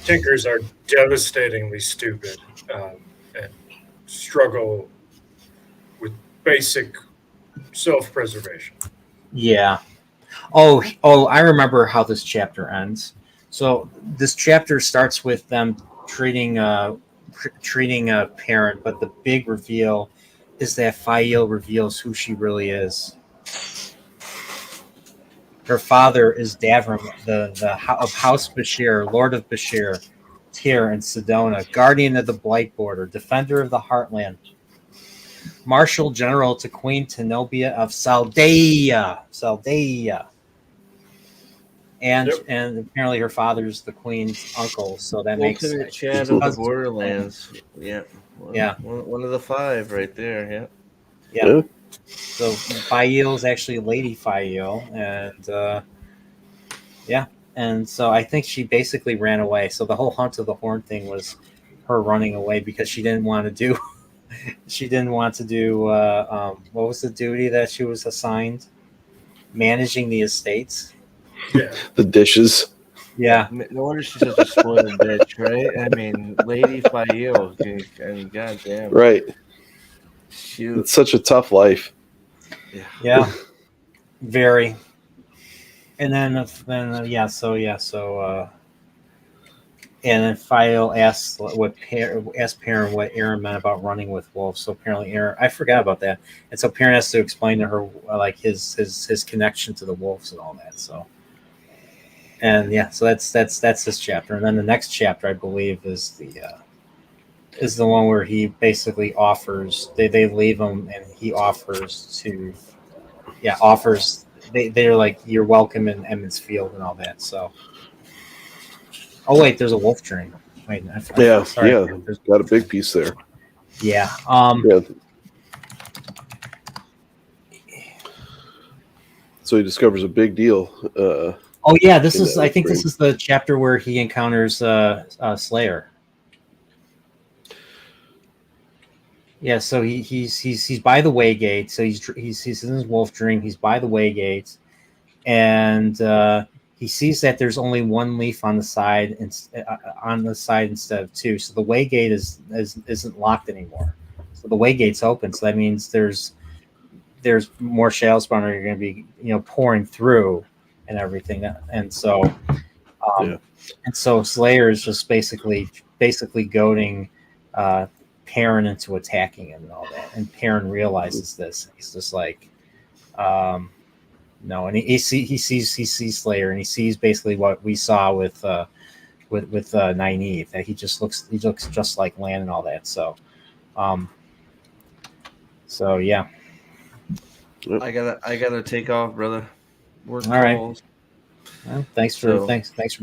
Tinkers are devastatingly stupid and struggle with basic self-preservation. Yeah. Oh, I remember how this chapter ends. So this chapter starts with them treating Perrin, but the big reveal is that Fael reveals who she really is. Her father is Davram, of House Bashir, Lord of Bashir, Tyr, and Sedona, guardian of the Blight Border, defender of the Heartland, Marshal General to Queen Tenobia of Saldaea. And apparently her father's the queen's uncle, so that makes Ultimate Chad of the Borderlands. Yeah. One of the five right there. Yeah. So Fael is actually Lady Fael, and and so I think she basically ran away. So the whole Hunt of the Horn thing was her running away because she didn't want to do. What was the duty that she was assigned? Managing the estates. Yeah. The dishes. Yeah. No wonder she's such a spoiled bitch, right? I mean, Lady Fael. I mean, goddamn. Right. Shoot. It's such a tough life. Yeah. Very. And then and then Fael asks Perrin what Aaron meant about running with wolves. So apparently Aaron, I forgot about that, and so Perrin has to explain to her like his connection to the wolves and all that. So, and so that's this chapter, and then the next chapter I believe is is the one where he basically offers. They leave him, and he offers to. Yeah, offers. They're like, you're welcome in Emmons Field and all that. So. Oh wait, there's a wolf train. Wait, Yeah, sorry. yeah, There's got a big piece there. Yeah. Yeah. So he discovers a big deal. Oh yeah, this in is. that I think wolf this is the chapter where he encounters Slayer. Yeah, so he's by the Waygate. So he's in his wolf dream. He's by the Waygate, and he sees that there's only one leaf on the side instead of two. So the Waygate isn't locked anymore. So the Waygate's open. So that means there's more shadow spawn are going to be pouring through and everything. And so Yeah. and so Slayer is just basically goading Perrin into attacking him and all that. And Perrin realizes this. He's just like, no, and he sees Slayer, and he sees basically what we saw with Nynaeve, that he looks just like Lan and all that. So, so yeah. I gotta take off, brother. Work All right. calls. Well, thanks for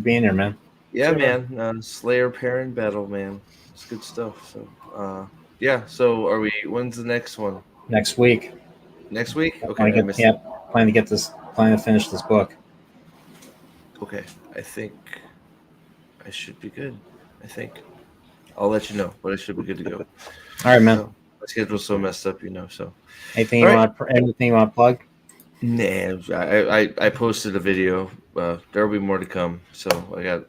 being there, man. Yeah, man. Slayer Perrin battle, man. It's good stuff. So, yeah. So, when's the next one? Next week. Next week? Okay. Plan to finish this book. Okay. I think I should be good. I think I'll let you know, but I should be good to go. All right, man. So, my schedule's so messed up, So. Anything you want to plug? Nah, I posted a video. There'll be more to come. So I got,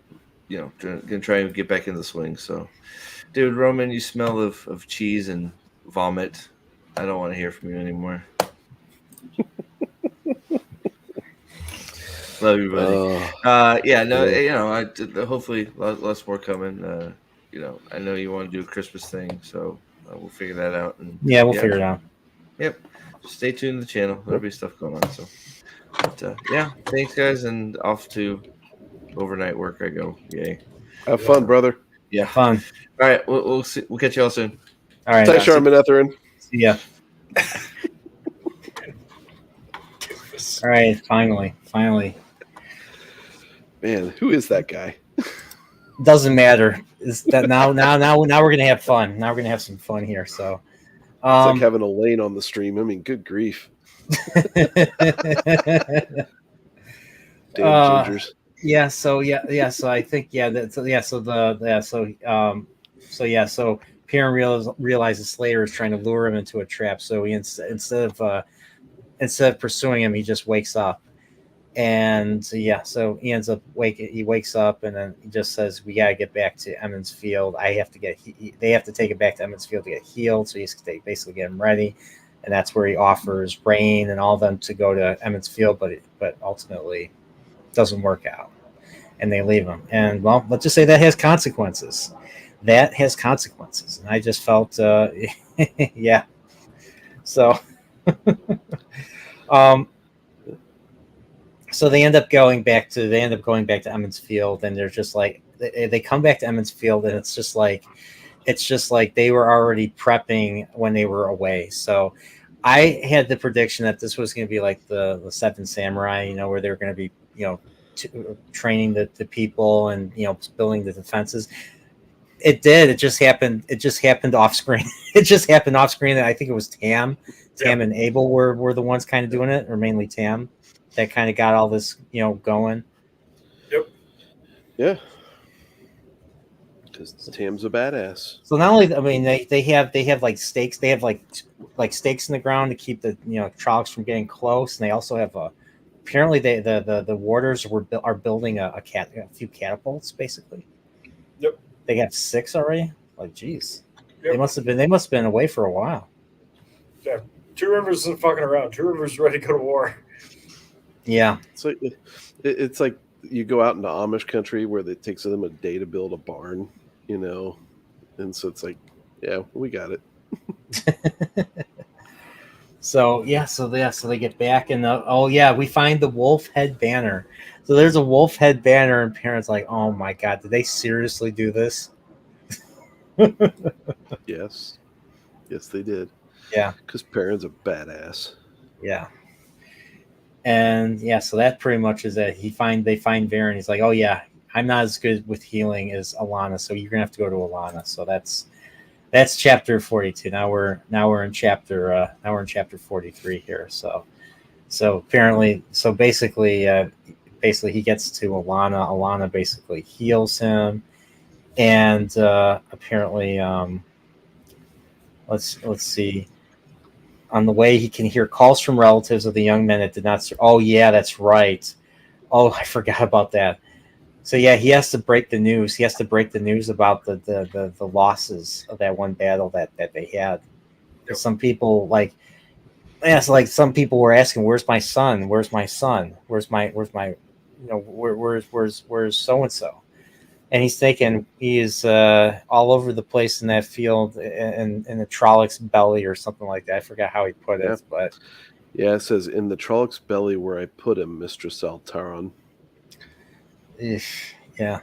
gonna try and get back in the swing. So, dude, Roman, you smell of cheese and vomit. I don't want to hear from you anymore. Love you, buddy. Yeah, no, hopefully lots more coming. I know you want to do a Christmas thing, so we'll figure that out. And we'll figure it out. Yep. Just stay tuned to the channel. There'll be stuff going on. So, but, yeah, thanks, guys, and off to overnight work I go. Yay. Have fun, brother. Yeah. Fun. All right. We'll see. We'll catch you all soon. All right. Thanks, Charmin Etherin. See ya. All right. Finally. Man, who is that guy? Doesn't matter. Is that now we're gonna have fun. Now we're gonna have some fun here. So. It's like having Elaine on the stream. I mean, good grief. Damn gingers. Yeah. So I think So Perrin realizes Slayer is trying to lure him into a trap. So he instead of pursuing him, he just wakes up. And so he ends up he wakes up, and then he just says, "We gotta get back to Emmons Field. They have to take it back to Emmons Field to get healed." So he's basically get him ready, and that's where he offers Brain and all of them to go to Emmons Field, but ultimately doesn't work out, and they leave him. And well, let's just say that has consequences. And I just felt, yeah. So, So they end up going back to Emmons Field, and they're just like they come back to Emmons Field, and it's just like they were already prepping when they were away. So I had the prediction that this was going to be like the Seven Samurai, where they're going to be training the people and building the defenses. It did. It just happened off screen. It just happened off screen. And I think it was Tam and Abel were the ones kind of doing it, or mainly Tam, that kind of got all this, going. Yep. Yeah. Because Tam's a badass. So not only, they have like stakes. They have like stakes in the ground to keep the Trollocs from getting close, and they also have apparently the warders are building a few catapults basically. Yep. They have 6 already. Like, geez, Yep. they must have been away for a while. Yeah. Two Rivers isn't fucking around. Two Rivers is ready to go to war. Yeah. It's like you go out into Amish country where it takes them a day to build a barn, and so it's like, yeah, we got it. So they get back, and we find the wolf head banner. So there's a wolf head banner, and Perrin's like, oh my god, did they seriously do this? Yes. Yes, they did. Yeah. Because Perrin's a badass. Yeah. And yeah, so that pretty much is it. They find Varen. He's like, oh yeah, I'm not as good with healing as Alana, so you're gonna have to go to Alana. So that's chapter 42. Now we're in chapter 43 here. So apparently, basically he gets to Alana. Alana basically heals him, and apparently, let's see. On the way, he can hear calls from relatives of the young men that did not. Oh yeah, that's right. Oh, I forgot about that. So yeah, he has to break the news. He has to break the news about the losses of that one battle that they had. Some people like some people were asking, "Where's my son? Where's my son? Where's my where's so and so?" And he's thinking he is all over the place in that field in the Trollocs belly or something like that. I forgot how he put it, but yeah, it says in the Trollocs belly where I put him, Mistress Altaron. Yeah.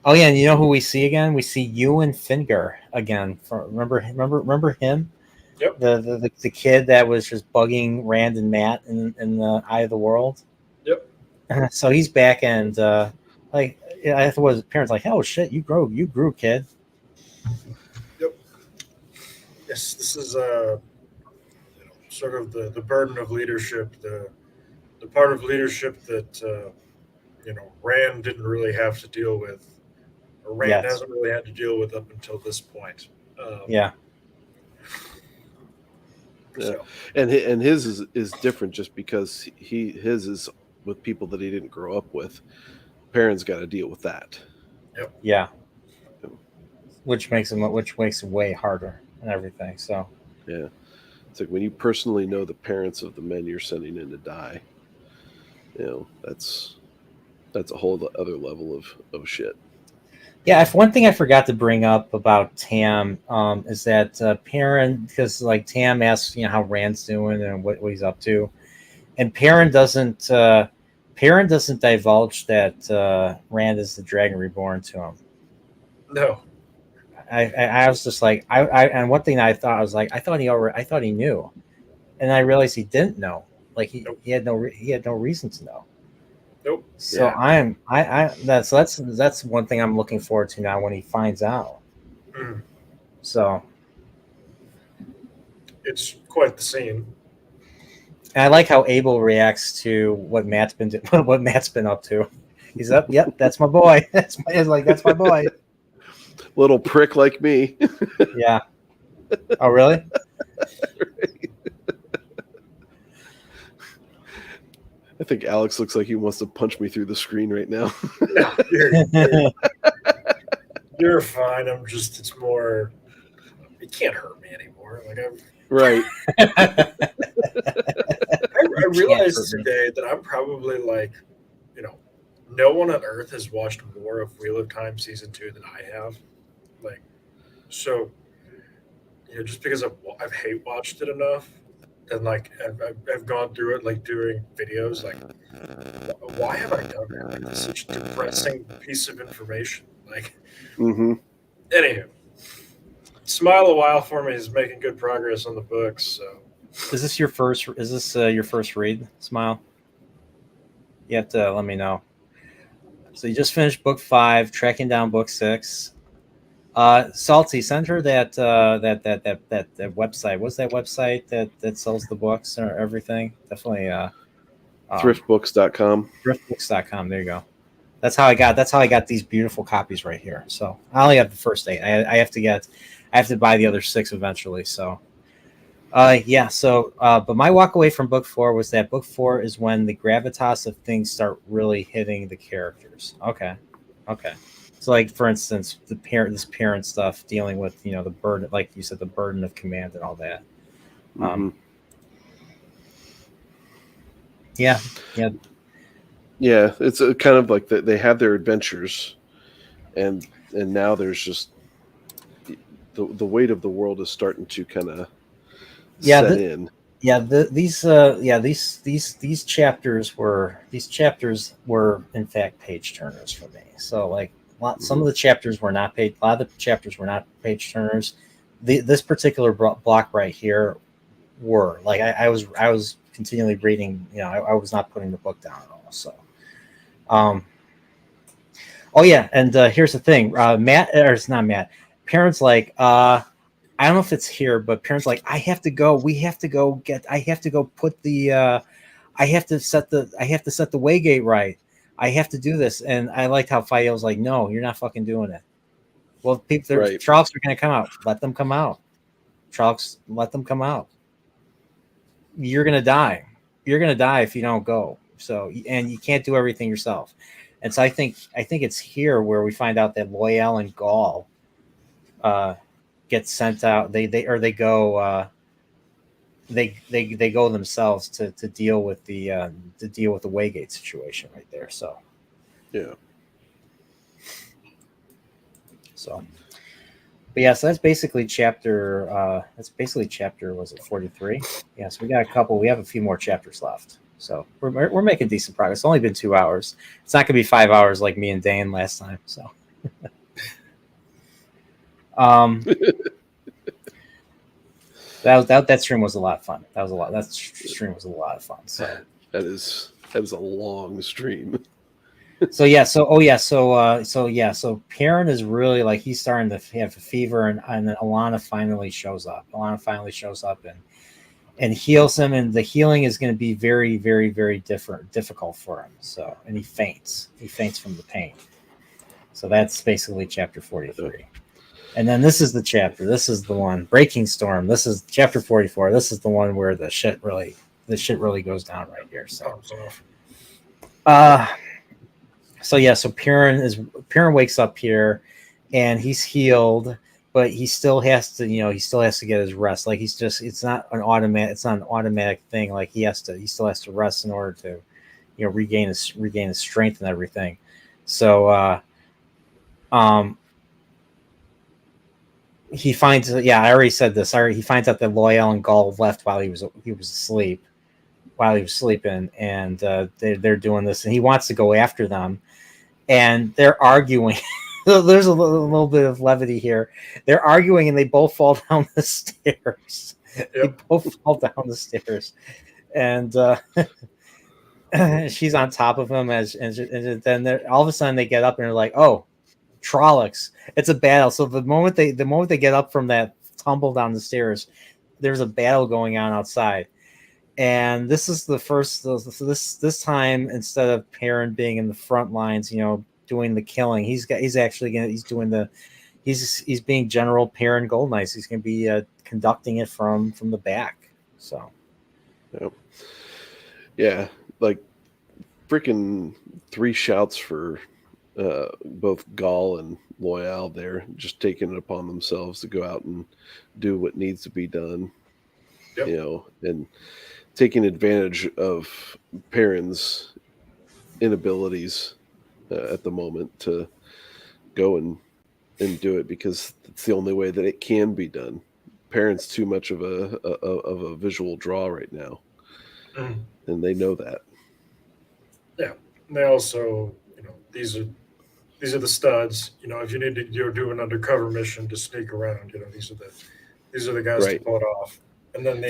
Oh yeah, and you know who we see again? We see Ewan Finger again. Remember him? Yep. The kid that was just bugging Rand and Matt in the Eye of the World. Yep. So he's back, and I thought his parents like, oh shit, you grew, kid. Yep. Yes, this is sort of the burden of leadership, the part of leadership that Rand didn't really have to deal with, or Rand hasn't really had to deal with up until this point. Yeah. So. And his is different just because his is with people that he didn't grow up with. Perrin's got to deal with that. Yep. Yeah. Which makes it way harder and everything. So. Yeah. It's like when you personally know the parents of the men you're sending in to die. That's a whole other level of shit. Yeah, if one thing I forgot to bring up about Tam is that Perrin, because like Tam asks, how Rand's doing and what he's up to, and Perrin doesn't divulge that Rand is the Dragon Reborn to him. No. I was just like and one thing I thought I thought he knew, and I realized he didn't know. Like he had no reason to know. Nope. So that's one thing I'm looking forward to now when he finds out. Mm. So it's quite the scene. And I like how Abel reacts to what Matt's been up to. He's up. Yep, that's my boy. That's my boy. Little prick like me. Yeah. Oh, really? I think Alex looks like he wants to punch me through the screen right now. You're fine. It's more, it can't hurt me anymore. Right. I realized today that I'm probably no one on Earth has watched more of Wheel of Time season 2 than I have. So, just because I've hate watched it enough, and I've gone through it doing videos. Why have I done that? It's such a depressing piece of information. Mm-hmm. Anywho, Smile a While for me is making good progress on the books. So, is this your first read, Smile? You have to let me know. So you just finished book 5, tracking down book 6. Salty, send her that website. What's that website that sells the books or everything? Definitely thriftbooks.com. Thriftbooks.com. There you go. That's how I got these beautiful copies right here. So I only have the first 8. I have to buy the other 6 eventually. So but my walk away from book 4 was that book 4 is when the gravitas of things start really hitting the characters. Okay. So, for instance, this parent stuff dealing with the burden, like you said, the burden of command and all that. Yeah. It's a kind of like they have their adventures, and now there's just the weight of the world is starting to kind of set in. Yeah, these chapters were in fact page turners for me. So like Some of the chapters were not page. A lot of the chapters were not page turners. This particular block right here were like I was continually reading. I was not putting the book down at all. So, oh yeah, and here's the thing, Matt, or it's not Matt. Perrin's like, I don't know if it's here, but Perrin's like, I have to go. We have to go I have to go put the. I have to set the waygate right. I have to do this, and I liked how Fayo's like, no, you're not fucking doing it. Well, people, Right. Trollocs are going to come out. Let them come out. Trollocs, let them come out. You're going to die. You're going to die if you don't go. So, and you can't do everything yourself. And so I think it's here where we find out that Loyal and Gaul get sent out. They go. They go themselves to deal with the Waygate situation right there. So Yeah. So, but yeah, so that's basically chapter. Was it 43? Yeah, so we got a couple. We have a few more chapters left. So we're making decent progress. It's only been 2 hours. It's not gonna be 5 hours like me and Dane last time. So, that stream was a lot of fun. That stream was a lot of fun. So that is a long stream. So Perrin is really like he's starting to have a fever, and then Alana finally shows up. And heals him, and the healing is going to be very, very, very difficult for him. So, and he faints from the pain. So that's basically chapter 43. And then this is the chapter. This is the one, Breaking Storm. This is chapter 44. This is the one where the shit really goes down right here. So, so Perrin wakes up here, and he's healed, but he still has to get his rest. Like it's not an automatic thing. Like he still has to rest in order to, regain his strength and everything. So, he finds, I already said this. He finds out that Loyal and Gaul left while he was asleep, and they're doing this, and he wants to go after them, and they're arguing. There's a little bit of levity here. They're arguing, and they both fall down the stairs. Yep. They both fall down the stairs, and she's on top of him, and then all of a sudden they get up and they're like, "Oh, Trollocs, it's a battle." So the moment they get up from that tumble down the stairs, there's a battle going on outside. And this is the first. So this time, instead of Perrin being in the front lines, doing the killing, he's being General Perrin Goldknights. He's going to be conducting it from the back. So, yeah, like freaking 3 shouts for both Gaul and Loyal there, just taking it upon themselves to go out and do what needs to be done. Yep. And taking advantage of Perrin's inabilities at the moment to go and do it, because it's the only way that it can be done. Perrin's too much of a visual draw right now, and they know that. Yeah, and they also, these are the studs. If you need to do an undercover mission to sneak around, these are the guys to pull it off. And then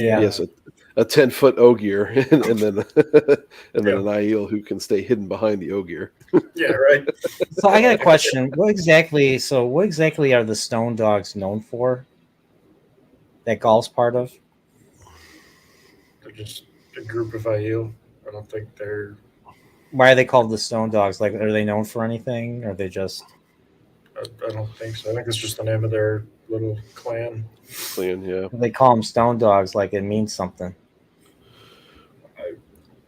a 10-foot Ogier, and then an Aiel who can stay hidden behind the Ogier. Yeah, right. So I got a question. What exactly are the Stone Dogs known for? That Gaul's part of? They're just a group of Aiel. I don't think they're. Why are they called the Stone Dogs? Like, are they known for anything? Or are they just? I don't think so. I think it's just the name of their little clan. Yeah. They call them Stone Dogs, like it means something.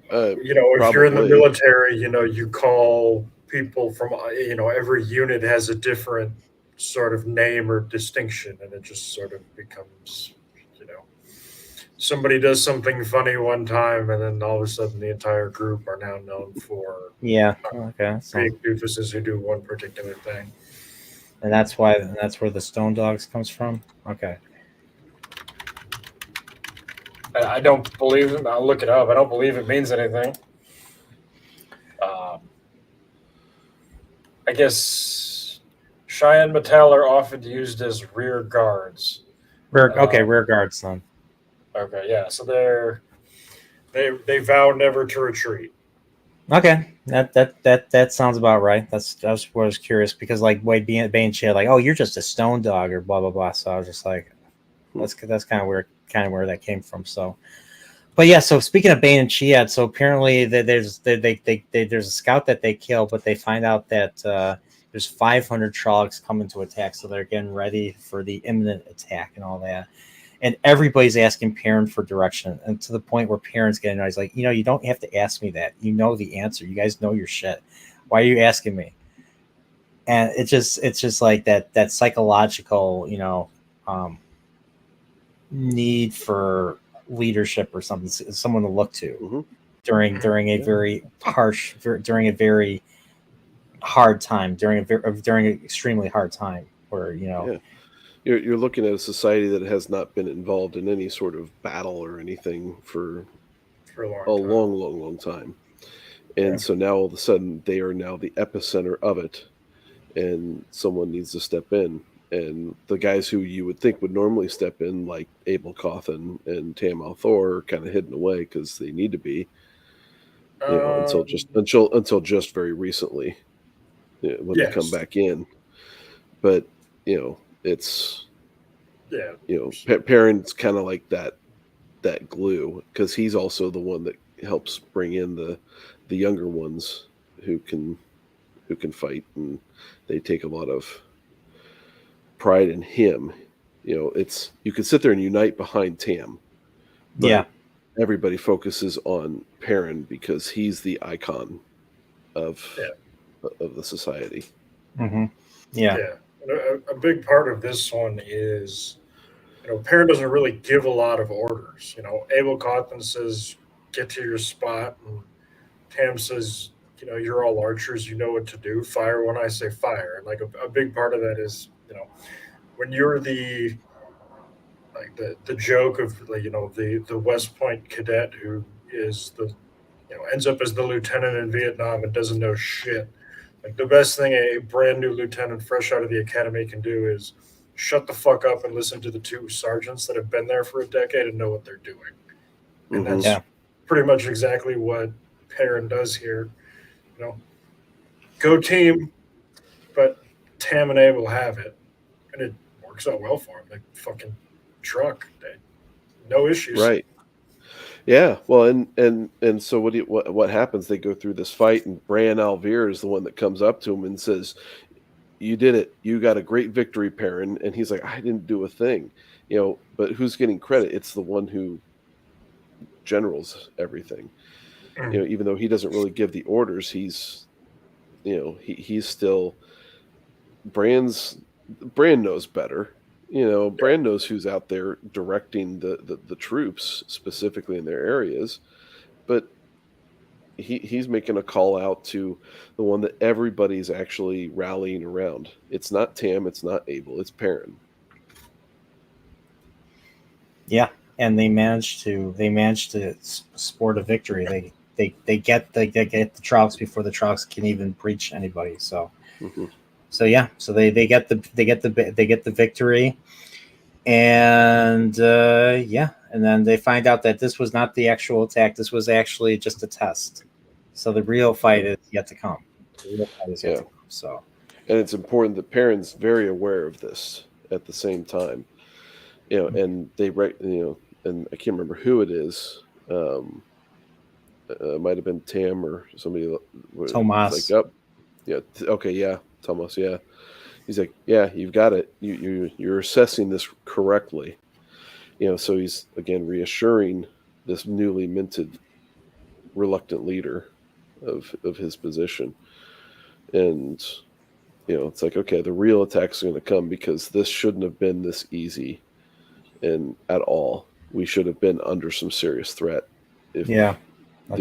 If you're in the military, you call people from, every unit has a different sort of name or distinction, and it just sort of becomes, somebody does something funny one time, and then all of a sudden the entire group are now known for big doofuses who do one particular thing. And that's where the Stone Dogs comes from. Okay. I don't believe it. I'll look it up. I don't believe it means anything. I guess Cheyenne Metal are often used as rear guards. Rear guards then. Okay, yeah. So they vow never to retreat. Okay, that sounds about right. That's what I was curious because like Wade being shit like, oh, you're just a stone dog or blah blah blah. So I was just like, that's kind of where that came from. So, but yeah. So speaking of Bane and Chiad, so apparently there's a scout that they kill, but they find out that there's 500 Trollocs coming to attack, so they're getting ready for the imminent attack and all that. And everybody's asking Perrin for direction, and to the point where Perrin's getting he's like, you don't have to ask me that. You know the answer. You guys know your shit. Why are you asking me? And it's just like that psychological, need for leadership or something, someone to look to during a very harsh, during a very hard time, during an extremely hard time, where You're looking at a society that has not been involved in any sort of battle or anything for a long time. And so now all of a sudden they are now the epicenter of it, and someone needs to step in. And the guys who you would think would normally step in, like Abel Cawthon and Tam Althor, are kind of hidden away because they need to be, until just very recently, when they come back in. But it's Perrin's kind of like that glue, because he's also the one that helps bring in the younger ones who can fight, and they take a lot of pride in him. It's, you can sit there and unite behind Tam, but everybody focuses on Perrin because he's the icon of the society. A big part of this one is, Perrin doesn't really give a lot of orders. Abel Cawthon says, get to your spot, and Tam says, you're all archers, you know what to do. Fire when I say fire. And like a big part of that is, when you're the joke of the West Point cadet who is ends up as the lieutenant in Vietnam and doesn't know shit. Like, the best thing a brand new lieutenant fresh out of the academy can do is shut the fuck up and listen to the two sergeants that have been there for a decade and know what they're doing. And that's pretty much exactly what Perrin does here. Go team, but Tam and Abel have it, and it works out well for him. Like, fucking truck, no issues. Right. Yeah. Well, and so what happens? They go through this fight, and Bran Alvear is the one that comes up to him and says, "You did it. You got a great victory, Perrin." And he's like, "I didn't do a thing," But who's getting credit? It's the one who generals everything. Even though he doesn't really give the orders, he's still Bran knows better. Bran knows who's out there directing the troops specifically in their areas, but he's making a call out to the one that everybody's actually rallying around. It's not Tam, it's not Abel, it's Perrin. Yeah, and they managed to sport a victory. They get the Trollocs before the Trollocs can even breach anybody. So. So they get the victory, and and then they find out that this was not the actual attack. This was actually just a test. So the real fight is yet to come. So, and it's important that Perrin's very aware of this at the same time. And they and I can't remember who it is. Might have been Tam or somebody. Tomas. Like, yeah. Okay. Yeah. Thomas, yeah. He's like, yeah, you've got it. You're assessing this correctly. So he's, again, reassuring this newly minted reluctant leader of his position. And, it's like, okay, the real attack's going to come, because this shouldn't have been this easy and at all. We should have been under some serious threat if the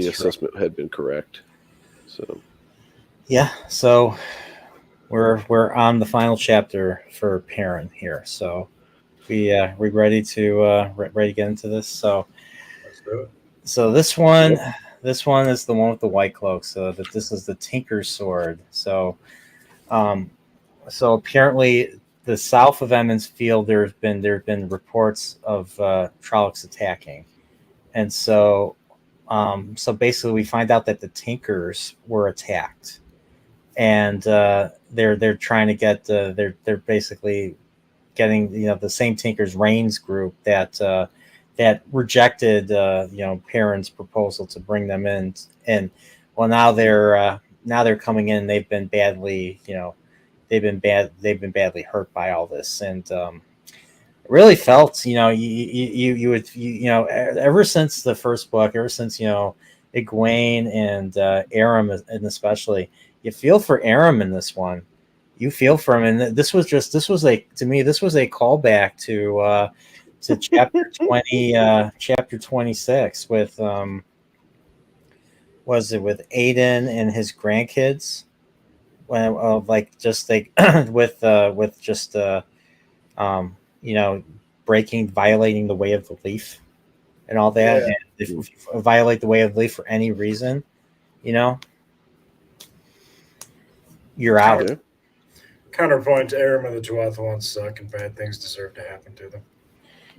assessment had been correct. So. Yeah, so we're on the final chapter for Perrin here. So we ready to get into this. So Let's do it. So this one is the one with the white cloak. So that this is the Tinker's sword. So so apparently the south of Emmons Field, there have been reports of Trollocs attacking, and so basically we find out that the Tinkers were attacked, and they're trying to get they're basically getting the same Tinkers Reigns group that rejected Perrin's proposal to bring them in, and well now they're coming in. They've been badly they've been badly hurt by all this, and really felt you would ever since the first book, ever since Egwene and Aram, and especially you feel for Aram in this one. You feel for him, and this was a callback to chapter 20, chapter 26 with was it with Aiden and his grandkids when with just violating the way of the leaf and all that. Yeah. And if you violate the way of the leaf for any reason, you're out. Yeah. Counterpoint to Aram and the Tuatha suck, and bad things deserve to happen to them.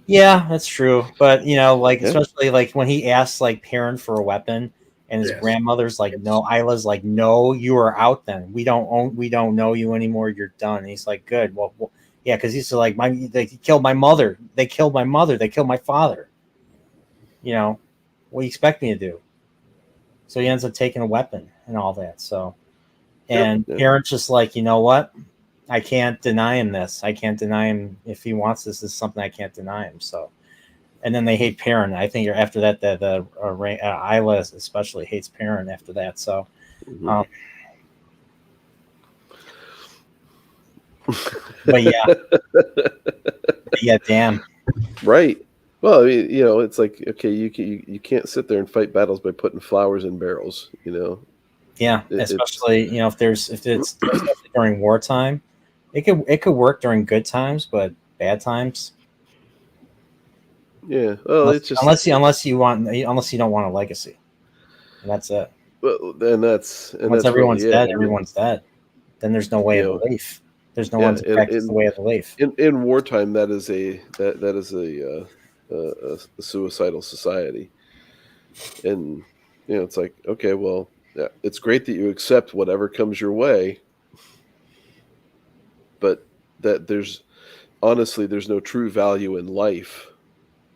Yeah, that's true. But Yeah. especially when he asks Perrin for a weapon, and his grandmother's like, no, Isla's like, no, you are out. Then we don't know you anymore. You're done. And he's like, good. Well, yeah, because he's like, they killed my mother. They killed my mother. They killed my father. What do you expect me to do? So he ends up taking a weapon and all that. So, and Perrin's just like, you know what? I can't deny him this. I can't deny him if he wants this. This is something I can't deny him. So, and then they hate Perrin. I think after that, the Isla especially hates Perrin after that. So, but yeah, damn. Right. Well, I mean, it's like, okay, you can't sit there and fight battles by putting flowers in barrels. Yeah, especially if it's during wartime, it could work during good times, but bad times. Yeah, well, unless you don't want a legacy, and that's it. Well, once everyone's dead, everyone's dead. Then there's no way of the leaf. There's no one to practice the way of the leaf. In wartime, that is a suicidal society, and it's like, okay, well, yeah, it's great that you accept whatever comes your way, but that there's no true value in life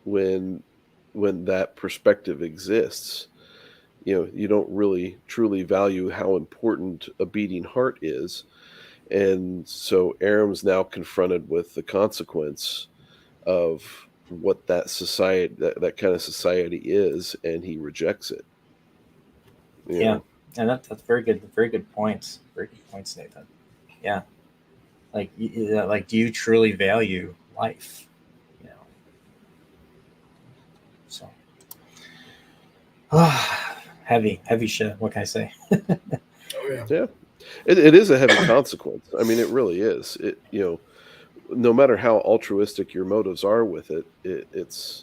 when that perspective exists. You don't really truly value how important a beating heart is, and so Aram's now confronted with the consequence of what that society, that kind of society is, and he rejects it. Yeah, and that's very good points. Very good points, Nathan. Yeah, do you truly value life? So, heavy shit. What can I say? Yeah, it is a heavy consequence. I mean, it really is. No matter how altruistic your motives are with it, it's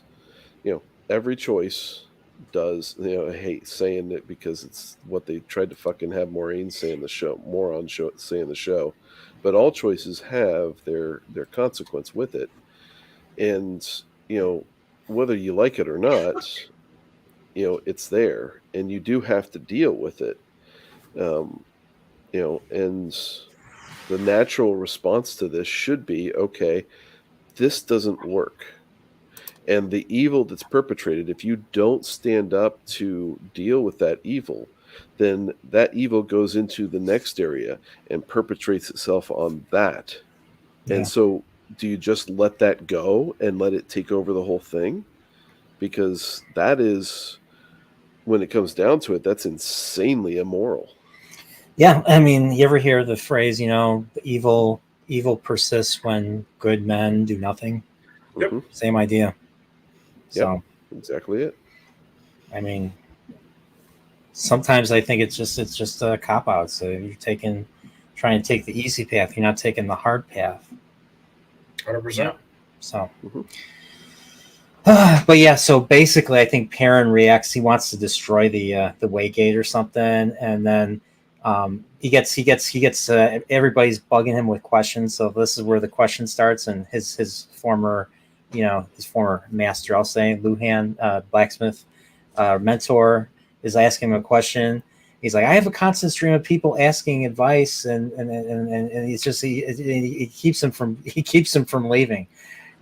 every choice does. I hate saying it because it's what they tried to fucking have Maureen say in the show, say in the show, but all choices have their consequence with it, and whether you like it or not, it's there, and you do have to deal with it. And the natural response to this should be, okay, this doesn't work. And the evil that's perpetrated, if you don't stand up to deal with that evil, then that evil goes into the next area and perpetrates itself on that. Yeah. And so do you just let that go and let it take over the whole thing? Because that is, when it comes down to it, that's insanely immoral. Yeah, I mean, you ever hear the phrase, evil persists when good men do nothing? Yep. Same idea. So yep, exactly it. I mean, sometimes I think it's just a cop out. So you're trying to take the easy path. You're not taking the hard path. 100%. So, but yeah. So basically, I think Perrin reacts. He wants to destroy the Waygate or something, and then he gets everybody's bugging him with questions. So this is where the question starts, and his former master, I'll say, Luhan, blacksmith mentor, is asking him a question. He's like, I have a constant stream of people asking advice, and it's just he keeps him from leaving,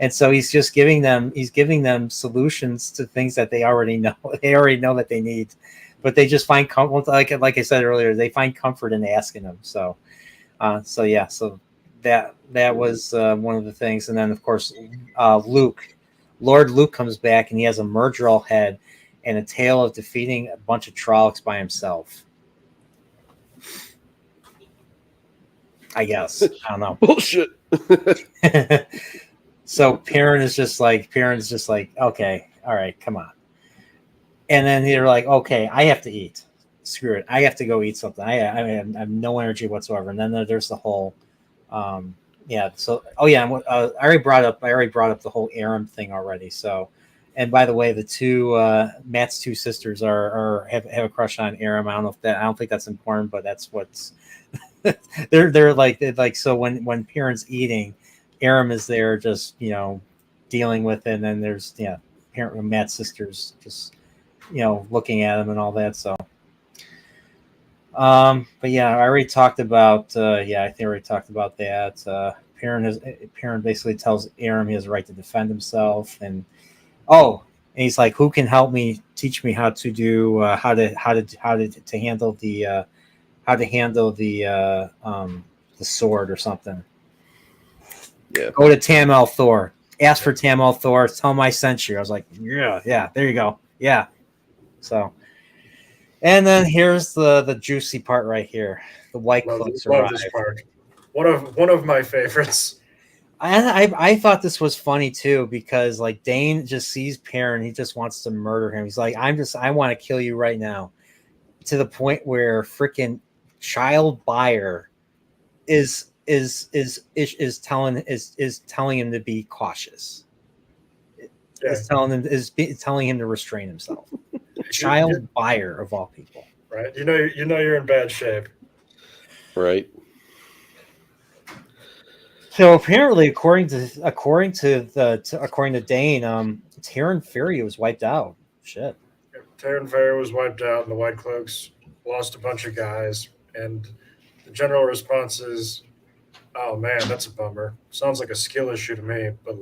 and so he's giving them solutions to things that they already know that they need, but they just find like I said earlier, they find comfort in asking them. So that was one of the things, and then of course Lord Luke comes back, and he has a Murdral head and a tale of defeating a bunch of Trollocs by himself. I guess. I don't know. Bullshit. So Perrin is just like, okay, all right, come on. And then they're like, okay, I have to eat. Screw it. I have to go eat something. I have no energy whatsoever. And then there's the whole, yeah. So, I already brought up the whole Aram thing already. So, and by the way, the two Matt's two sisters have a crush on Aram. I don't think that's important, but that's what's they're like so when Perrin's eating, Aram is there just dealing with it, and then there's Matt's sisters just looking at him and all that. So but yeah, I already talked about I think I already talked about that. Perrin basically tells Aram he has a right to defend himself, and he's like, who can help me, teach me how to do how to handle the sword or something. Yeah. Go to Tam-El Thor. Ask for Tam-El Thor. Tell him I sent you. I was like, yeah, there you go. Yeah. So, and then here's the juicy part right here. The White Cloaks arrive. Love this part. One of my favorites. I thought this was funny too, because like Dane just sees Perrin, he just wants to murder him. He's like, I want to kill you right now. To the point where freaking Child Buyer is telling him to be cautious. Yeah. Is telling him to restrain himself. Child Buyer of all people. Right. You know you're in bad shape. Right. So apparently, according to Dane, Terran Ferry was wiped out. Shit. Terran Ferry was wiped out, and the White Cloaks lost a bunch of guys. And the general response is, "Oh man, that's a bummer. Sounds like a skill issue to me." But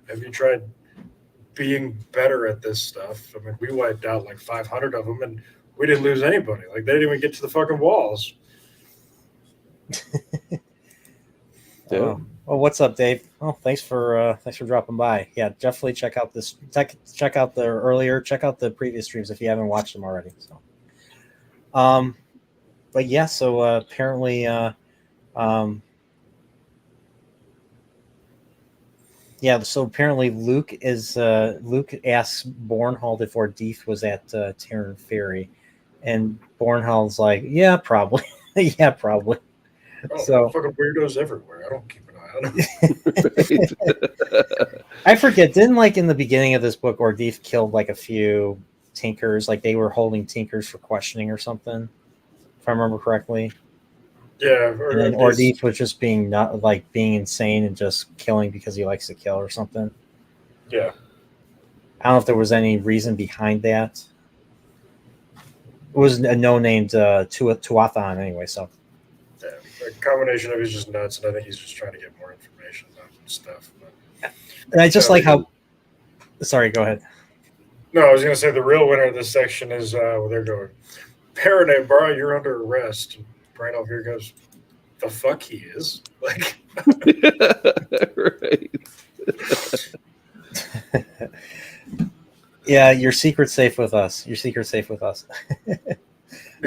have you tried being better at this stuff? I mean, we wiped out like 500 of them, and we didn't lose anybody. Like they didn't even get to the fucking walls. Yeah. Well, what's up, Dave? Oh, thanks for dropping by. Yeah, definitely check out the previous streams if you haven't watched them already. So, but yeah, so apparently, so apparently Luke asks Bornhald if Ordeef was at Terran Ferry, and Bornhald's like, yeah, probably, yeah, probably. Oh, so fucking weirdos everywhere. I don't keep an eye on them. I forget. Didn't in the beginning of this book, Ordeef killed like a few Tinkers, like they were holding Tinkers for questioning or something, if I remember correctly. Yeah, and then Ordeef was just being being insane and just killing because he likes to kill or something. Yeah, I don't know if there was any reason behind that. It was a no-named Tuathan anyway, so. Yeah, a combination of he's just nuts, and I think he's just trying to get more information on stuff. But, and I just like how. Sorry, go ahead. No, I was going to say the real winner of this section is they're going, Perrin, bro, you're under arrest. And Brian over here goes, the fuck he is? Like, right. Yeah, your secret's safe with us. Your secret's safe with us.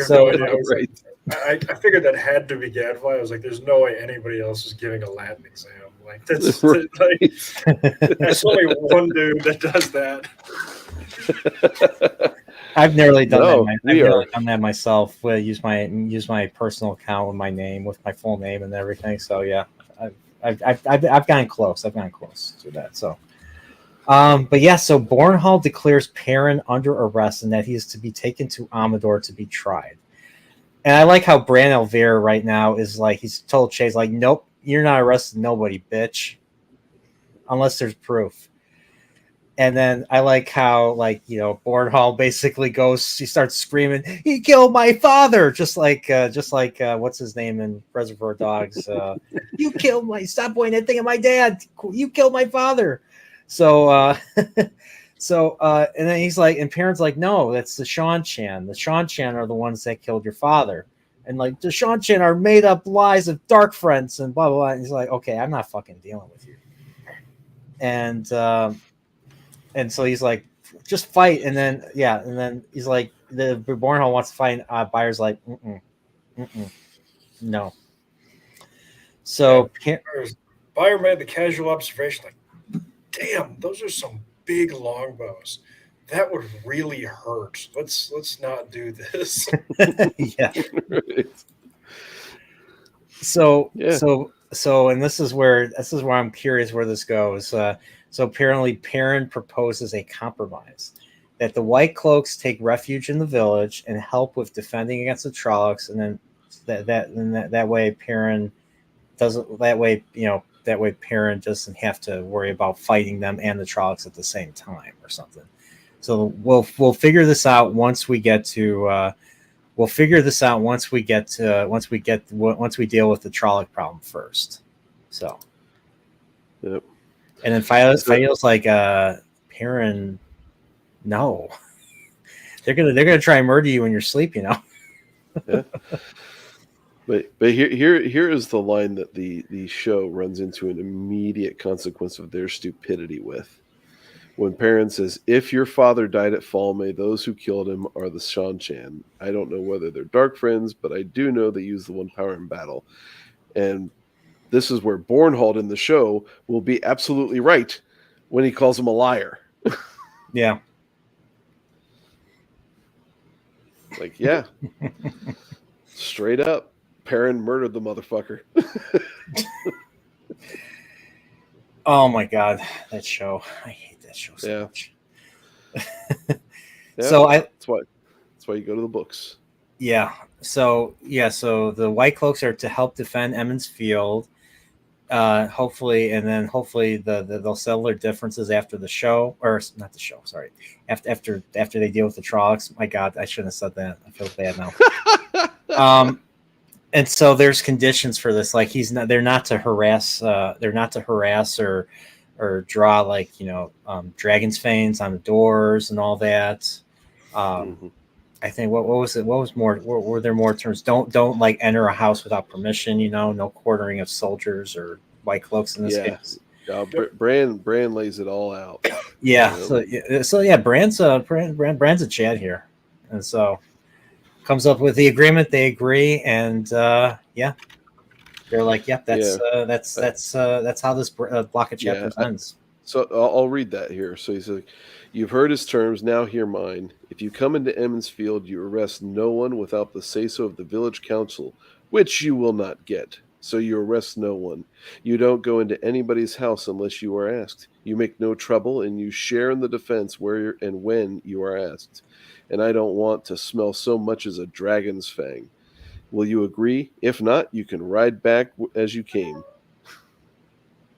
So right. I figured that had to be Gadfly. I was like, there's no way anybody else is giving a Latin exam. Like that's right. There's only one dude that does that. I've nearly done that. I've nearly done that myself. Use my personal account with my name, with my full name and everything. So yeah, I've gotten close. I've gotten close to that. So, but yeah. So Bornhald declares Perrin under arrest and that he is to be taken to Amador to be tried. And I like how Bran Elvira right now is like, he's told Chase, like, nope, you're not arresting nobody, bitch, unless there's proof. And then I like how, like, you know, Bornhall basically goes, he starts screaming, he killed my father, just like what's his name in Reservoir Dogs? You killed stop pointing that thing at my dad. You killed my father. So, and then he's like, and Perrin's like, no, that's the Shan-Chan. The Shan-Chan are the ones that killed your father. And like, the Shan-Chan are made up lies of dark friends and blah, blah, blah. And he's like, okay, I'm not fucking dealing with you. And so he's like, just fight. And then he's like, the Bornhall wants to fight. Byers like, no. So Byer made the casual observation, like, damn, those are some big longbows. That would really hurt. Let's not do this. Yeah. Right. So, and this is where I'm curious where this goes. So apparently Perrin proposes a compromise that the White Cloaks take refuge in the village and help with defending against the Trollocs, and then that way Perrin doesn't. That way Perrin doesn't have to worry about fighting them and the Trollocs at the same time or something. So we'll figure this out once we get to. We'll figure this out once we deal with the Trolloc problem first. So. Yep. And then Fido's like, Perrin, no. They're gonna try and murder you in your sleep, you know. Yeah. But here is the line that the show runs into an immediate consequence of their stupidity with. When Perrin says, if your father died at Falme, those who killed him are the Shan-Chan. I don't know whether they're dark friends, but I do know they use the one power in battle. And this is where Bornhall in the show will be absolutely right when he calls him a liar. Yeah. Like, yeah. Straight up. Perrin murdered the motherfucker. Oh my god, that show. I hate that show so much. So that's why you go to the books. Yeah. So the White Cloaks are to help defend Emmons Field. Hopefully they'll settle their differences after the show, or not the show. Sorry, after they deal with the Trollocs. My God, I shouldn't have said that. I feel bad now. And so there's conditions for this. Like they're not to harass or draw, like, you know, dragon's fangs on the doors and all that. I think what was it? What was more? Were there more terms? Don't like enter a house without permission. You know, no quartering of soldiers or White Cloaks in this case. Bran lays it all out. Yeah. Bran's a Chad here, and so comes up with the agreement. They agree, and they're like, yep, that's how this block of chapters ends. So I'll read that here. So he's like, you've heard his terms, now hear mine. If you come into Emmons Field, you arrest no one without the say-so of the village council, which you will not get. So you arrest no one. You don't go into anybody's house unless you are asked. You make no trouble, and you share in the defense where and when you are asked. And I don't want to smell so much as a dragon's fang. Will you agree? If not, you can ride back as you came.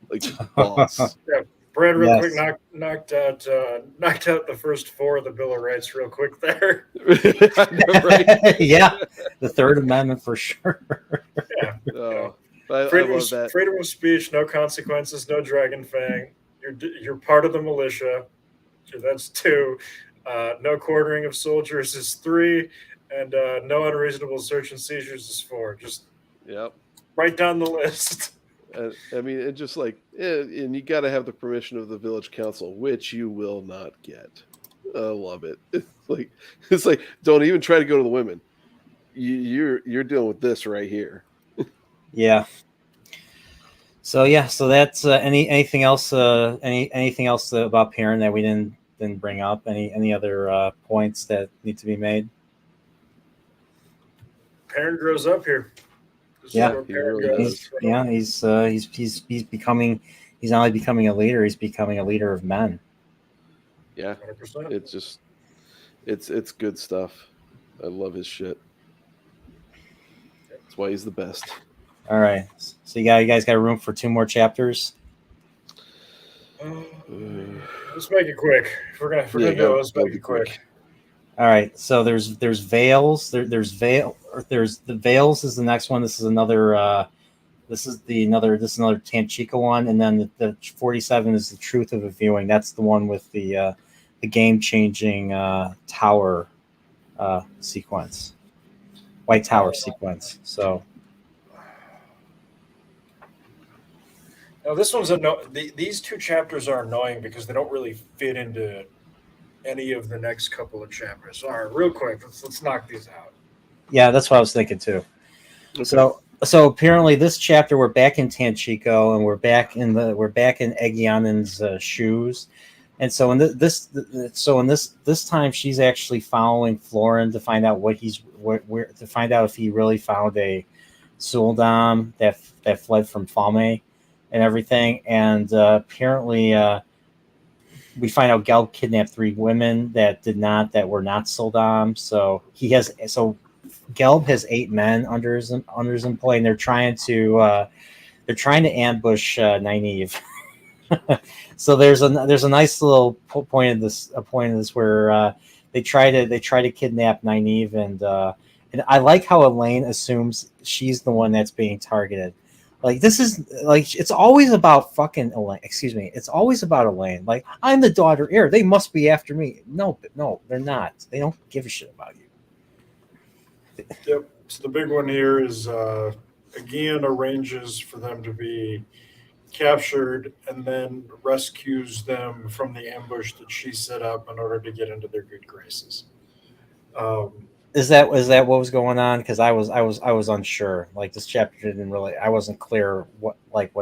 Like, boss. Yeah. Brad, real quick, knocked out the first four of the Bill of Rights real quick there. Right? Yeah, the Third Amendment for sure. Yeah. Freedom of speech, no consequences, no dragon fang. You're part of the militia. That's 2. No quartering of soldiers is 3, and no unreasonable search and seizures is 4. Just write down the list. I mean, it just like, and you got to have the permission of the village council, which you will not get. I love it. It's like, don't even try to go to the women. You're dealing with this right here. Yeah. So that's anything else? Anything else about Perrin that we didn't bring up? Any other points that need to be made? Perrin grows up here. He's becoming. He's not only becoming a leader; he's becoming a leader of men. Yeah, 100%. It's good stuff. I love his shit. That's why he's the best. All right. So you guys got room for 2 more chapters? Let's make it quick. If we're gonna do it, let's make it quick. All right. So there's Veils. There's Veil. Or there's the Veils is the next one. This is another. This is another Tanchico one, and then the 47 is the Truth of a Viewing. That's the one with the game changing tower sequence, White Tower sequence. So. Now this one's these 2 chapters are annoying because they don't really fit into any of the next couple of chapters. All right, real quick, let's knock these out. Yeah, that's what I was thinking too. Okay. So apparently this chapter we're back in Tanchico and we're back in Egionen's shoes, and so in this time she's actually following Florin to find out to find out if he really found a Suldam that fled from Fame and everything, and apparently we find out Gelb kidnapped 3 women that were not Suldam. So Gelb has 8 men under his employ, and they're trying to ambush Nynaeve. So there's a nice little point of this where they try to kidnap Nynaeve, and I like how Elaine assumes she's the one that's being targeted. Like, this is like, it's always about fucking Elaine. Excuse me. It's always about Elaine. Like, I'm the daughter heir. They must be after me. No, they're not. They don't give a shit about you. Yep. So the big one here is Aegean arranges for them to be captured and then rescues them from the ambush that she set up in order to get into their good graces. Is that what was going on? Because I was unsure. Like, this chapter didn't really. I wasn't clear what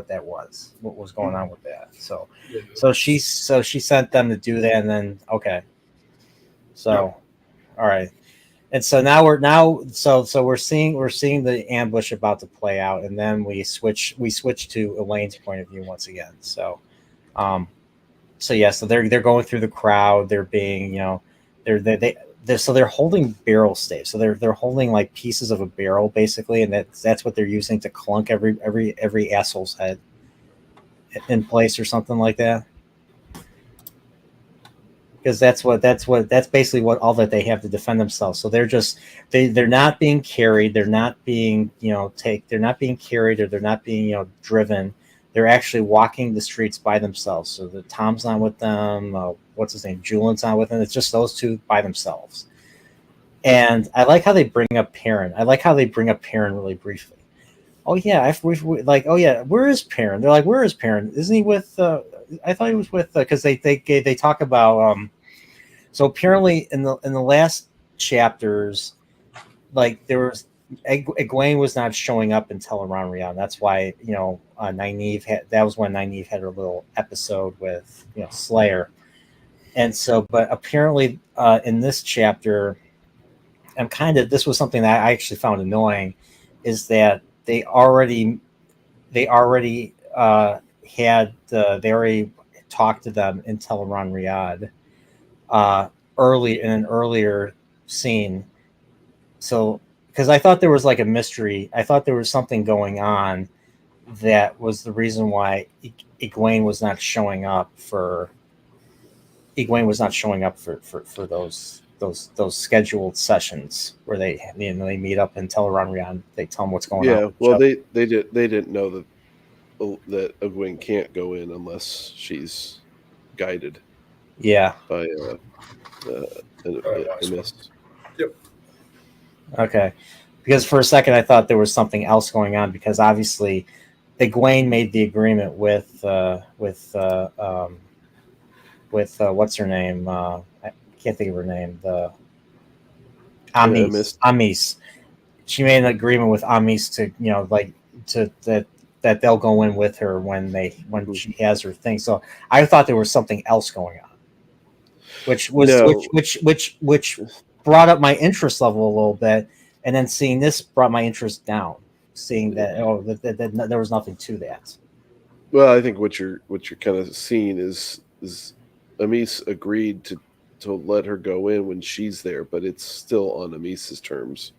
that was. What was going on with that? So, Yeah. so she sent them to do that, and then okay. So, Yep. All right, and so we're seeing the ambush about to play out, and then we switch to Elaine's point of view once again. So, so they're going through the crowd. They're being, they're holding barrel staves. So they're holding like pieces of a barrel basically, and that's what they're using to clunk every asshole's head in place or something like that. Because that's basically what all that they have to defend themselves. So they're not being carried. They're not being they're not being carried, or they're not being driven. They're actually walking the streets by themselves. So the Tom's not with them. What's his name? Julian's not with them. It's just those 2 by themselves. And I like how they bring up Perrin. Really briefly. Oh yeah, oh yeah, where is Perrin? They're like, where is Perrin? Isn't he with? I thought he was with because they talk about. So apparently in the last chapters, like there was. Egwene was not showing up in Teleron Rion. That's why Nynaeve that was when Nynaeve had her little episode with Slayer, and so. But apparently, in this chapter, this was something that I actually found annoying, is that they already talked to them in Teleron Riyadh early in an earlier scene. So. Because I thought there was like a mystery. I thought there was something going on that was the reason why Egwene was not showing up for those scheduled sessions where they meet up in Teleron Rion. They tell them what's going on. Yeah, well, they didn't know that Egwene can't go in unless she's guided. Yeah. By a mist. Yep. Okay, because for a second I thought there was something else going on, because obviously Egwene made the agreement with what's her name? I can't think of her name. The Amis. She made an agreement with Amis to that they'll go in with her when she has her thing. So I thought there was something else going on, which brought up my interest level a little bit, and then seeing this brought my interest down. Seeing that that there was nothing to that. Well, I think what you're kind of seeing is Amis agreed to let her go in when she's there, but it's still on Amis's terms.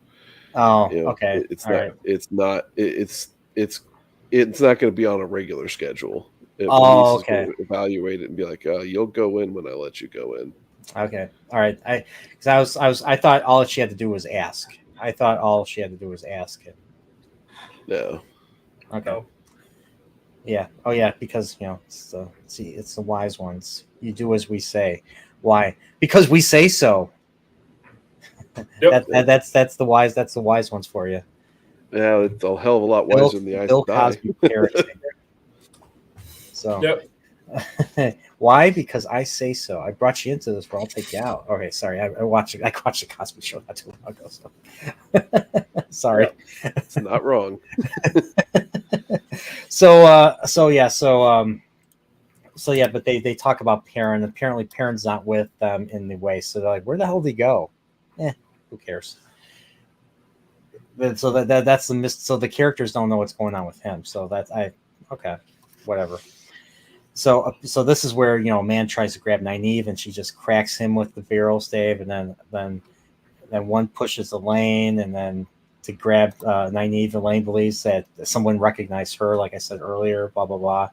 Oh, You know, okay. it's All not. right. It's not. It's not going to be on a regular schedule. My niece Oh, is going okay. to evaluate it and be like, "You'll go in when I let you go in." Okay. All right. I thought all she had to do was ask. I thought all she had to do was ask him. No. Okay. No. Yeah. Oh, yeah. Because it's the wise ones. You do as we say. Why? Because we say so. Yep. That's the wise. That's the wise ones for you. Yeah, it's a hell of a lot Bill, wiser in the eyes Bill of die. Cosby parenting. So. Yep. Why? Because I say so. I brought you into this, where I'll take you out. Okay, sorry. I watched the Cosby Show not too long ago. So. Sorry. It's not wrong. So yeah, but they talk about Perrin. Apparently, Perrin's not with them in the way. So they're like, where the hell did he go? Who cares? So that's the so the characters don't know what's going on with him. So okay, whatever. So this is where a man tries to grab Nynaeve and she just cracks him with the barrel stave, and then one pushes Elaine, and then to grab Nynaeve, Elaine believes that someone recognized her, like I said earlier, blah blah blah,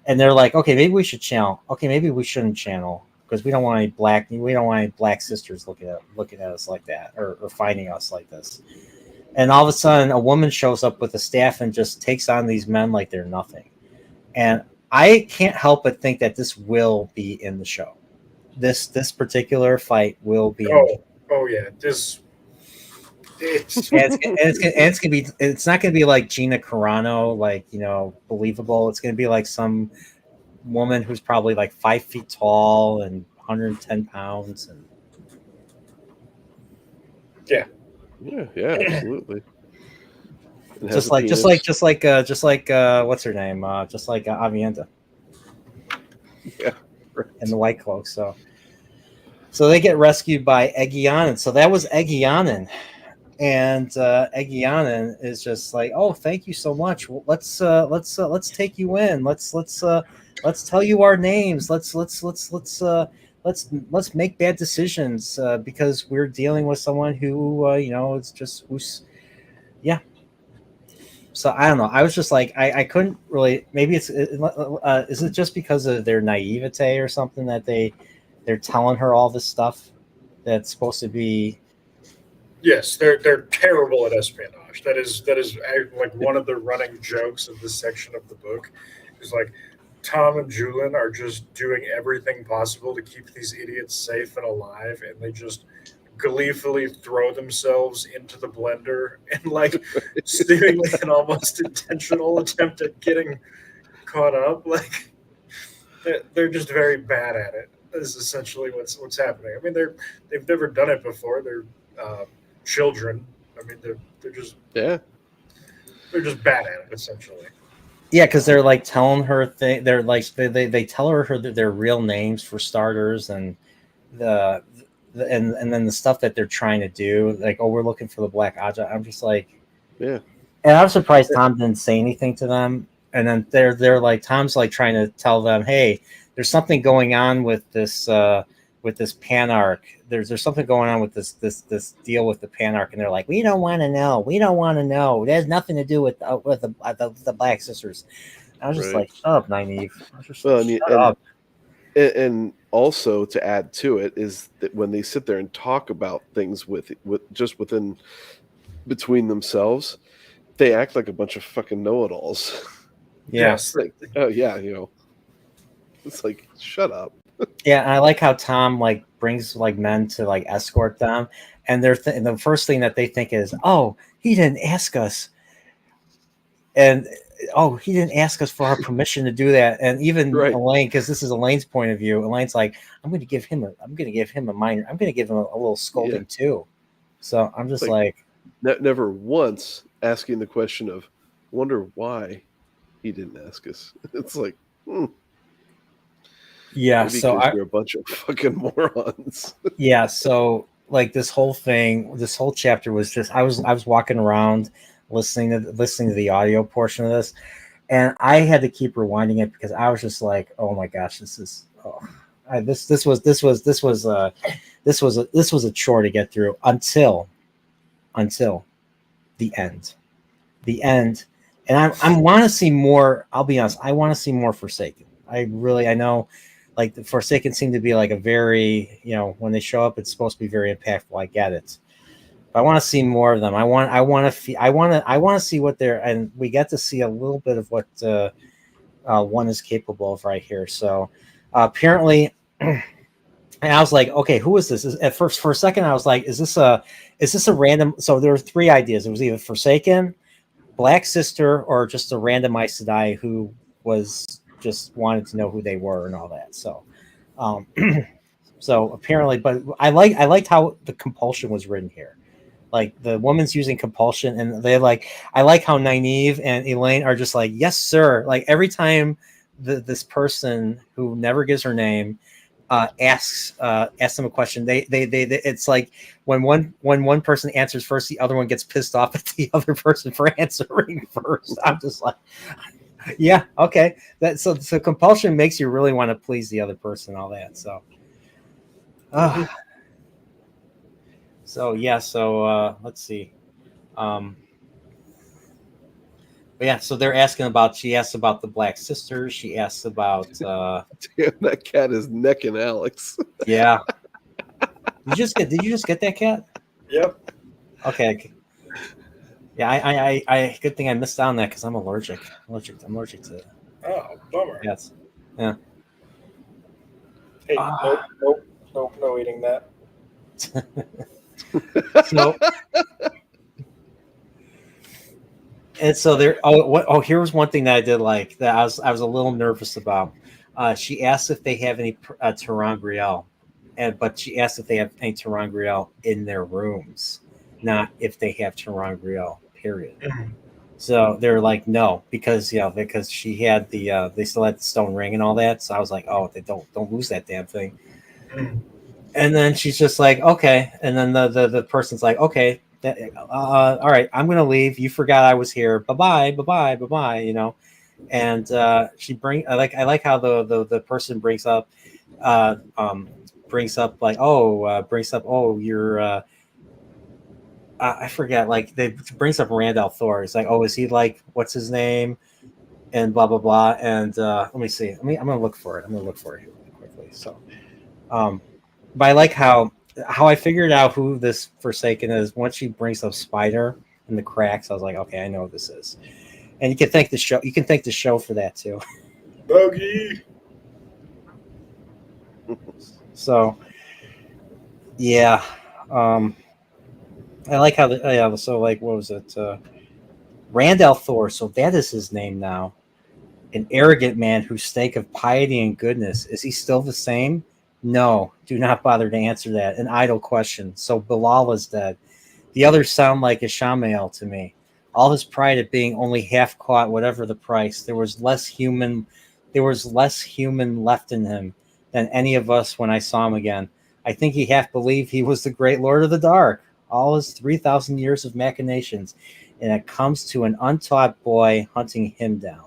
and they're like, okay, maybe we should channel. Okay, maybe we shouldn't channel because we don't want any black sisters looking at us like that, or finding us like this. And all of a sudden, a woman shows up with a staff and just takes on these men like they're nothing. And I can't help but think that this will be in the show. This particular fight will be. Oh yeah, this. It's gonna be. It's not gonna be like Gina Carano, like believable. It's gonna be like some woman who's probably like 5 feet tall and 110 pounds, and yeah, absolutely. just like what's her name? Just like Avienda. Yeah, right. And the White Cloak. So they get rescued by Eggianen. So that was Eggianen. And Eggianen is just like, oh, thank you so much. Well, let's take you in. Let's tell you our names. Let's make bad decisions because we're dealing with someone who it's just yeah. So I don't know. I was just like, I couldn't really. Maybe is it just because of their naivete or something that they're telling her all this stuff that's supposed to be. Yes, they're terrible at espionage. That is like one of the running jokes of this section of the book. Is like Tom and Julian are just doing everything possible to keep these idiots safe and alive, and they just gleefully throw themselves into the blender and like seemingly an almost intentional attempt at getting caught up. Like they're just very bad at it. Is essentially what's happening. I mean, they've never done it before. They're children. I mean, they're just bad at it essentially. Yeah, because they're like telling her they're like they tell her their real names for starters, and and then the stuff that they're trying to do, like, oh, we're looking for the Black Aja. I'm just like, yeah. And I'm surprised Tom didn't say anything to them. And then they're like, Tom's like trying to tell them, hey, there's something going on with this Panarch. There's something going on with this deal with the Panarch, and they're like, we don't want to know. We don't want to know. It has nothing to do with the Black Sisters. I was just like, shut up, Nynaeve. I was just shut up. And also to add to it is that when they sit there and talk about things with just between themselves, they act like a bunch of fucking know-it-alls. Yes. Like, oh yeah, it's like, shut up. Yeah, and I like how Tom like brings like men to like escort them, and the first thing that they think is, oh, he didn't ask us, and oh, he didn't ask us for our permission to do that. And even Elaine, because this is Elaine's point of view, Elaine's like, I'm going to give him a little scolding too. So I'm just like never once asking the question of, wonder why he didn't ask us. It's like, yeah. Maybe so you're a bunch of fucking morons. Yeah. So like this whole chapter was just I was walking around listening to the audio portion of this, and I had to keep rewinding it because I was just like, oh my gosh, this was a chore to get through until The end. The end. And I want to see more. I'll be honest. I want to see more Forsaken. I know, like the Forsaken seem to be like a very, when they show up, it's supposed to be very impactful. I get it. But I want to see more of them. I want to see what they're, and we get to see a little bit of what one is capable of right here. So apparently, and I was like, okay, who is this? At first, for a second, I was like, is this a random? So there were three ideas. It was either Forsaken, Black Sister, or just a random Aes Sedai who was just wanted to know who they were and all that. So, so apparently, but I liked how the compulsion was written here. Like the woman's using compulsion, and I like how Nynaeve and Elaine are just like, yes, sir. Like every time this person who never gives her name asks them a question, they it's like when one person answers first, the other one gets pissed off at the other person for answering first. I'm just like, yeah, okay. So compulsion makes you really want to please the other person, all that. So, let's see. But yeah, so they're asking about. She asks about the Black Sisters. She asks about. Damn, that cat is necking Alex. Yeah. Did you just get that cat? Yep. Okay. Yeah, I good thing I missed out on that because I'm allergic. I'm allergic to it. Oh, bummer. Yes. Yeah. Hey, nope, no eating that. So. And so there. Here was one thing that I did like that I was a little nervous about. She asked if they have any ter'angreal, but she asked if they have any ter'angreal in their rooms, not if they have ter'angreal. Period. So they're like, no, because she had they still had the stone ring and all that. So I was like, oh, they don't lose that damn thing. And then she's just like, okay. And then the person's like, okay. All right, I'm gonna leave. You forgot I was here. Bye bye. And she I like how the person brings up you're I forget, like they brings up Randall Thor. It's like, oh, is he like what's his name and blah blah blah. And let me see. I'm gonna look for it. Here quickly. So but I like how I figured out who this Forsaken is once she brings up Spider in the cracks. I was like, okay, I know what this is. And you can thank the show. You can thank the show for that too. Bogey. So, yeah, I like how what was it? Randall Thor. So that is his name now. An arrogant man whose stake of piety and goodness. Is he still the same? No, do not bother to answer that. An idle question. So Bilal is dead. The others sound like Ishamael to me. All his pride at being only half caught, whatever the price. There was less human left in him than any of us when I saw him again. I think he half believed he was the great Lord of the Dark. All his 3,000 years of machinations, and it comes to an untaught boy hunting him down.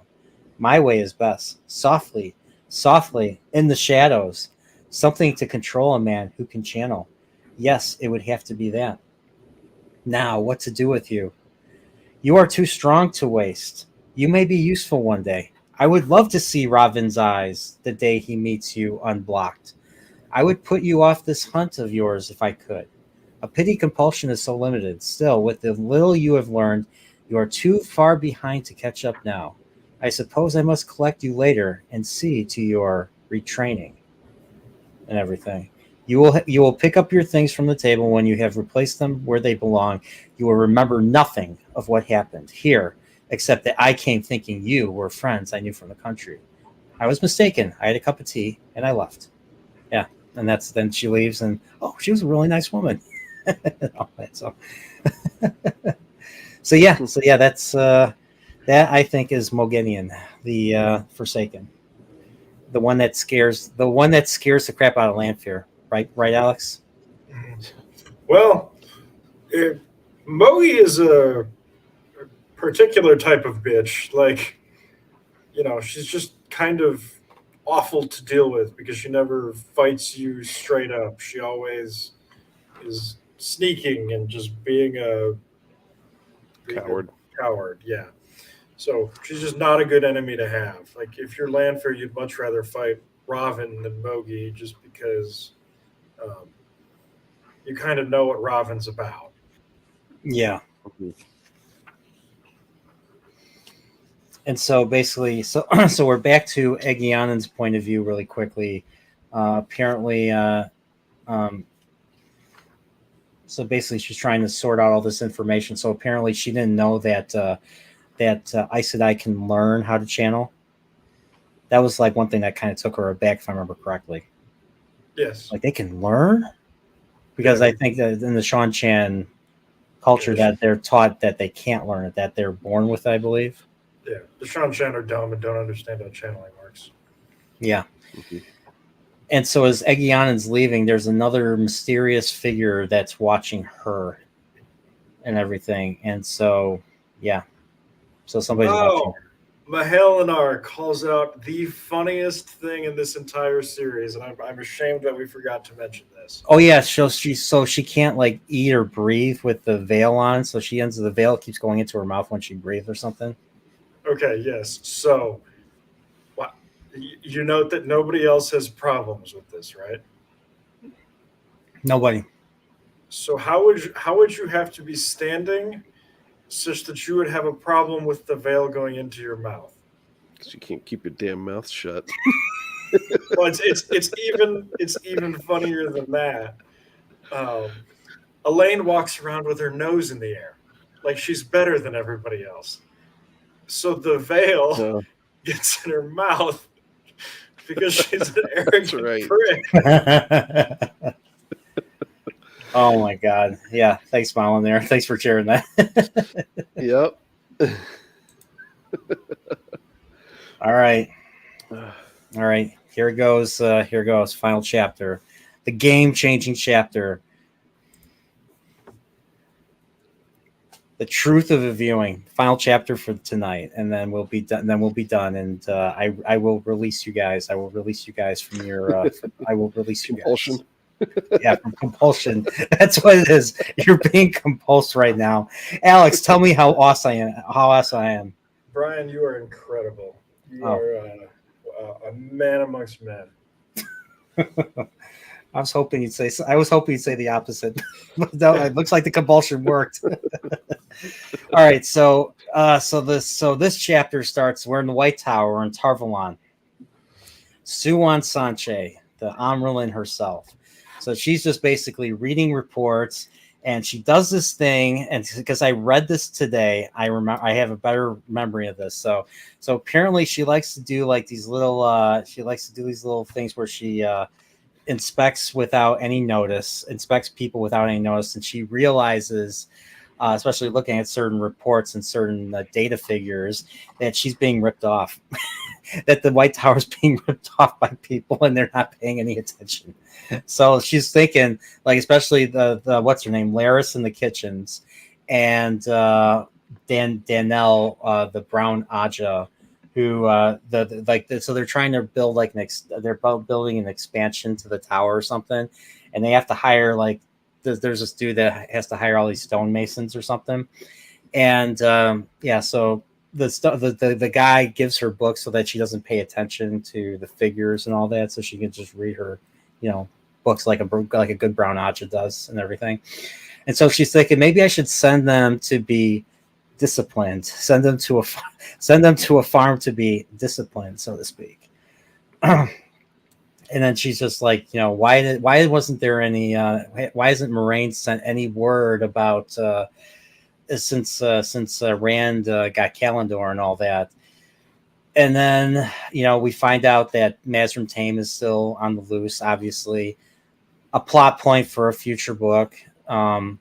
My way is best. Softly, in the shadows. Something to control a man who can channel. Yes, it would have to be that. Now, what to do with you? You are too strong to waste. You may be useful one day. I would love to see Robin's eyes the day he meets you unblocked. I would put you off this hunt of yours if I could. A pity compulsion is so limited. Still, with the little you have learned, you are too far behind to catch up now. I suppose I must collect you later and see to your retraining and everything. You will pick up your things from the table when you have replaced them where they belong. You will remember nothing of what happened here, except that I came thinking you were friends I knew from the country. I was mistaken. I had a cup of tea and I left. Yeah, and then she leaves, and she was a really nice woman. So that's that I think is Mogenian, the Forsaken, the one that scares the crap out of Lanfear. Right, Alex? Well, Mogi is a particular type of bitch. Like, she's just kind of awful to deal with because she never fights you straight up. She always is sneaking and just being Coward. Coward, yeah. So she's just not a good enemy to have. Like if you're Lanfear, you'd much rather fight Ravin than Mogi, just because you kind of know what Ravin's about. Yeah. Mhm. And so basically, so we're back to Egionan's point of view really quickly. Apparently, so basically, she's trying to sort out all this information. So apparently, she didn't know that Aes Sedai can learn how to channel. That was like one thing that kind of took her aback, if I remember correctly. Yes. Like they can learn, because Yeah. I think that in the Shan Chan culture, that they're taught that they can't learn it, that they're born with it, I believe. Yeah, the Shan Chan are dumb and don't understand how channeling works. Yeah. Mhm. And so as Egionan's leaving, there's another mysterious figure that's watching her and everything. And so, yeah. So somebody's watching her. Mahalinar calls out the funniest thing in this entire series, and I'm ashamed that we forgot to mention this. Oh yeah, so she can't like eat or breathe with the veil on, so the veil keeps going into her mouth when she breathes or something. Okay, yes. So, you note that nobody else has problems with this, right? Nobody. So how would you have to be standing such that you would have a problem with the veil going into your mouth? Because you can't keep your damn mouth shut. Well, it's even funnier than that. Elaine walks around with her nose in the air, like she's better than everybody else. So the veil No, gets in her mouth because she's an arrogant right. prick. Oh my god. Yeah, thanks, Mom, there. Thanks for sharing that. Yep. All right. All right. Here goes. Here goes. Final chapter. The game-changing chapter. The truth of the viewing. Final chapter for tonight, and then we'll be done. Then we'll be done, and I will release you guys. I will release you guys from your. I will release you Compulsion. guys. Yeah, from compulsion. That's what it is. You're being compulsed right now. Alex, tell me how awesome I am. How awesome I am. Brian, you are incredible. You Oh. are a man amongst men. I was hoping you'd say the opposite, but no, it looks like the compulsion worked. All right, so this chapter starts. We're in the White Tower in Tarvalon. Suan Sanche, the Amrlin herself. So she's just basically reading reports, and she does this thing. And because I read this today, I have a better memory of this. So apparently she likes to do like these little things where she inspects people without any notice, and she realizes, especially looking at certain reports and certain data figures, that she's being ripped off. That the White Tower is being ripped off by people, and they're not paying any attention. So she's thinking, like, especially the what's her name, Laris in the kitchens, and Danelle, the brown Aja, who so they're trying to build like they're building an expansion to the tower or something, and they have to hire like there's this dude that has to hire all these stonemasons or something, and so the guy gives her books so that she doesn't pay attention to the figures and all that, so she can just read her, books like a good brown Aja does and everything. And so she's thinking, maybe I should send them to be disciplined, send them to a farm to be disciplined, so to speak. And then she's just like, why wasn't there any why hasn't Moraine sent any word about since Rand got Kalendor and all that? And then we find out that Mazrim Taim is still on the loose, obviously a plot point for a future book. What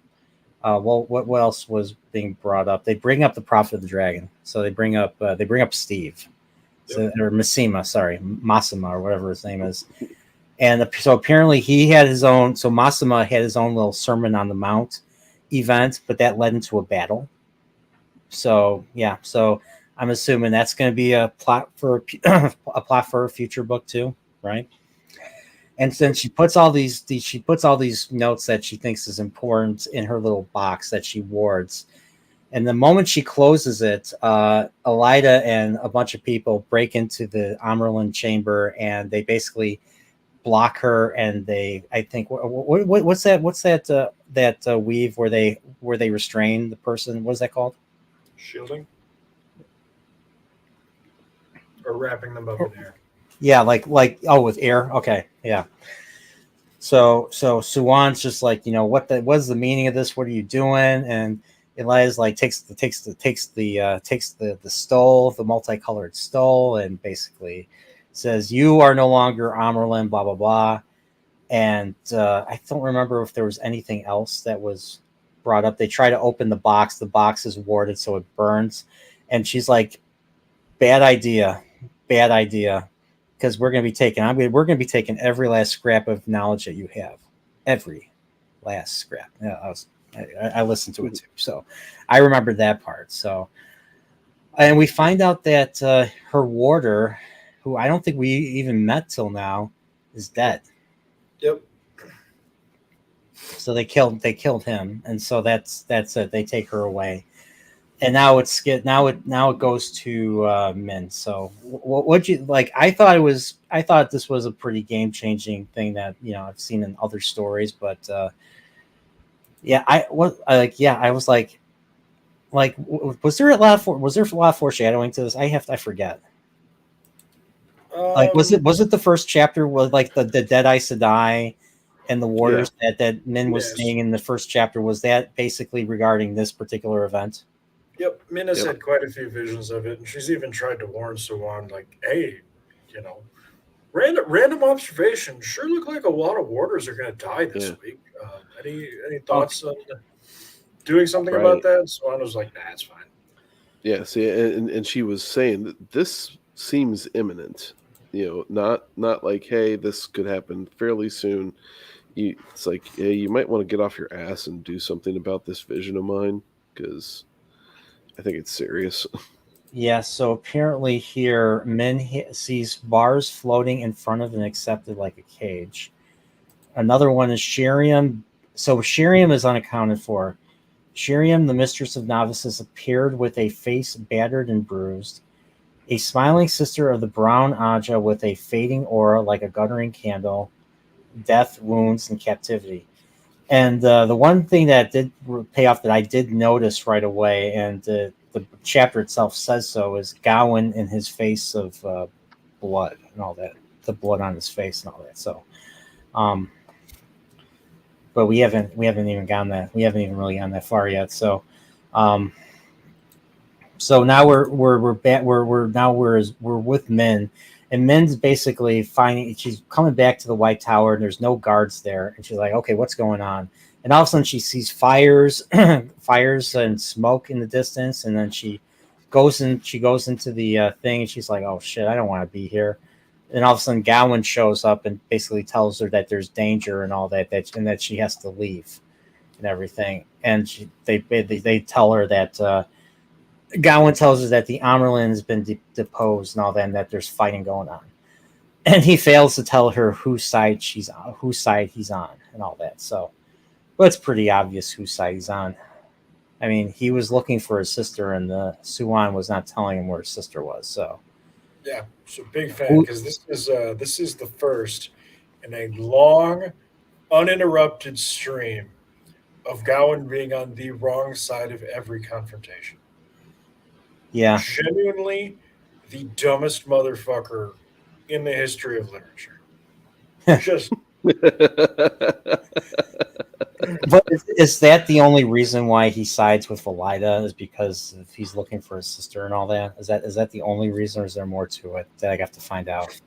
else was being brought up? They bring up the Prophet of the Dragon. So they bring up Steve, or Massima, or whatever his name is. And so apparently he had his own. So Massima had his own little Sermon on the Mount event, but that led into a battle. So yeah, so I'm assuming that's going to be a plot for a future book too, right? And then she puts all these notes that she thinks is important in her little box that she wards. And the moment she closes it, Elida and a bunch of people break into the Amerlin chamber, and they basically block her. And I think, what's that weave where they restrain the person? What is that called? Shielding? Or wrapping them up in air. Yeah, like with air. Okay, yeah. So Suwan's just like, what's the meaning of this? What are you doing? And Elias like takes the stole, the multicolored stole, and basically says, "You are no longer Amerlin." Blah blah blah. And I don't remember if there was anything else that was brought up. They try to open the box. The box is warded, so it burns. And she's like, "Bad idea, because we're going to be taking every last scrap of knowledge that you have, every last scrap." Yeah, I listened to it too, so I remember that part. So, and we find out that her warder, who I don't think we even met till now, is dead. Yep. So they killed him, and so that's it. They take her away, and now it goes to Min. So what you like? I thought this was a pretty game changing thing that I've seen in other stories, but I was like, was there a lot of foreshadowing to this? I forget. Like, was it the first chapter was like the Dead Eye Sedai and the warders that Min was seeing in the first chapter? Was that basically regarding this particular event? Yep, Minna's had quite a few visions of it, and she's even tried to warn Suwan, like, "Hey, random observation. Sure, look like a lot of warders are going to die this week. Any thoughts on doing something about that?" Suwan was like, "Nah, it's fine." Yeah, see, and she was saying that this seems imminent. Not like, hey, this could happen fairly soon. It's like, yeah, you might want to get off your ass and do something about this vision of mine, because I think it's serious. Yeah, so apparently here, Min sees bars floating in front of an accepted like a cage. Another one is Shiriam. So Shiriam is unaccounted for. Shiriam, the mistress of novices, appeared with a face battered and bruised. A smiling sister of the brown Aja with a fading aura like a guttering candle. Death, wounds, and captivity. And the one thing that did pay off that I did notice right away, and the chapter itself says so, is Gawain in his face of blood and all that, the blood on his face and all that. So, but we haven't even gone that. We haven't even really gone that far yet. So, so now we're back. We're with Min. And Min's basically she's coming back to the White Tower, and there's no guards there. And she's like, okay, what's going on? And all of a sudden she sees fires and smoke in the distance. And then she goes into the thing, and she's like, oh shit, I don't want to be here. And all of a sudden Gawain shows up and basically tells her that there's danger and all that, and that she has to leave and everything. And they tell her that, Gawain tells us that the Amerlin has been deposed and all that, and that there's fighting going on. And he fails to tell her whose side he's on, and all that. So, well, it's pretty obvious whose side he's on. I mean, he was looking for his sister, and the Suwan was not telling him where his sister was. So, yeah, so big fan, because this is the first in a long, uninterrupted stream of Gawain being on the wrong side of every confrontation. yeah, Genuinely the dumbest motherfucker in the history of literature. Just but is that the only reason why he sides with Elida? Is because if he's looking for his sister and all that? Is that the only reason, or is there more to it that I have to find out?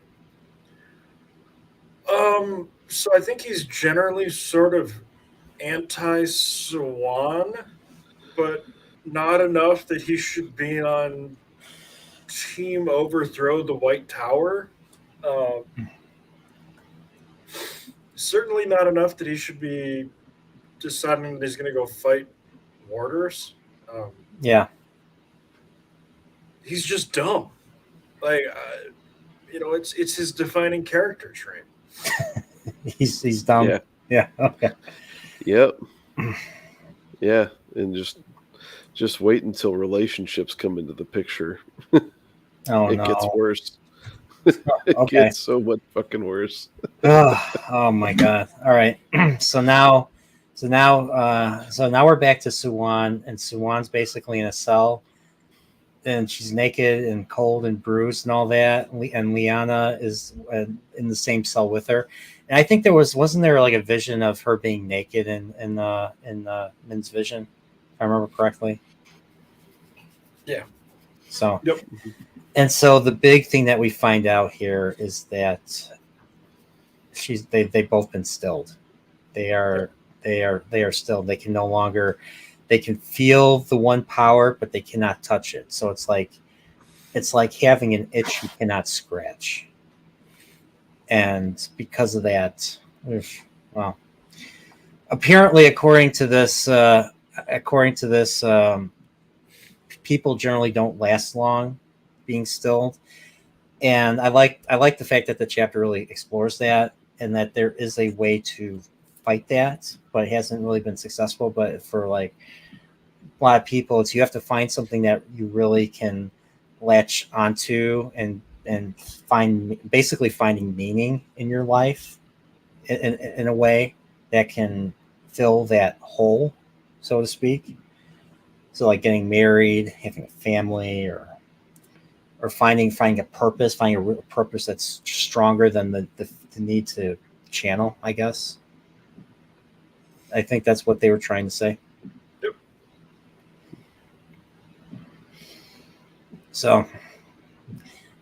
So I think he's generally sort of anti-Swan, but not enough that he should be on Team Overthrow the White Tower. Certainly not enough that he should be deciding that he's going to go fight warders. Yeah, he's just dumb. Like, it's his defining character trait. he's dumb. Yeah. Okay. Yep. Yeah, and just Just wait until relationships come into the picture. Oh It no. gets worse. It Okay. gets so much fucking worse. Oh my god. All right. so now we're back to Suwan, and Suwan's basically in a cell, and she's naked and cold and bruised and all that. And Liana is in the same cell with her. And I think wasn't there like a vision of her being naked in Min's vision, if I remember correctly. Yeah. So. Yep. And so the big thing that we find out here is that they've both been stilled. They are stilled. They can no longer, they can feel the one power, but they cannot touch it. So it's like having an itch you cannot scratch. And because of that, well, apparently according to this, people generally don't last long being stilled. And I like the fact that the chapter really explores that, and that there is a way to fight that, but it hasn't really been successful. But for like a lot of people, it's you have to find something that you really can latch onto and basically finding meaning in your life in a way that can fill that hole, so to speak. So like getting married, having a family, or finding a purpose, finding a real purpose that's stronger than the need to channel, I guess. I think that's what they were trying to say. Yep. So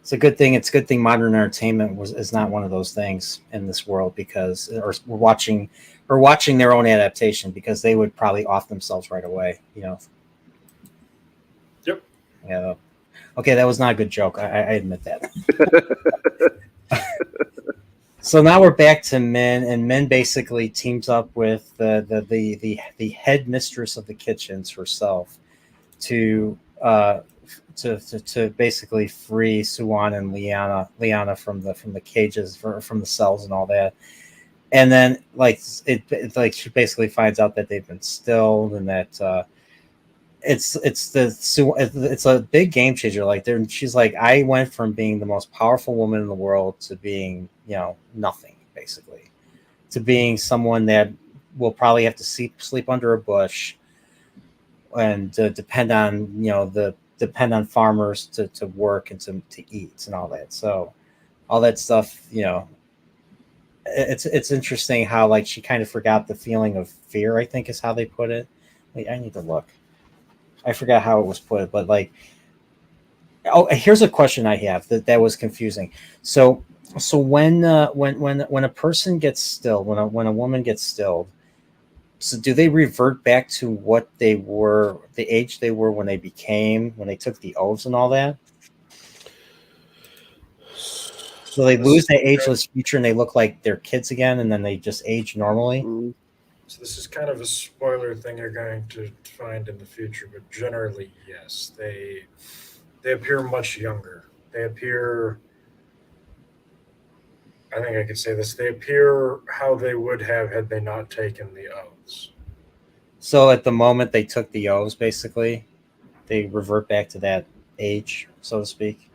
it's a good thing. It's a good thing modern entertainment is not one of those things in this world, because we're watching their own adaptation, because they would probably off themselves right away. Yep. Yeah. Okay, that was not a good joke. I admit that. So now we're back to Min, and Min basically teams up with the head mistress of the kitchens herself to basically free Suwan and Liana from the cages, from the cells and all that. And then she basically finds out that they've been stilled, and that it's a big game changer. Like she's like, I went from being the most powerful woman in the world to being, nothing, basically, to being someone that will probably have to sleep under a bush and depend on farmers to work and to eat and all that. So all that stuff, it's interesting how like she kind of forgot the feeling of fear, I think is how they put it. Wait, I need to look. I forgot how it was put, but like, here's a question I have that was confusing. So when a person gets stilled, when a woman gets stilled, so do they revert back to what they were, the age they were when they took the oaths and all that? So they lose their ageless future and they look like they're kids again, and then they just age normally. Mm. So this is kind of a spoiler thing you're going to find in the future, but generally, yes, they appear much younger. They appear, I think I could say this, they appear how they would have had they not taken the oaths. So at the moment they took the oaths, basically, they revert back to that age, so to speak.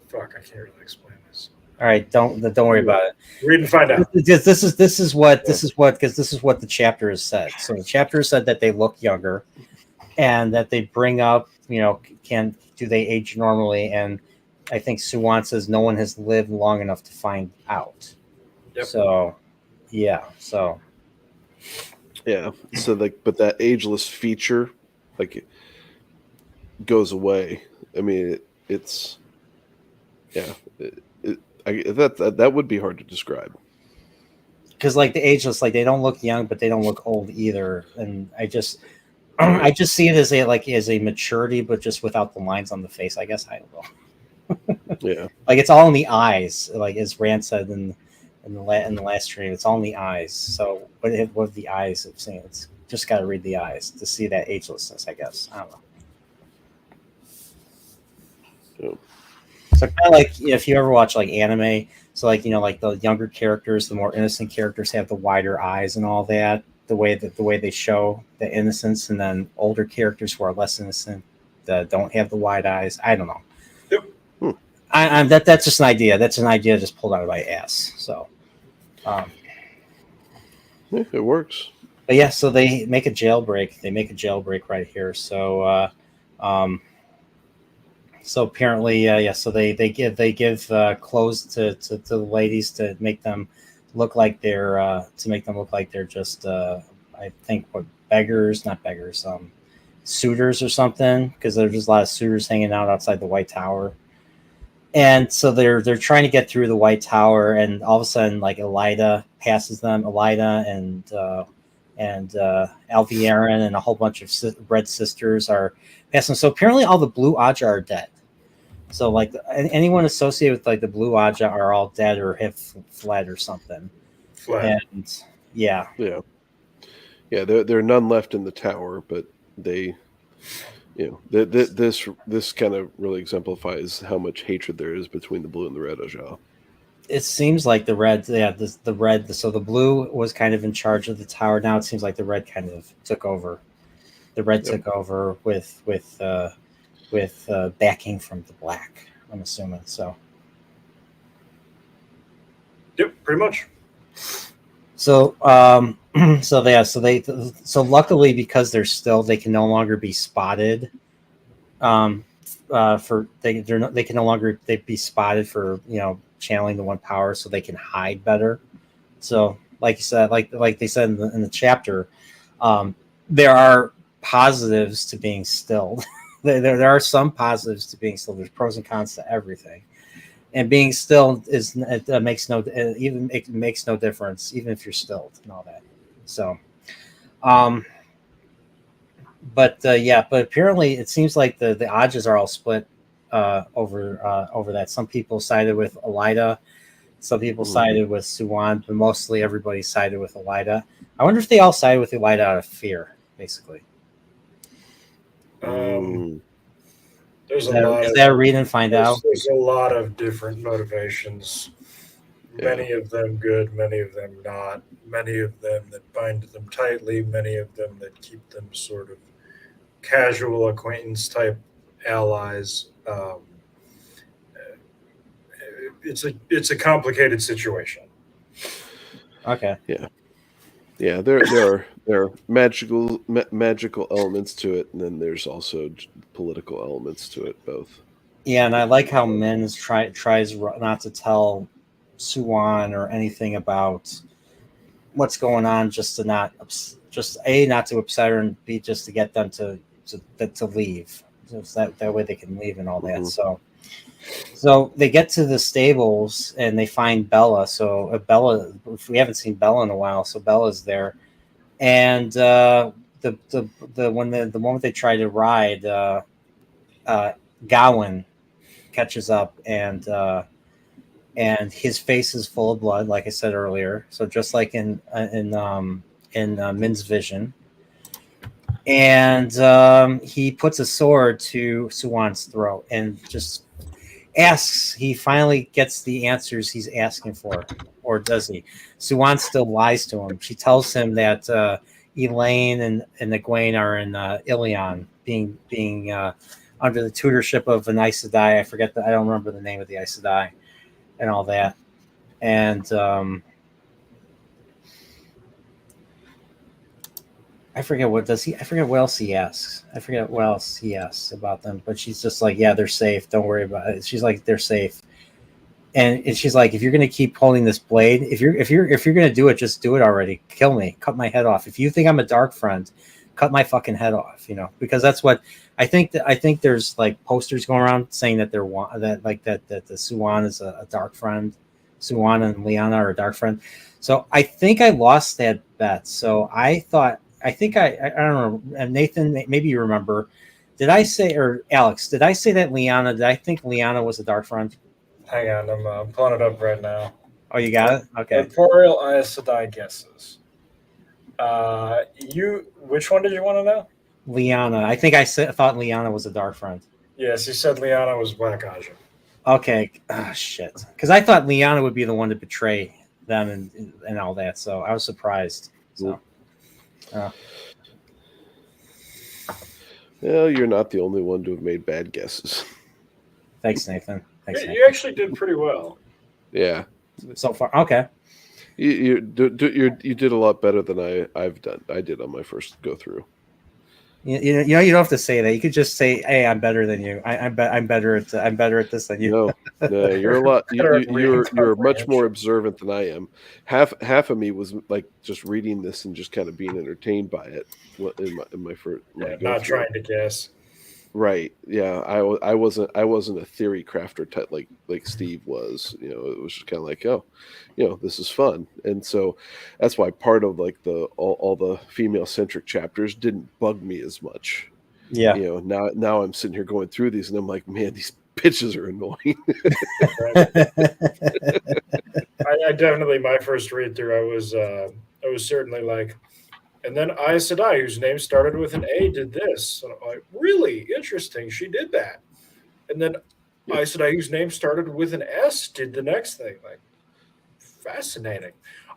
Fuck, I can't really explain this. All right, don't worry about it. Read and find out. This is what the chapter has said. So the chapter said that they look younger, and that they bring up, do they age normally? And I think Suwan says no one has lived long enough to find out. Yep. So, yeah. So, yeah. So but that ageless feature, like, goes away. I mean, it's yeah. That would be hard to describe. Because like the ageless, like they don't look young, but they don't look old either. And I just see it as a maturity, but just without the lines on the face. I guess I don't know. Yeah, like it's all in the eyes, like as Rand said in the last stream. It's all in the eyes. So what the eyes of saying? It's just got to read the eyes to see that agelessness. I guess I don't know. yeah. So kind of like if you ever watch like anime, so like like the younger characters, the more innocent characters have the wider eyes and all that. the way they show the innocence, and then older characters who are less innocent that don't have the wide eyes. I don't know. Yep. That's just an idea. That's an idea just pulled out of my ass. So, Yeah, it works. but yeah, so they make a jailbreak. They make a jailbreak right here. So, so apparently, so they give clothes to the ladies to make them look like they're just I think what not beggars, suitors or something, because there's just a lot of suitors hanging out outside the White Tower. And so they're trying to get through the White Tower, and all of a sudden, like Elida passes them. Elida and Alviarin and a whole bunch of Red Sisters are passing. So apparently, all the Blue Aja are dead. So like anyone associated with like the Blue Aja are all dead or have fled or something. And yeah. There are none left in the tower, but they. This kind of really exemplifies how much hatred there is between the blue and the red Aja. It seems like the red, the red. So the blue was kind of in charge of the tower. Now it seems like the red kind of took over. The red took over with backing from the black. I'm assuming so. Yep, pretty much. So so luckily, because they can no longer be spotted. They can no longer be spotted for channeling the one power, so they can hide better. So like you said, like they said in the chapter, there are positives to being stilled. there are some positives to being stilled. There's pros and cons to everything. And being still makes no difference, even if you're stilled and all that. So, but apparently it seems like the Ajas are all split over that. Some people sided with Elida, some people sided with Suwan, but mostly everybody sided with Elida. I wonder if they all sided with Elida out of fear, basically. There's is that a read and find out? There's a lot of different motivations. Many of them good, many of them not. Many of them that bind them tightly, many of them that keep them sort of casual acquaintance type allies. It's a complicated situation. Okay. Yeah. There are magical elements to it, and then there's also political elements to it. Both. Yeah, and I like how Min tries not to tell Suwan or anything about what's going on, just to not to upset her, and B, just to get them to leave, so that way they can leave and all that. So they get to the stables and they find Bella. So Bella, we haven't seen Bella in a while, so Bella's there, and the moment they try to ride, Gawain catches up, and his face is full of blood, like I said earlier. So just like in Min's vision, and he puts a sword to Suwan's throat and just asks. He finally gets the answers he's asking for, or does he? Suwan still lies to him. She tells him that Elaine and Egwene are in Ilion, being under the tutorship of an Aes Sedai. I don't remember the name of the Aes Sedai and all that. And I forget what else he asks. I forget what else he asks about them, but she's just like, yeah, they're safe. Don't worry about it. She's like, they're safe. And she's like, if you're going to keep holding this blade, if you're going to do it, just do it already. Kill me. Cut my head off. If you think I'm a dark friend, cut my fucking head off, because that's what I think. I think there's like posters going around saying that the Suwan is a dark friend. Suwan and Lyanna are a dark friend. So I think I lost that bet. So I don't know. And Nathan, maybe you remember. Did I say, or Alex, did I say that Lyanna? Did I think Lyanna was a dark friend? Hang on, I'm pulling it up right now. Oh, you got it? Okay. Corporeal Aes Sedai guesses. Which one did you want to know? Lyanna. I think thought Lyanna was a dark friend. Yes, you said Lyanna was Black Aja. Okay. Oh, shit. Because I thought Lyanna would be the one to betray them and all that. So I was surprised. So. Well, you're not the only one to have made bad guesses. Thanks, Nathan. Thanks, You Nathan. actually did pretty well. Yeah, So far, okay. you did a lot better than I've done. I did on my first go through. You know you don't have to say that. You could just say, "Hey, I'm better than you. I'm better at this than you." No, you're a lot. Better at reading You're much more comprehension. observant than I am. Half of me was like just reading this and just kind of being entertained by it in my first Yeah, go not through. trying to guess. Right. Yeah. I wasn't a theory crafter type like Steve was. You know, it was just kind of like, oh, you know, this is fun, and so that's why part of like all the female centric chapters didn't bug me as much. Yeah. You know, now I'm sitting here going through these, and I'm like, man, these bitches are annoying. I definitely, my first read through, I was certainly like, and then Aes Sedai, whose name started with an A, did this. And I'm like, really interesting. She did that. And then Aes Sedai, whose name started with an S, did the next thing. Like, fascinating.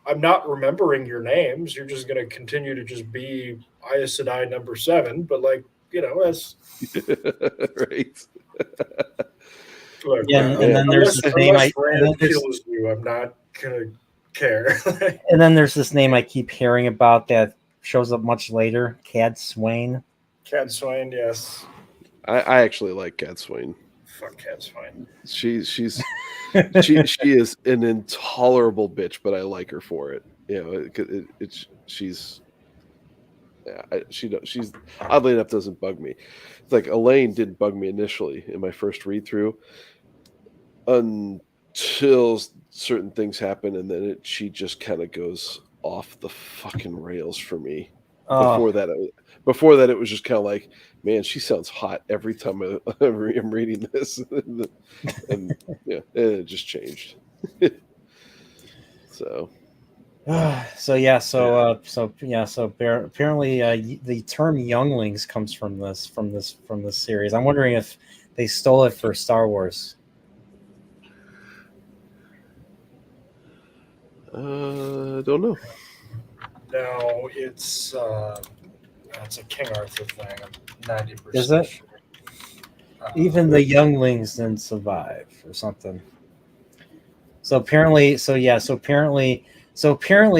I'm not remembering your names. You're just going to continue to just be Aes Sedai number 7. But like, you know, that's Right. look. Yeah, and then there's this name unless and then Rand there's- kills you, I'm not gonna care. And then there's this name I keep hearing about that shows up much later, Cad Swain. Cat Swain, yes. I actually like Cat Swain. Fuck Cat Swain. She is an intolerable bitch, but I like her for it. You know, she's she's oddly enough doesn't bug me. It's like Elaine didn't bug me initially in my first read through until certain things happen, and then she just kind of goes off the fucking rails for me. Before that, it was just kind of like, man, she sounds hot every time I'm reading this, and yeah, and it just changed. So Apparently the term younglings comes from this series. I'm wondering if they stole it for Star Wars. Don't know. No, it's a King Arthur thing. I'm 90%. Is it? Sure. Even the younglings didn't survive or something. So apparently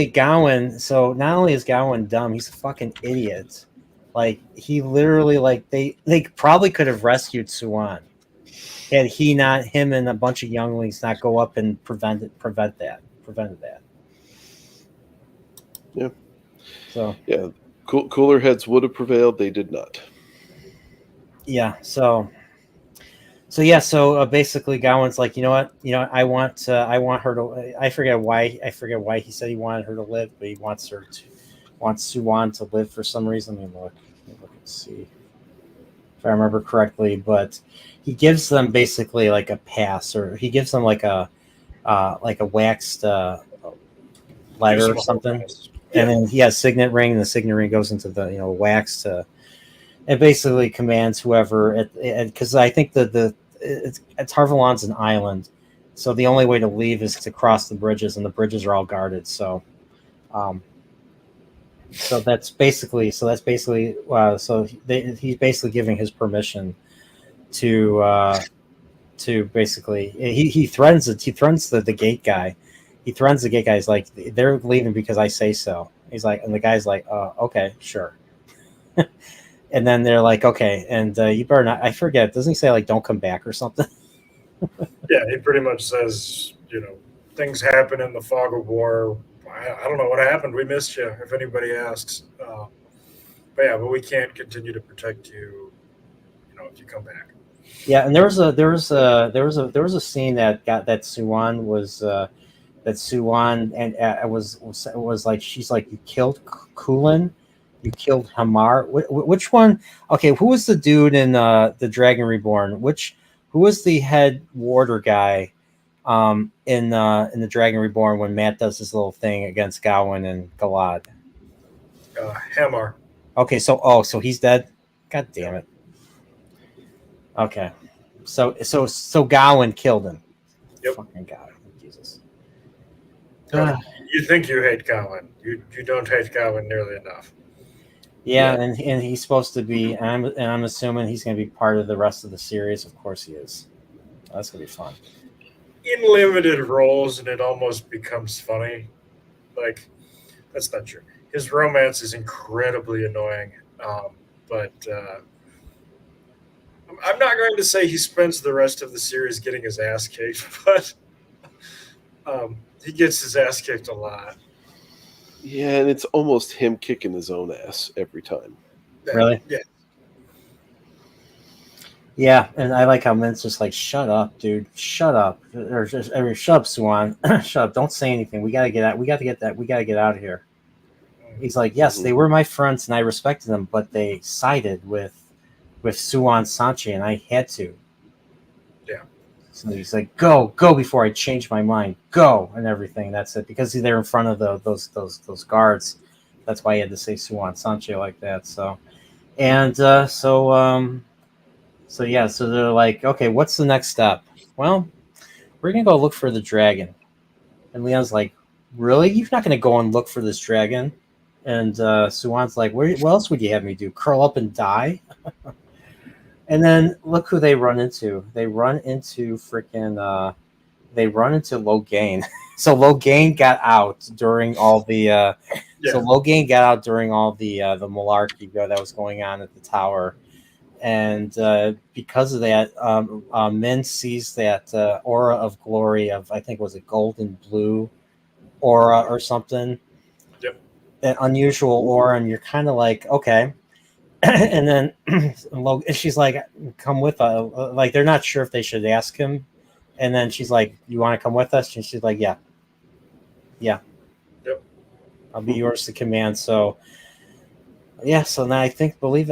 Gawain, so not only is Gawain dumb, he's a fucking idiot. Like, he literally, like, they probably could have rescued Suan had him and a bunch of younglings not go up and prevented that. Yeah. So yeah, cooler heads would have prevailed. They did not. Yeah. So basically, Gawain's like, I want her to. I forget why he said he wanted her to live, but he wants Suan to live for some reason. Let me look and see if I remember correctly. But he gives them basically like a pass, or he gives them like a waxed letter or something. And then he has signet ring, and the signet ring goes into the wax to. It basically commands whoever, because I think it's Tarvalon's an island, so the only way to leave is to cross the bridges, and the bridges are all guarded. So that's basically he's basically giving his permission to basically he threatens it. He threatens the gate guy. He threatens the gate guy. He's like, they're leaving because I say so. He's like, and the guy's like, okay, sure. And then they're like, okay, and you better not. I forget. Doesn't he say like, don't come back or something? Yeah, he pretty much says, things happen in the fog of war. I don't know what happened. We missed you. If anybody asks, but we can't continue to protect you. If you come back. Yeah, and there was a scene that got that Suan was. That Suan and it was like, she's like, you killed Kulin, you killed Hamar. Which one? Okay, who was the dude in the Dragon Reborn? Who was the head warder guy in the Dragon Reborn when Matt does his little thing against Gawain and Galad? Hamar. Okay, so he's dead. God damn it. Okay, so Gawain killed him. Yep. Fucking Gawain. Jesus. You think you hate Gawain. You don't hate Gawain nearly enough. Yeah, and he's supposed to be, and I'm assuming he's going to be part of the rest of the series. Of course, he is. That's going to be fun. In limited roles, and it almost becomes funny. Like, that's not true. His romance is incredibly annoying, but I'm not going to say he spends the rest of the series getting his ass kicked, but he gets his ass kicked a lot. Yeah, and it's almost him kicking his own ass every time. Really? Yeah. Yeah, and I like how Mint's just like, shut up, dude, shut up, or shut up, Swan, shut up, don't say anything. We gotta get out. We gotta get that. We gotta get out of here. He's like, yes, they were my friends, and I respected them, but they sided with Suan Sanche, and I had to. Yeah. So he's like, go before I change my mind, go, and everything. That's it, because they're in front of those guards. That's why he had to say Suan Sanche like that. So, and so yeah, so they're like, okay, what's the next step? Well, we're gonna go look for the dragon. And Leon's like, really? You're not gonna go and look for this dragon? And Suwan's like, what else would you have me do? Curl up and die? And then look who they run into. They run into Logain. So Logain got out during all the the malarkey that was going on at the tower. And because of that, Min sees that aura of glory of, I think, was it golden blue aura or something. Yep. That unusual aura, and you're kind of like, okay. And then she's like, come with us. Like, they're not sure if they should ask him. And then she's like, you want to come with us? And she's like, yeah. Yep. I'll be yours to command. So yeah, so now I believe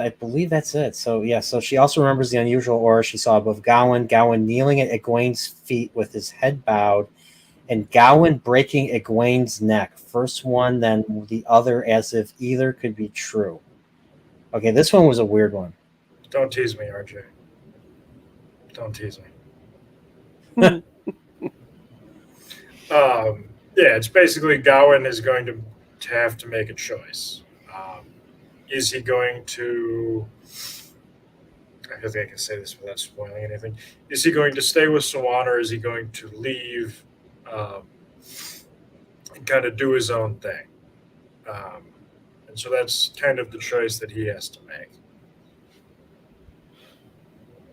that's it. So yeah, so she also remembers the unusual aura she saw above Gawain kneeling at Egwene's feet with his head bowed, and Gawain breaking Egwene's neck. First one, then the other, as if either could be true. Okay, this one was a weird one. Don't tease me, RJ. Don't tease me. Yeah, it's basically Gawain is going to have to make a choice. Is he going to? I think I can say this without spoiling anything. Is he going to stay with Swan, or is he going to leave and kind of do his own thing? And so that's kind of the choice that he has to make.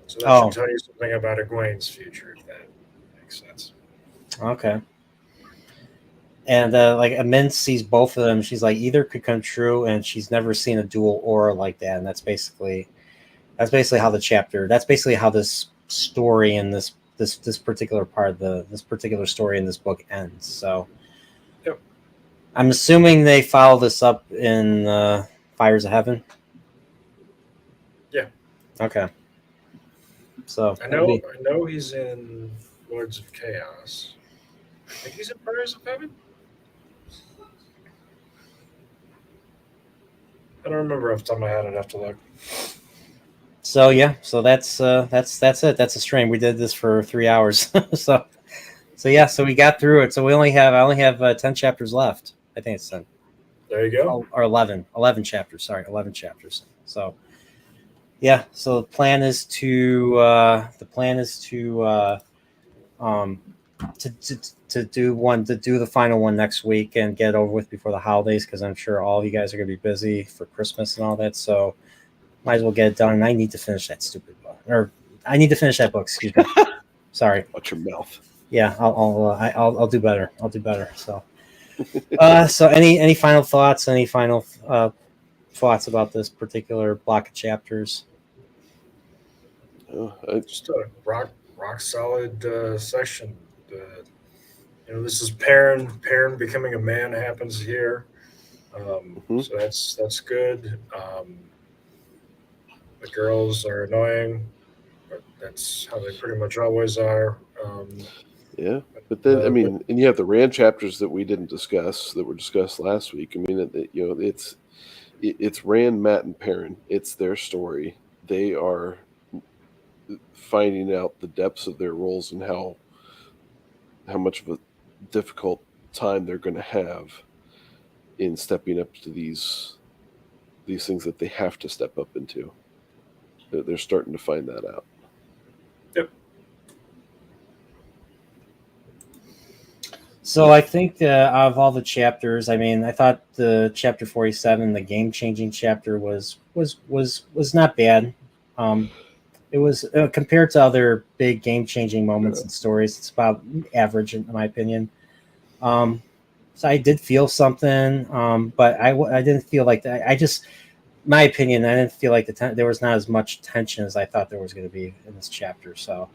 So that should tell you something about Egwene's future, if that makes sense. Okay. And like Amin sees both of them. She's like, either could come true, and she's never seen a dual aura like that. And that's basically how the chapter. That's basically how this story and this particular part of this particular story in this book ends. So, yep. I'm assuming they follow this up in Fires of Heaven. Yeah. Okay. So I know he's in Lords of Chaos. I think he's in Fires of Heaven. I don't remember off the top of my head. I'd have to look. So yeah, so that's it. That's a stream. We did this for 3 hours. so yeah, so we got through it. So I only have 10 chapters left. I think it's 10. There you go. Or 11 chapters. Sorry, 11 chapters. So yeah, so the plan is to do the final one next week and get it over with before the holidays, because I'm sure all of you guys are going to be busy for Christmas and all that. So might as well get it done. And I need to finish that stupid book, or I need to finish that book. Excuse me. Sorry. Watch your mouth. Yeah, I'll do better. I'll do better. So, so any final thoughts? Any final thoughts about this particular block of chapters? Just a rock solid section. This is Perrin. Perrin becoming a man happens here. So that's good. The girls are annoying, but that's how they pretty much always are. Yeah, but then and you have the Rand chapters that we didn't discuss that were discussed last week. I mean, it's Rand, Matt, and Perrin. It's their story. They are finding out the depths of their roles and how much of a difficult time they're going to have in stepping up to these these things that they have to step up into. They're starting to find that out. Yep. So I think out of all the chapters, I mean, I thought the chapter 47, the game-changing chapter, was not bad. It was compared to other big game-changing moments and stories, it's about average in my opinion. So I did feel something, but I didn't feel like that. I just, my opinion, I didn't feel like there was not as much tension as I thought there was going to be in this chapter. So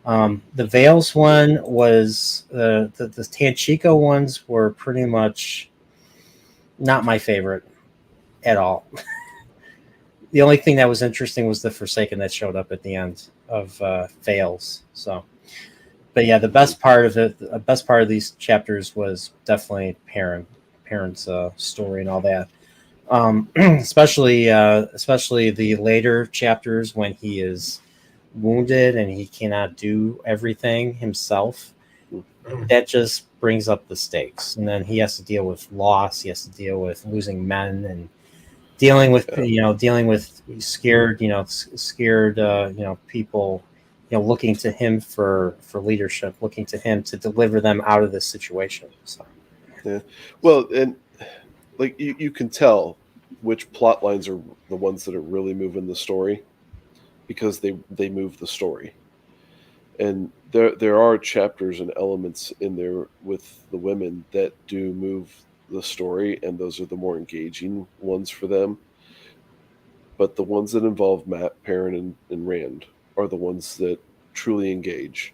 the Veils one was the Tanchico ones were pretty much not my favorite at all. The only thing that was interesting was the Forsaken that showed up at the end of Veils. So, but yeah, the best part of these chapters was definitely Perrin's story and all that. Especially the later chapters when he is wounded and he cannot do everything himself. That just brings up the stakes, and then he has to deal with loss. He has to deal with losing men and dealing with scared people, looking to him for leadership, looking to him to deliver them out of this situation. So yeah, well, and like you can tell which plot lines are the ones that are really moving the story, because they move the story. And there are chapters and elements in there with the women that do move the story, and those are the more engaging ones for them. But the ones that involve Matt, Perrin, and Rand are the ones that truly engage.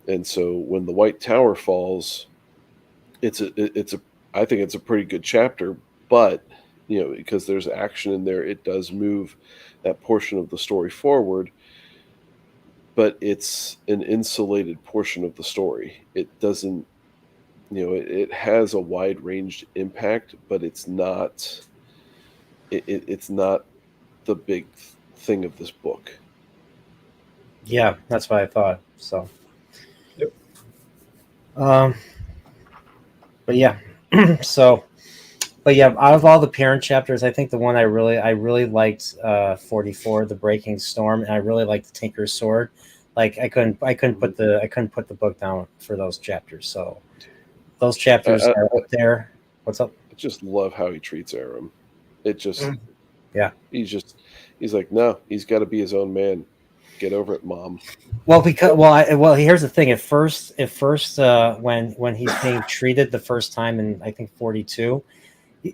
And so when the White Tower falls, I think it's a pretty good chapter, but because there's action in there, it does move that portion of the story forward. But it's an insulated portion of the story. It doesn't, it has a wide ranged impact, but it's not the big thing of this book. yeah, that's what I thought. So, Yep. But yeah, but yeah, out of all the Perrin chapters, I think the one I really liked 44, the Breaking Storm, and I really liked the Tinker's Sword. Like I couldn't put the book down for those chapters. So those chapters are up there. What's up? I just love how he treats Aram. It just, yeah. He's like, no, he's got to be his own man. Get over it, Mom. Well, here's the thing. At first, when he's being treated the first time in I think 42,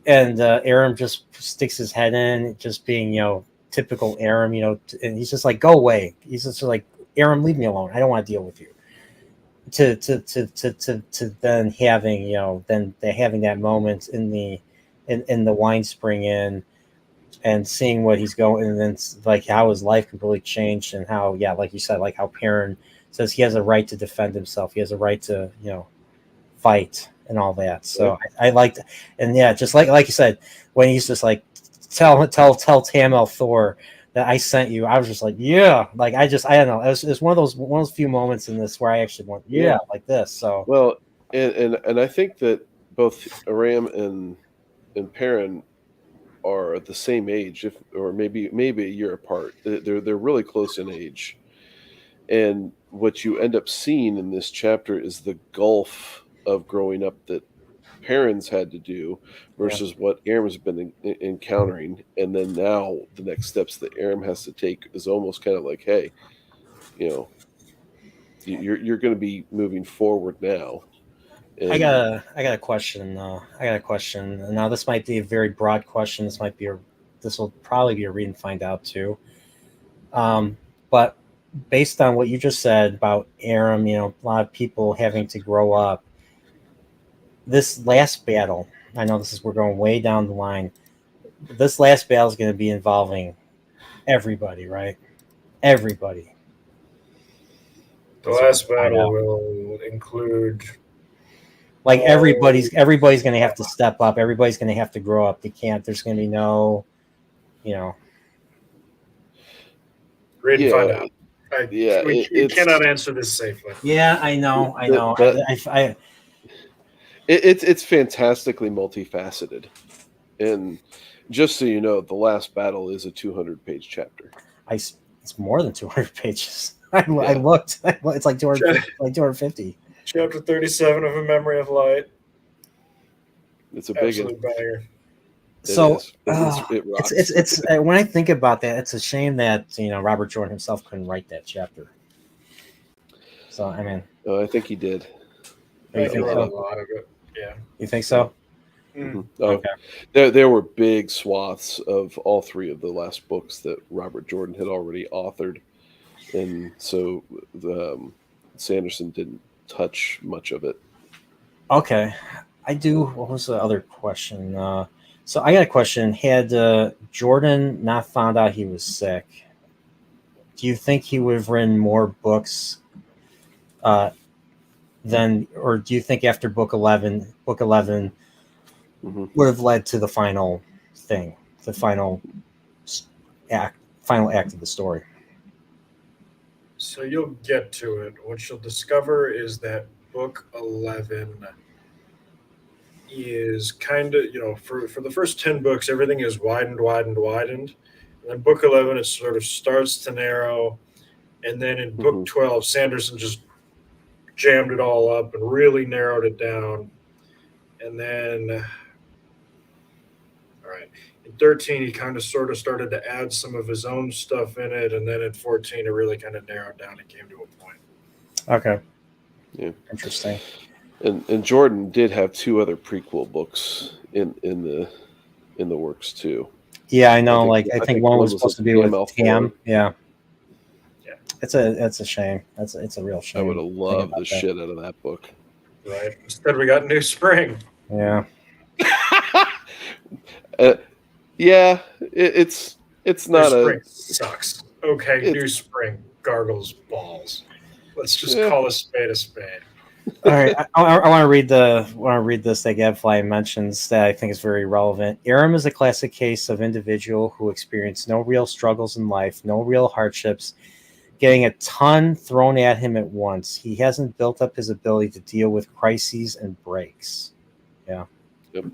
and Aram just sticks his head in, just being typical Aram, and he's just like, go away. He's just like, Aram, leave me alone. I don't want to deal with you. To then having having that moment in the wine spring inn, and seeing what he's going, and then like how his life completely changed, and how like you said, like how Perrin says he has a right to defend himself, he has a right to fight and all that. So I liked, and yeah, just like you said, when he's just like tell Tamel Thor that I sent you, I was just like, yeah, like I don't know, it was one of those few moments in this where I actually went, like this. So well, and I think that both Aram and Perrin are the same age, or maybe a year apart. They're really close in age, and what you end up seeing in this chapter is the gulf of growing up that Perrin's had to do versus what Aram's been encountering, and then now the next steps that Aram has to take is almost kind of like, hey, you're going to be moving forward now. And I got a question. Now this might be a very broad question. This will probably be a read and find out too. But based on what you just said about Aram, a lot of people having to grow up. This last battle, I know we're going way down the line. This last battle is going to be involving everybody, right? Everybody. The last battle will include, like everybody's going to have to step up. Everybody's going to have to grow up. There's going to be no, read and find out. We cannot answer this safely. Yeah, I know. It's fantastically multifaceted. And just so you know, the last battle is a 200-page chapter. It's more than 200 pages. I looked. It's like 250. Chapter 37 of A Memory of Light. It's a big absolute banger. So it rocks. it's when I think about that, it's a shame that Robert Jordan himself couldn't write that chapter. So I mean, I think he did. I think a lot of it. Yeah. You think so? Mm-hmm. Okay. There were big swaths of all three of the last books that Robert Jordan had already authored, and so Sanderson didn't touch much of it. Okay, I do. What was the other question? So I got a question. Had Jordan not found out he was sick, do you think he would have written more books than, or do you think after book 11 would have led to the final thing, the final act of the story? So you'll get to it. What you'll discover is that book 11 is kind of, for the first 10 books, everything is widened. And then book 11, it sort of starts to narrow. And then in book 12, Sanderson just jammed it all up and really narrowed it down. And then, all right, in 13, he kind of sort of started to add some of his own stuff in it. And then in 14, it really kind of narrowed down and came to a point. Okay. Yeah. Interesting. And Jordan did have two other prequel books in the works too. Yeah, I know. I think one was supposed to be with Tam. Yeah. It's a shame. It's a real shame. I would have loved the shit out of that book. Right. Instead, we got New Spring. Yeah. Yeah. It's not New Spring sucks. Okay, New Spring gargles balls. Let's just call a spade a spade. All right, I want to read this that Gadfly mentions that I think is very relevant. Aram is a classic case of individual who experienced no real struggles in life, no real hardships, getting a ton thrown at him at once. He hasn't built up his ability to deal with crises and breaks. Yeah. Yep.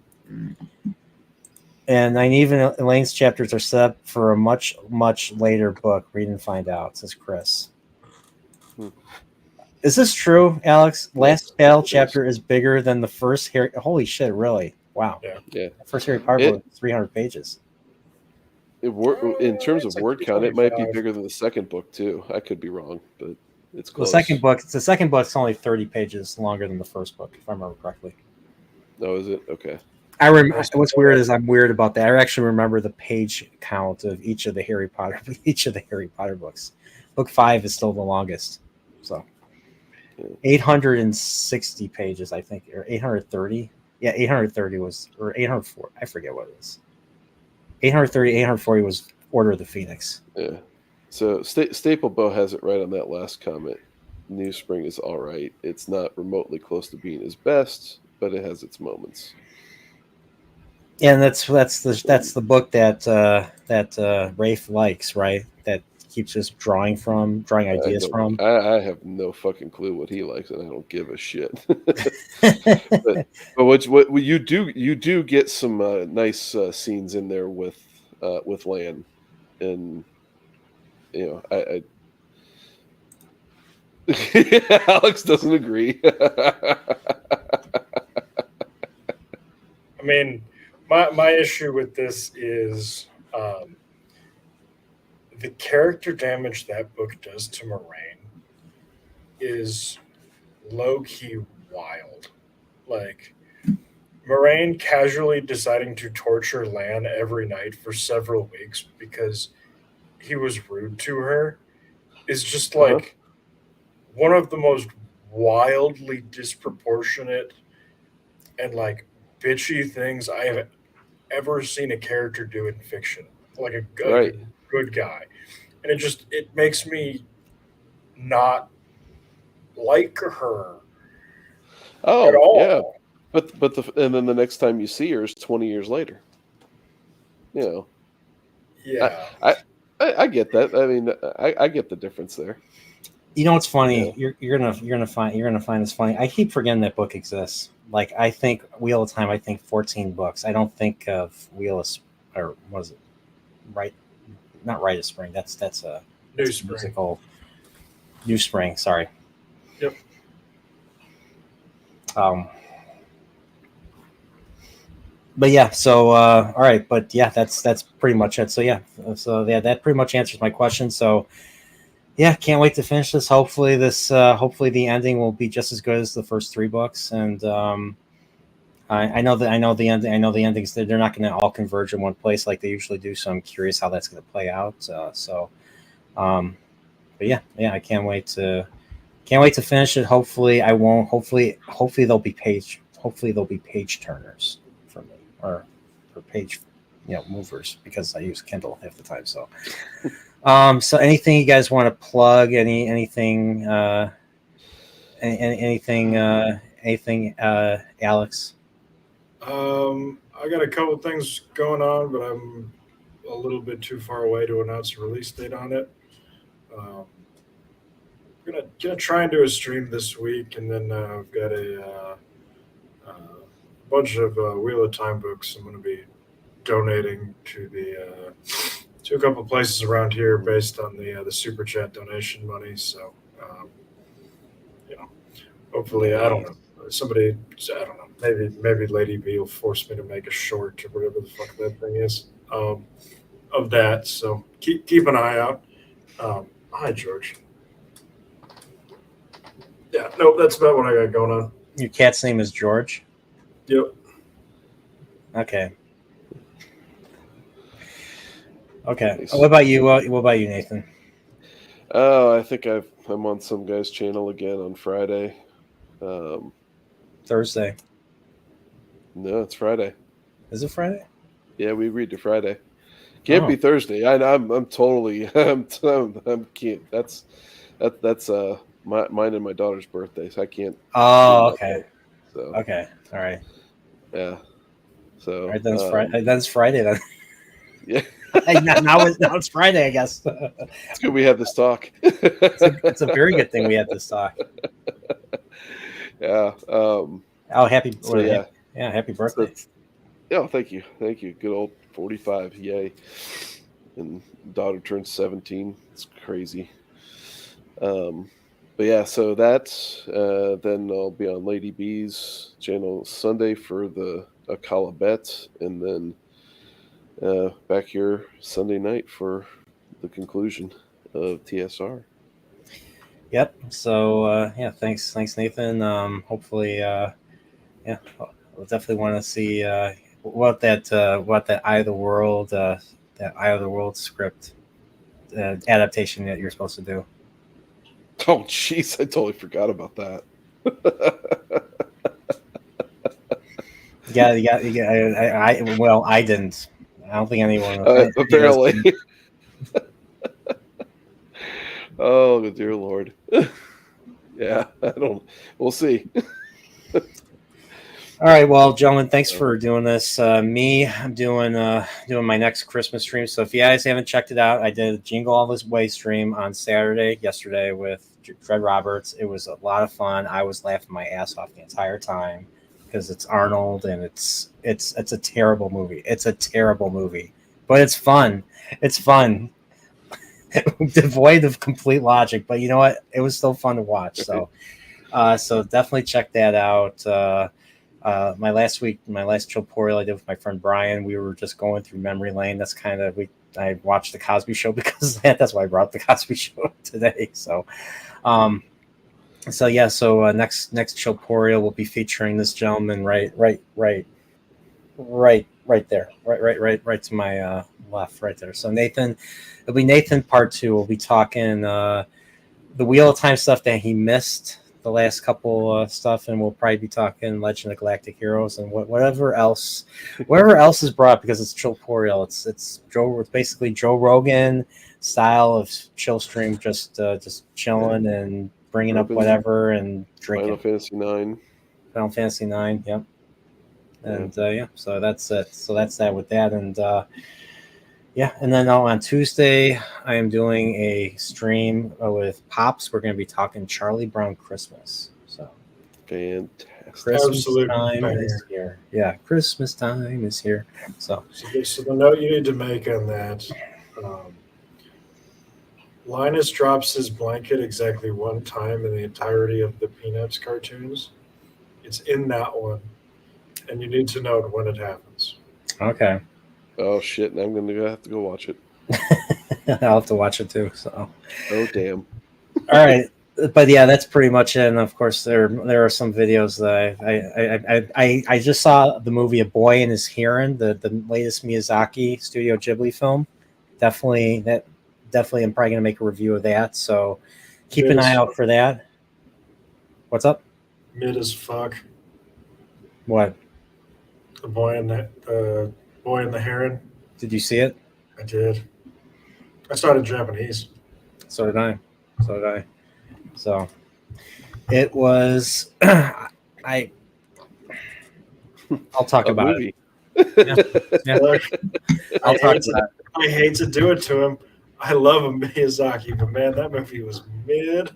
And even Elaine's chapters are set up for a much, much later book. Read and find out, says Chris. Is this true, Alex? Last Battle chapter is bigger than the first Harry. Holy shit! Really? Wow. Yeah. The first Harry Potter book is 300 pages. In terms of word count, it might be bigger than the second book too. I could be wrong, but it's close. The second book's only 30 pages longer than the first book, if I remember correctly. Oh, is it? Okay. What's weird is I'm weird about that. I actually remember the page count of each of the Harry Potter books. Book 5 is still the longest. So 860 pages, I think, or 830. Yeah, 830 was, or 804. I forget what it is. 830, 840 was Order of the Phoenix. Yeah. So Staple Bow has it right on that last comment. New Spring is all right. It's not remotely close to being his best, but it has its moments. And that's the book that Rafe likes, right? That keeps just drawing ideas from. I have no fucking clue what he likes, and I don't give a shit. but what you do get some nice scenes in there with Lan, and I Alex doesn't agree. I mean, my issue with this is the character damage that book does to Moraine is low-key wild. Like, Moraine casually deciding to torture Lan every night for several weeks because he was rude to her is just like one of the most wildly disproportionate and like bitchy things I have ever seen a character do in fiction. Like a good guy. And it makes me not like her at all. Yeah. But and then the next time you see her is 20 years later. Yeah. I get that. I mean, I get the difference there. You know what's funny? Yeah. You're gonna find this funny. I keep forgetting that book exists. like I think Wheel of Time. I think 14 books. I don't think of Wheel of or was it right? Not Rite of Spring. That's a New that's a Spring. musical. New Spring. Sorry. Yep. But yeah, so all right, but yeah, that's pretty much it. So yeah, that pretty much answers my question. So yeah, can't wait to finish this. Hopefully hopefully the ending will be just as good as the first 3 books. And I know the ending. I know the endings. They're not going to all converge in one place like they usually do. So I'm curious how that's going to play out. But yeah, I can't wait to finish it. Hopefully I won't. Hopefully there'll be page turners for me or page movers because I use Kindle half the time. So so anything you guys want to plug? Anything Alex? I got a couple things going on, but I'm a little bit too far away to announce a release date on it. Gonna try and do a stream this week, and then I've got a bunch of Wheel of Time books I'm going to be donating to the to a couple places around here based on the super chat donation money. So hopefully I don't know somebody I don't know maybe Lady B will force me to make a short or whatever the fuck that thing is of that. So keep an eye out. Hi George. Yeah, nope, that's about what I got going on. Your cat's name is George? Yep. Okay. Nice. What about you? What about you, Nathan? I think I'm on some guy's channel again on Friday. Thursday. No, it's Friday. Is it Friday? Yeah, we read to Friday. Can't be Thursday. I'm totally I'm can't. That's mine and my daughter's birthday, so I can't. Oh, okay. So okay, all right. Yeah. So all right, then it's Friday. Then it's Friday then. Yeah. now it's Friday, I guess. It's good we had this talk. it's a very good thing we had this talk. Yeah. Happy. So yeah. Happy birthday. Yeah, thank you. Good old 45, yay. And daughter turns 17. It's crazy. But yeah, so that's then I'll be on Lady B's channel Sunday for the Akala Bet, and then back here Sunday night for the conclusion of TSR. Yep. So thanks Nathan. Hopefully we'll definitely want to see what that Eye of the World script adaptation that you're supposed to do. Oh jeez, I totally forgot about that. I didn't. I don't think anyone. Apparently. Oh dear Lord. Yeah, I don't. We'll see. All right, well, gentlemen, thanks for doing this. I'm doing my next Christmas stream. So if you guys haven't checked it out, I did a Jingle All This Way stream on yesterday with Fred Roberts. It was a lot of fun. I was laughing my ass off the entire time because it's Arnold and it's a terrible movie. It's a terrible movie, but it's fun. It's fun. Devoid of complete logic, but you know what? It was still fun to watch. So definitely check that out. My last Chilporial I did with my friend Brian, we were just going through memory lane. That's kind of I watched the Cosby Show because of that. That's why I brought up the Cosby Show today. So, next Chilporial will be featuring this gentleman right there, right to my left, right there. So Nathan, it'll be Nathan part 2. We'll be talking the Wheel of Time stuff that he missed. The last couple stuff, and we'll probably be talking Legend of Galactic Heroes and whatever else is brought because it's Chilporial. It's basically Joe Rogan style of chill stream, just chilling and bringing up whatever and drinking. Final Fantasy 9, yep. And so that's it. So that's that with that, and and then on Tuesday, I am doing a stream with Pops. We're going to be talking Charlie Brown Christmas. So fantastic. Christmas Absolute time banger. is here. Yeah, Christmas time is here. So So the note you need to make on that, um, Linus drops his blanket exactly one time in the entirety of the Peanuts cartoons. It's in that one, and you need to note when it happens. okay, Oh shit! And I'm gonna have to go watch it. I'll have to watch it too. So Oh damn! all right, but yeah, that's pretty much it. And of course, there are some videos that I just saw the movie A Boy and His Heron, the latest Miyazaki Studio Ghibli film. Definitely, I'm probably gonna make a review of that. So keep an eye out for that. What's up? Mid as fuck. What The boy and the heron. did you see it? I did. I started Japanese. So did I. So did I. So it was. I'll talk A about movie. it. Yeah. Look, I'll talk hate about it. I hate to do it to him. I love him, Miyazaki, but man, that movie was mid.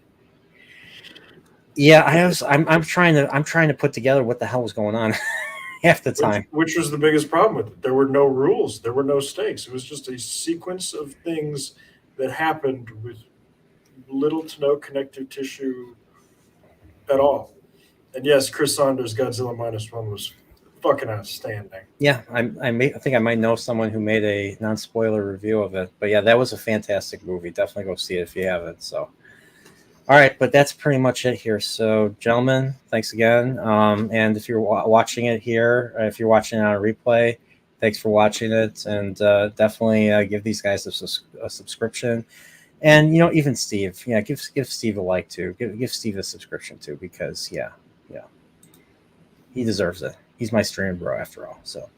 Yeah, I'm trying to put together what the hell was going on half the time. Which was the biggest problem with it. There were no rules. There were no stakes. It was just a sequence of things that happened with little to no connective tissue at all. And yes, Chris Saunders' Godzilla -1 was fucking outstanding. Yeah, I think I might know someone who made a non-spoiler review of it. But yeah, that was a fantastic movie. Definitely go see it if you haven't. So, all right, but that's pretty much it here. So, gentlemen, thanks again. And if you're watching it here, if you're watching it on a replay, thanks for watching it. And definitely give these guys a subscription. And even Steve, give Steve a like too. Give Steve a subscription too, because yeah, he deserves it. He's my stream bro after all. So,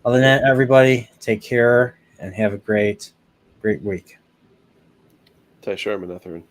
other than that, everybody, take care and have a great week. Ty Sherman, Etherin.